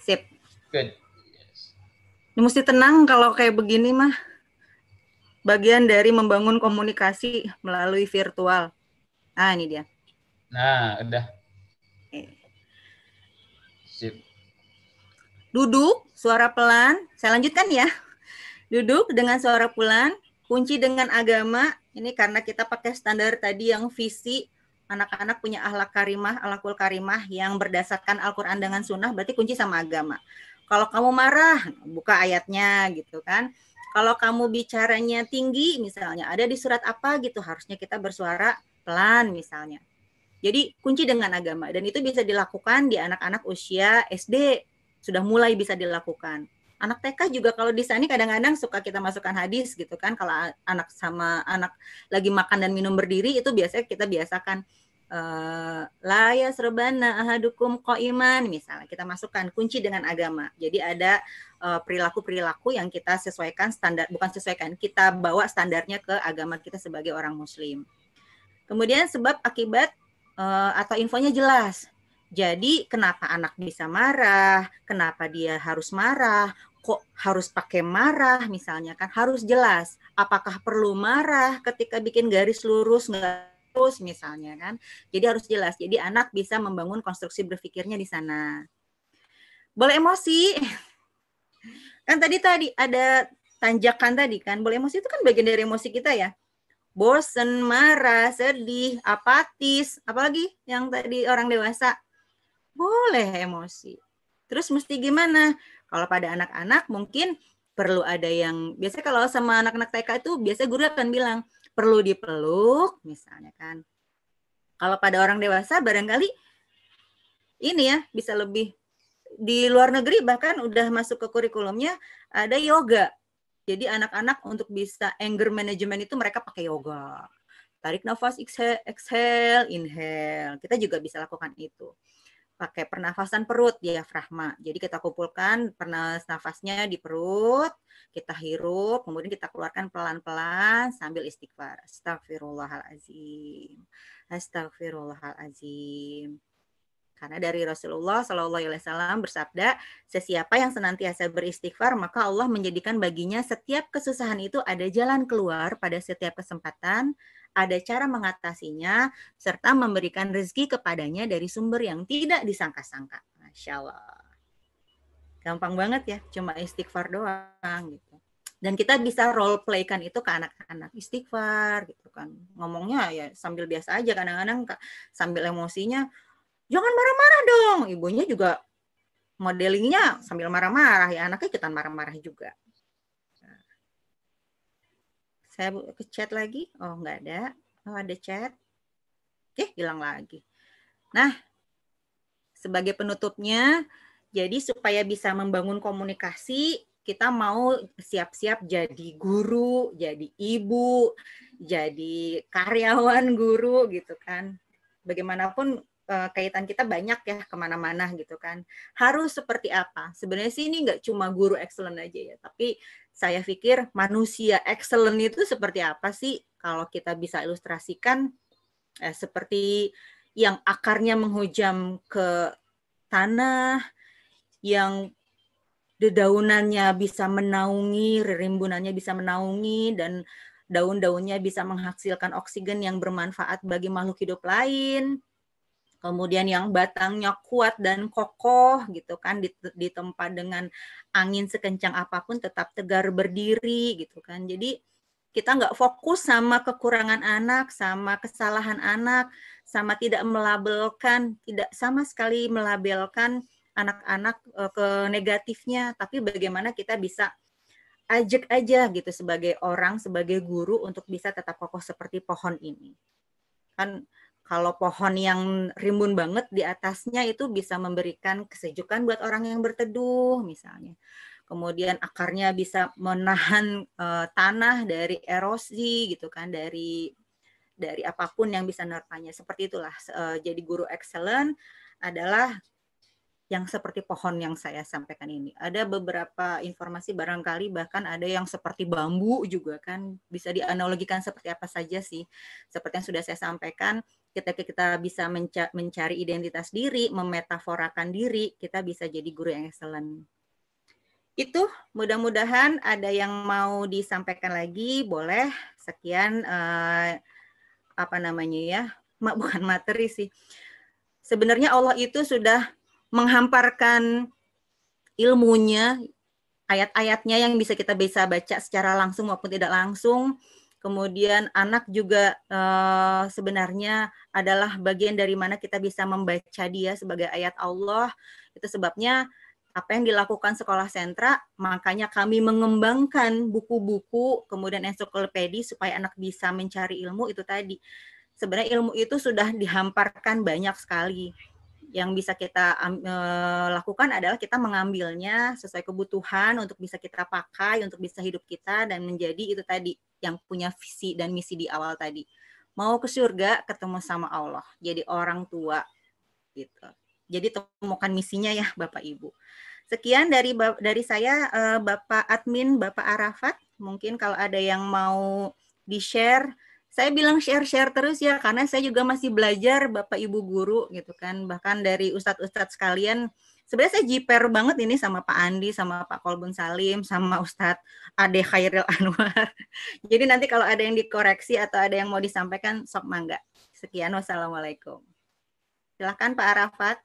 Sip. Good. Ini mesti tenang kalau kayak begini mah. Bagian dari membangun komunikasi melalui virtual. Ah, ini dia. Nah, udah. Sip. Duduk, suara pelan. Saya lanjutkan ya. Duduk dengan suara pelan. Kunci dengan agama. Ini karena kita pakai standar tadi yang visi. Anak-anak punya akhlak karimah, akhlakul karimah yang berdasarkan Al-Quran dengan sunnah, berarti kunci sama agama. Kalau kamu marah, buka ayatnya gitu kan. Kalau kamu bicaranya tinggi, misalnya ada di surat apa gitu, harusnya kita bersuara pelan misalnya. Jadi kunci dengan agama, dan itu bisa dilakukan di anak-anak usia SD, sudah mulai bisa dilakukan. Anak TK juga kalau di sana kadang-kadang suka kita masukkan hadis gitu kan, kalau anak sama anak lagi makan dan minum berdiri itu biasanya kita biasakan La yasrabana ahadukum qa'iman, misalnya kita masukkan kunci dengan agama. Jadi ada perilaku-perilaku yang kita sesuaikan standar, bukan sesuaikan, kita bawa standarnya ke agama kita sebagai orang muslim. Kemudian sebab akibat atau infonya jelas. Jadi kenapa anak bisa marah, kenapa dia harus marah, kok harus pakai marah misalnya kan, harus jelas. Apakah perlu marah ketika bikin garis lurus, nggak lurus misalnya kan. Jadi harus jelas. Jadi anak bisa membangun konstruksi berpikirnya di sana. Boleh emosi. Kan tadi ada tanjakan tadi kan. Boleh emosi itu kan bagian dari emosi kita ya. Bosen, marah, sedih, apatis, apalagi yang tadi orang dewasa. Boleh emosi. Terus mesti gimana? Kalau pada anak-anak mungkin perlu ada yang, biasanya kalau sama anak-anak TK itu biasanya guru akan bilang, perlu dipeluk misalnya kan. Kalau pada orang dewasa barangkali ini ya bisa lebih, di luar negeri bahkan udah masuk ke kurikulumnya ada yoga. Jadi anak-anak untuk bisa anger management itu mereka pakai yoga. Tarik nafas, exhale, inhale. Kita juga bisa lakukan itu. Pakai pernafasan perut, diafragma. Jadi kita kumpulkan nafasnya di perut, kita hirup, kemudian kita keluarkan pelan-pelan sambil istighfar. Astagfirullahalazim. Astagfirullahalazim. Karena dari Rasulullah SAW bersabda, sesiapa yang senantiasa beristighfar, maka Allah menjadikan baginya setiap kesusahan itu ada jalan keluar pada setiap kesempatan, ada cara mengatasinya, serta memberikan rezeki kepadanya dari sumber yang tidak disangka-sangka. Masya Allah. Gampang banget ya, cuma istighfar doang gitu. Dan kita bisa role play-kan itu ke anak-anak. Istighfar gitu kan. Ngomongnya ya sambil biasa aja, kadang-kadang sambil emosinya, jangan marah-marah dong. Ibunya juga modelingnya sambil marah-marah, ya anaknya ikutan marah-marah juga. Saya ke chat lagi. Oh, nggak ada. Oh, ada chat. Oke, hilang lagi. Nah, sebagai penutupnya, jadi supaya bisa membangun komunikasi, kita mau siap-siap jadi guru, jadi ibu, jadi karyawan guru gitu kan. Bagaimanapun kaitan kita banyak ya kemana-mana gitu kan. Harus seperti apa? Sebenarnya sih ini nggak cuma guru excellent aja ya, tapi saya pikir manusia excellent itu seperti apa sih? Kalau kita bisa ilustrasikan seperti yang akarnya menghujam ke tanah, yang dedaunannya bisa menaungi, rimbunannya bisa menaungi, dan daun-daunnya bisa menghasilkan oksigen yang bermanfaat bagi makhluk hidup lain. Kemudian yang batangnya kuat dan kokoh gitu kan, ditempa dengan angin sekencang apapun tetap tegar berdiri gitu kan. Jadi kita nggak fokus sama kekurangan anak, sama kesalahan anak, sama tidak melabelkan, tidak sama sekali melabelkan anak-anak ke negatifnya, tapi bagaimana kita bisa ajak aja gitu sebagai orang, sebagai guru untuk bisa tetap kokoh seperti pohon ini. Kan kalau pohon yang rimbun banget di atasnya itu bisa memberikan kesejukan buat orang yang berteduh misalnya. Kemudian akarnya bisa menahan tanah dari erosi gitu kan, dari apapun yang bisa menerpanya. Seperti itulah. Jadi guru excellent adalah yang seperti pohon yang saya sampaikan ini. Ada beberapa informasi barangkali bahkan ada yang seperti bambu juga kan, bisa dianalogikan seperti apa saja sih. Seperti yang sudah saya sampaikan, ketika kita bisa mencari identitas diri, memetaforakan diri, kita bisa jadi guru yang excellent. Itu mudah-mudahan ada yang mau disampaikan lagi, boleh. Sekian bukan materi sih. Sebenarnya Allah itu sudah menghamparkan ilmunya, ayat-ayatnya yang bisa kita baca secara langsung maupun tidak langsung. Kemudian anak juga sebenarnya adalah bagian dari mana kita bisa membaca dia sebagai ayat Allah. Itu sebabnya apa yang dilakukan Sekolah Sentra, makanya kami mengembangkan buku-buku, kemudian ensiklopedi supaya anak bisa mencari ilmu itu tadi. Sebenarnya ilmu itu sudah dihamparkan banyak sekali. Yang bisa kita lakukan adalah kita mengambilnya sesuai kebutuhan untuk bisa kita pakai, untuk bisa hidup kita dan menjadi itu tadi yang punya visi dan misi di awal tadi. mau ke surga ketemu sama Allah, jadi orang tua gitu. Jadi temukan misinya ya Bapak Ibu. Sekian dari saya, Bapak Admin, Bapak Arafat. Mungkin kalau ada yang mau di-share, saya bilang share-share terus ya, karena saya juga masih belajar Bapak Ibu guru gitu kan. Bahkan dari ustadz-ustadz sekalian, sebenarnya saya jiper banget ini sama Pak Andi, sama Pak Kolbun Salim, sama Ustadz Ade Khairil Anwar. Jadi nanti kalau ada yang dikoreksi atau ada yang mau disampaikan, sok mangga. Sekian, wassalamualaikum. Silahkan Pak Arafat.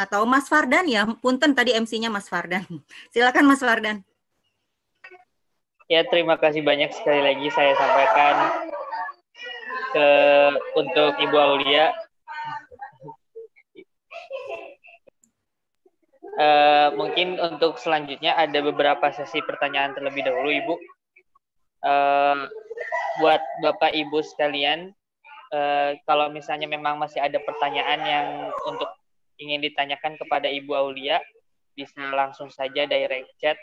Atau Mas Fardan ya, punten tadi MC-nya Mas Fardan. Silakan Mas Fardan. Ya, terima kasih banyak sekali lagi saya sampaikan untuk Ibu Aulia. Mungkin untuk selanjutnya ada beberapa sesi pertanyaan terlebih dahulu, Ibu. Buat Bapak Ibu sekalian, kalau misalnya memang masih ada pertanyaan yang untuk ingin ditanyakan kepada Ibu Aulia, bisa langsung saja direct chat.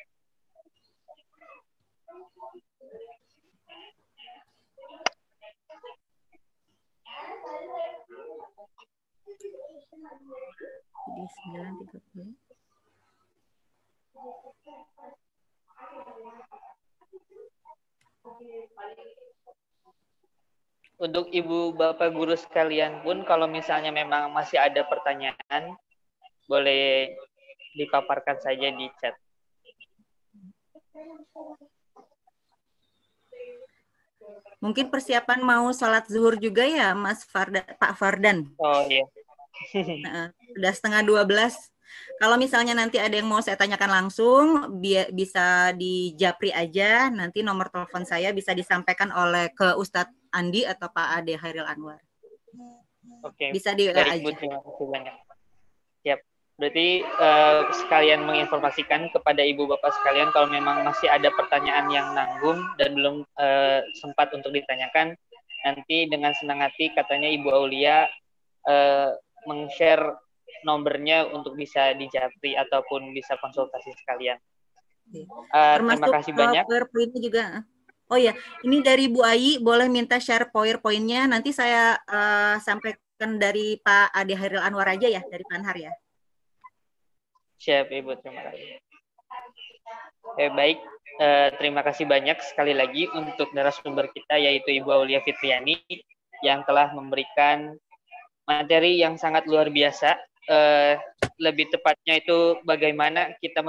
Jadi 9.30. Untuk Ibu Bapak guru sekalian pun kalau misalnya memang masih ada pertanyaan, boleh dipaparkan saja di chat. Mungkin persiapan mau sholat zuhur juga ya Mas Fardan, Pak Fardan. Oh iya. Udah 11:30. Kalau misalnya nanti ada yang mau saya tanyakan langsung, bisa di japri aja. Nanti nomor telepon saya bisa disampaikan oleh ke Ustadz Andi atau Pak Ade Khairil Anwar. Oke. Bisa di WA aja. Terima kasih banyak. Siap. Berarti sekalian menginformasikan kepada Ibu Bapak sekalian kalau memang masih ada pertanyaan yang nanggung dan belum sempat untuk ditanyakan, nanti dengan senang hati katanya Ibu Aulia meng-share nomornya untuk bisa dijapri ataupun bisa konsultasi sekalian. Terima kasih banyak. PowerPoint-nya juga. Oh ya, ini dari Bu Ayi, boleh minta share PowerPoint-nya. Nanti saya sampaikan dari Pak Ade Khairil Anwar aja ya, dari Panhar ya. Siap, Ibu. Terima kasih. Baik, terima kasih banyak sekali lagi untuk narasumber kita, yaitu Ibu Aulia Fitriani, yang telah memberikan materi yang sangat luar biasa. Lebih tepatnya itu bagaimana kita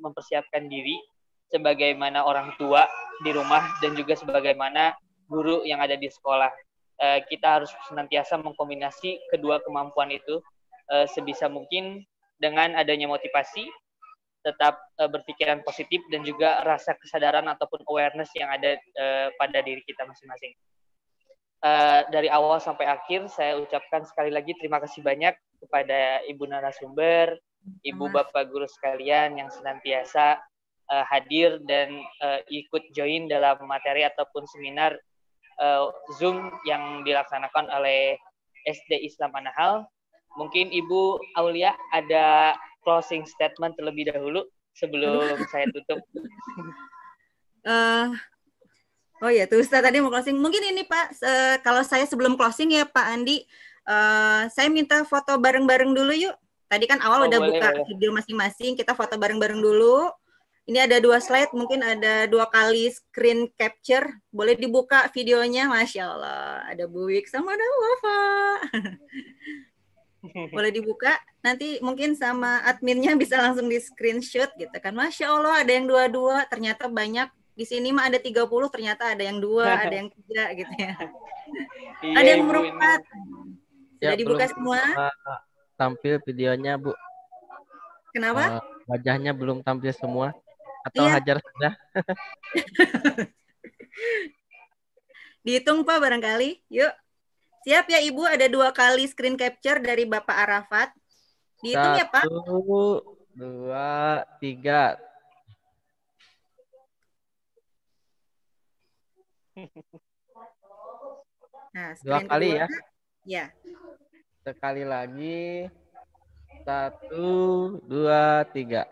mempersiapkan diri sebagaimana orang tua di rumah dan juga sebagaimana guru yang ada di sekolah. Kita harus senantiasa mengkombinasi kedua kemampuan itu sebisa mungkin dengan adanya motivasi, tetap berpikiran positif dan juga rasa kesadaran ataupun awareness yang ada pada diri kita masing-masing. Dari awal sampai akhir saya ucapkan sekali lagi terima kasih banyak kepada Ibu narasumber, Ibu Bapak guru sekalian yang senantiasa hadir dan ikut join dalam materi ataupun seminar Zoom yang dilaksanakan oleh SD Islam Anahal. Mungkin Ibu Aulia ada closing statement terlebih dahulu sebelum saya tutup. Oh ya, tuh Ustaz tadi mau closing. Mungkin ini Pak, kalau saya sebelum closing ya Pak Andi, saya minta foto bareng-bareng dulu yuk. Tadi kan awal udah buka video masing-masing, kita foto bareng-bareng dulu. Ini ada 2 slide, mungkin ada 2 kali screen capture. Boleh dibuka videonya, Masya Allah. Ada Bu Wik sama ada Wafa. Boleh dibuka, nanti mungkin sama adminnya bisa langsung di screenshot gitu kan. Masya Allah, ada yang 2-2, ternyata banyak. Di sini mah ada 30, ternyata ada yang 2, ada yang 3 gitu ya. Iya, ada yang berempat. Sudah dibuka semua? Tampil videonya, Bu. Kenapa? Wajahnya belum tampil semua. Atau iya. Hajar sudah? Dihitung Pak barangkali. Yuk. Siap ya Ibu, ada 2 kali screen capture dari Bapak Arafat. Dihitung ya Pak. 1, 2, 3. Nah, 2 kali kedua, ya? Ya. Sekali lagi. 1, 2, 3.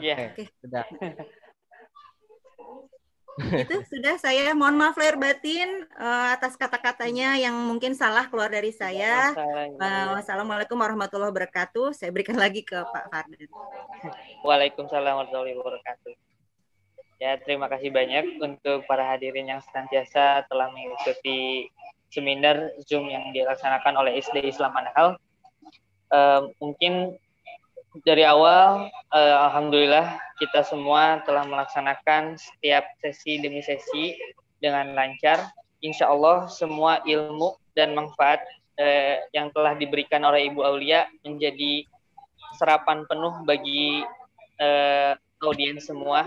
Iya. Oke, sudah. Itu sudah, saya mohon maaf lahir batin atas kata-katanya yang mungkin salah keluar dari saya. Wassalamualaikum warahmatullahi wabarakatuh. Saya berikan lagi ke Pak Fardan. Waalaikumsalam warahmatullahi wabarakatuh. Ya, terima kasih banyak untuk para hadirin yang senantiasa telah mengikuti seminar Zoom yang dilaksanakan oleh SD Islam Manhal. Mungkin dari awal, alhamdulillah kita semua telah melaksanakan setiap sesi demi sesi dengan lancar. Insya Allah semua ilmu dan manfaat yang telah diberikan oleh Ibu Aulia menjadi serapan penuh bagi audiens semua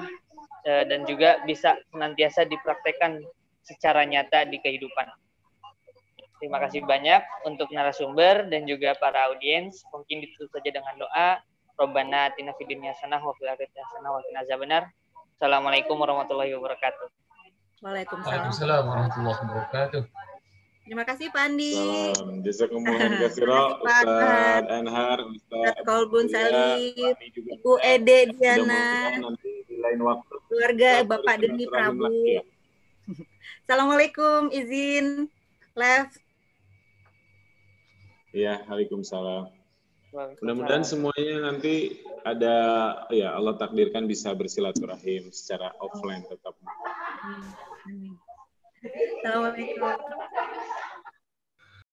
dan juga bisa senantiasa dipraktekkan secara nyata di kehidupan. Terima kasih banyak untuk narasumber dan juga para audiens. Mungkin ditutup saja dengan doa. Rabbana atina fid dunya hasanah wa fil akhirati hasanah wa qina adzabannar. Assalamualaikum warahmatullahi wabarakatuh. Waalaikumsalam warahmatullahi wabarakatuh. Terima kasih Pak Andi. Salam. Jazakumullah khairan, Ustaz Anhar, Ustaz Kolbun Salib, juga. Ibu Ede Diana, Nanti di lain waktu. keluarga Bapak Deni Prabu. Ya. Assalamualaikum, izin left. Iya, waalaikumsalam. Mudah-mudahan semuanya nanti ada, ya Allah takdirkan bisa bersilaturahim secara offline tetap. Assalamualaikum.